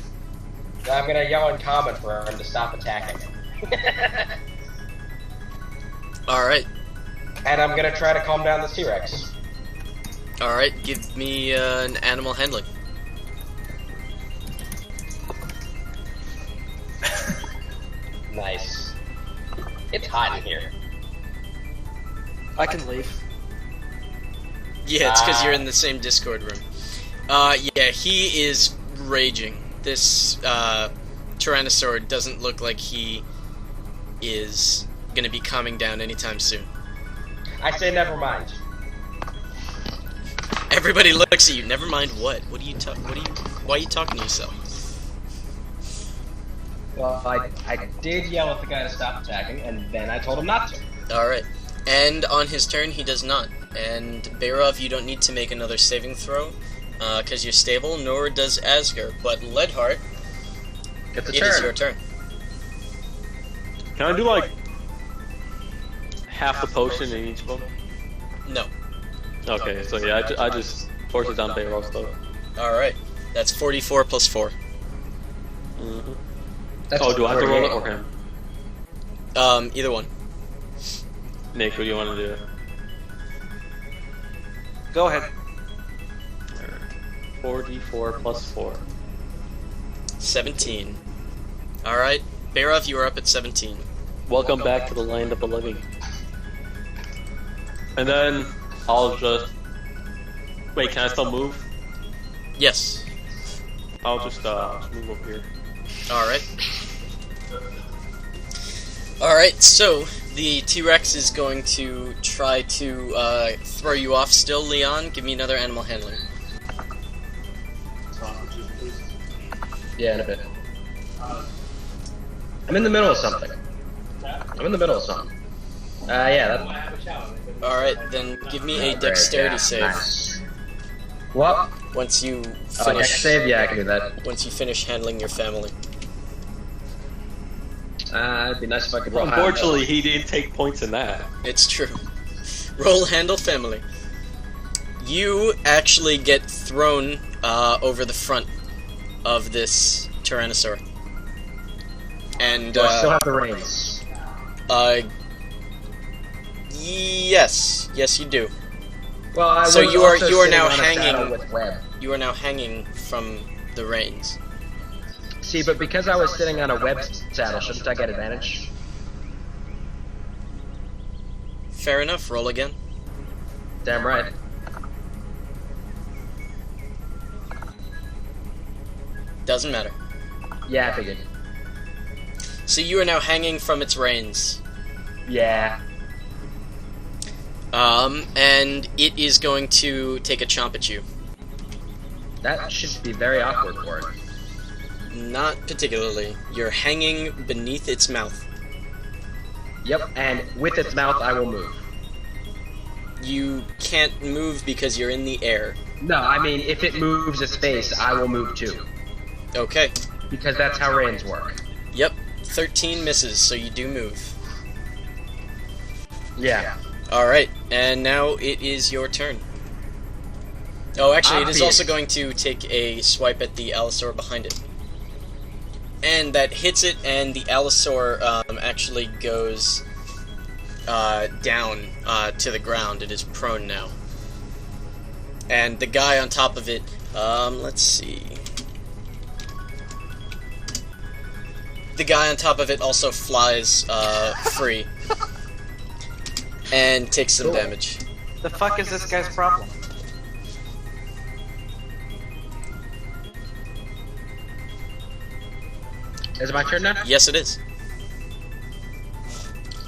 I'm gonna yell in Common for him to stop attacking. Alright. And I'm gonna try to calm down this T-Rex. Alright, give me an animal handling. Nice. It's hot in here. I can leave. Yeah, it's because you're in the same Discord room. Yeah, he is raging. This Tyrannosaur doesn't look like he is gonna be calming down anytime soon. I say never mind. Everybody looks at you. Never mind what? Why are you talking to yourself? Well, I did yell at the guy to stop attacking, and then I told him not to. Alright. And on his turn, he does not. And Bayrov, you don't need to make another saving throw, because you're stable, nor does Asger. But Leadheart, It's a it turn. is your turn. Can I do like half the potion in each of them? No. Okay, so yeah, I just force it down Bayros though. Alright. That's 44 plus 4. Mm-hmm. That's Oh, do I have to roll it 48. or him? Either one. Nick, what do you want to do? Go ahead. 4d4 plus 4. 17. Alright. Bayrov, you are up at 17. Welcome back to the land of the living. And then I'll just... Wait, can I still move? Yes. I'll just move over here. Alright. Alright, so the T-Rex is going to try to throw you off still, Leon. Give me another animal handling. Yeah, in a bit. I'm in the middle of something. Yeah, that... Alright, then give me a dexterity save. Nice. What? Once you Oh, finish dex save? Yeah, I can do that. once you finish handling your family. It'd be nice if I could roll high. Unfortunately, he didn't take points in that. It's true. Roll handle family. You actually get thrown over the front of this Tyrannosaur. And Do I still have the reins? Yes, you do. Well, I So was you are- also you are sitting now on a saddle hanging. with web. You are now hanging from the reins. See, but because I was sitting on a web saddle, shouldn't I get advantage? Fair enough. Roll again. Damn right. Doesn't matter. Yeah, I figured. So you are now hanging from its reins. Yeah. And it is going to take a chomp at you. That should be very awkward for it. Not particularly. You're hanging beneath its mouth. Yep, and with its mouth I will move. You can't move because you're in the air. No, I mean, if it moves its face, I will move too. Okay. Because that's how reins work. Yep. 13 misses, so you do move. Yeah. Alright, and now it is your turn. Oh, actually, it is Obvious. also going to take a swipe at the Allosaur behind it. And that hits it, and the Allosaur actually goes down to the ground. It is prone now. And the guy on top of it, let's see. The guy on top of it also flies free. And takes some Cool. damage. The fuck is this guy's problem? Is it my turn now? Yes, it is.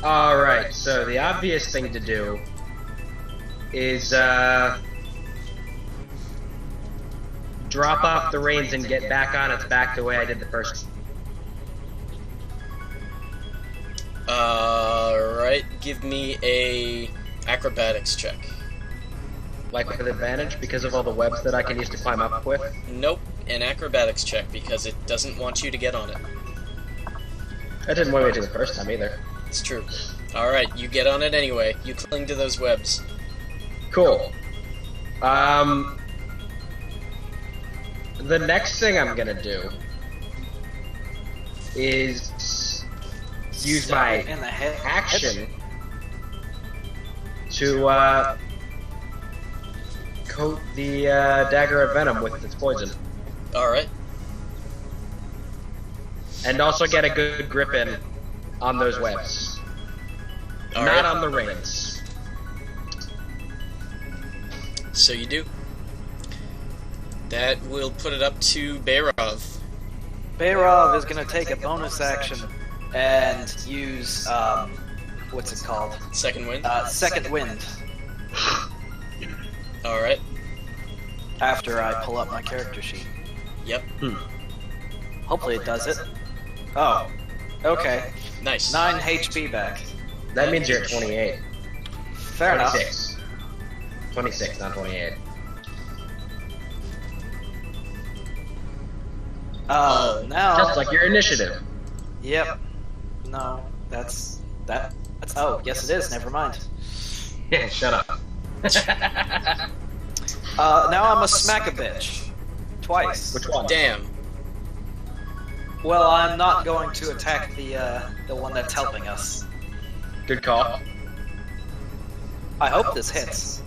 Alright, so the obvious thing to do is, drop off the reins and get back on its back the way I did the first. Alright, give me a acrobatics check. Like with advantage because of all the webs that I can use to climb up with. Nope, an acrobatics check because it doesn't want you to get on it. I didn't want me to the first time either. It's true. Alright, you get on it anyway. You cling to those webs. Cool. The next thing I'm gonna do is use my In the head. action to coat the dagger of venom with its poison, Alright. and also get a good grip in on those webs, not Alright. on the reins. So you do. That will put it up to Bayrov. Bayrov is going to take a bonus action and use, what's it called? Second wind? Second wind. Alright. After I pull up my character sheet. Yep. Hopefully it does it. Oh. Okay. Nice. 9 HP back. That means you're at 28. Fair enough. 26. 26, not 28. Now... Just like your initiative. Yep. No, that's... Oh, yes it is, never mind. Yeah, shut up. Now I'm a smack a bitch. Twice. Which one? Damn. Well, I'm not going to attack the one that's helping us. Good call. I hope this hits.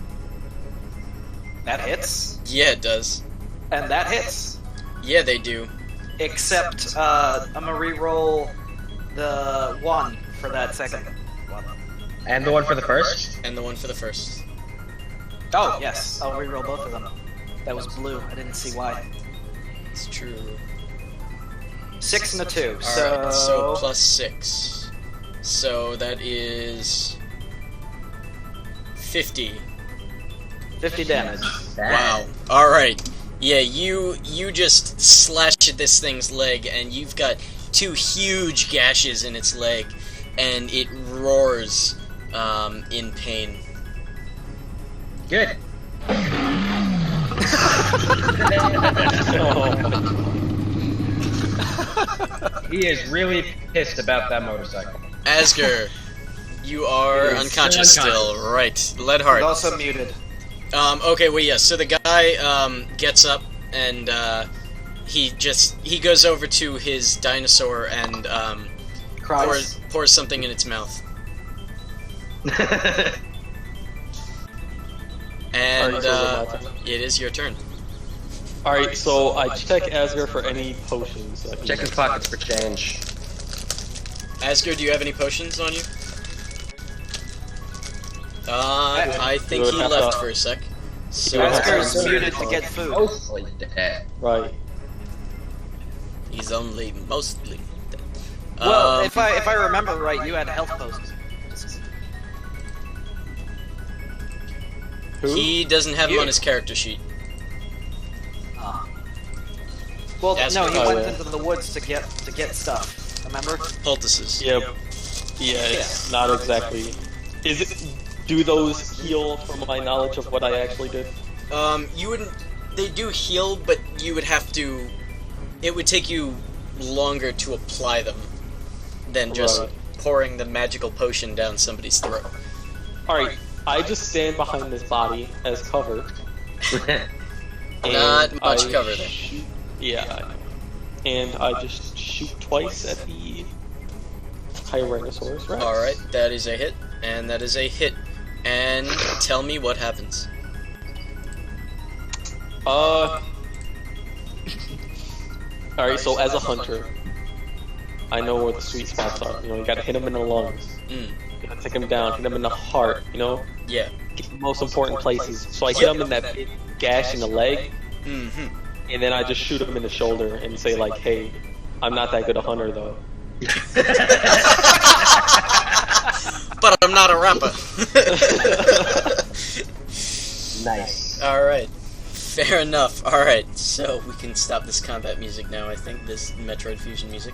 That hits. Yeah, it does. And that hits. Yeah, they do. Except, I'm gonna re-roll the 1 for that second one. And the one for the first? And the one for the first. Oh, yes. I'll re-roll both of them. That was blue. I didn't see why. It's true. 6 and a 2. Alright, so plus 6. So that is 50. 50 damage. Wow. Alright. Yeah, you just slash at this thing's leg, and you've got 2 huge gashes in its leg, and it roars in pain. Good. He is really pissed about that motorcycle. Asger, you are He is unconscious still still. Right. He's Leadheart. also muted. Okay, well, yeah, so the guy gets up, and he goes over to his dinosaur and Cries. pours something in its mouth. And Alright, so is it my turn? it is your turn. Alright, so I check Asger for any potions. Check his pockets for change. Asger, do you have any potions on you? I think he left for a sec. So Asger's muted to get food. Mostly dead. Right. he's only mostly dead. Well, if I remember right, you had health potions. Who? He doesn't have them on his character sheet. Well, Asger. no, he Oh, went yeah. into the woods to get stuff. Remember? Poultices. Yep. Yeah, it's not exactly. Is it? Do those heal from my knowledge of what I actually did? You wouldn't. They do heal, but you would have to. It would take you longer to apply them than just Right. pouring the magical potion down somebody's throat. Alright, I just stand behind this body as cover. and Not much I cover there. shoot- Yeah, and I just shoot twice at the Tyrannosaurus Rex. Alright, that is a hit, and that is a hit. And tell me what happens. Alright, so as a hunter, I know where the sweet spots are. You know, you gotta hit him in the lungs. Mm, You gotta take him down, hit him in the heart, you know? yeah. Get the most important places. So I hit him in that big gash in the leg, Mm-hmm. and then I just shoot him in the shoulder and say like, hey, I'm not that good a hunter though. But I'm not a rapper. Nice. Alright. Fair enough. Alright, so we can stop this combat music now, I think, this Metroid Fusion music.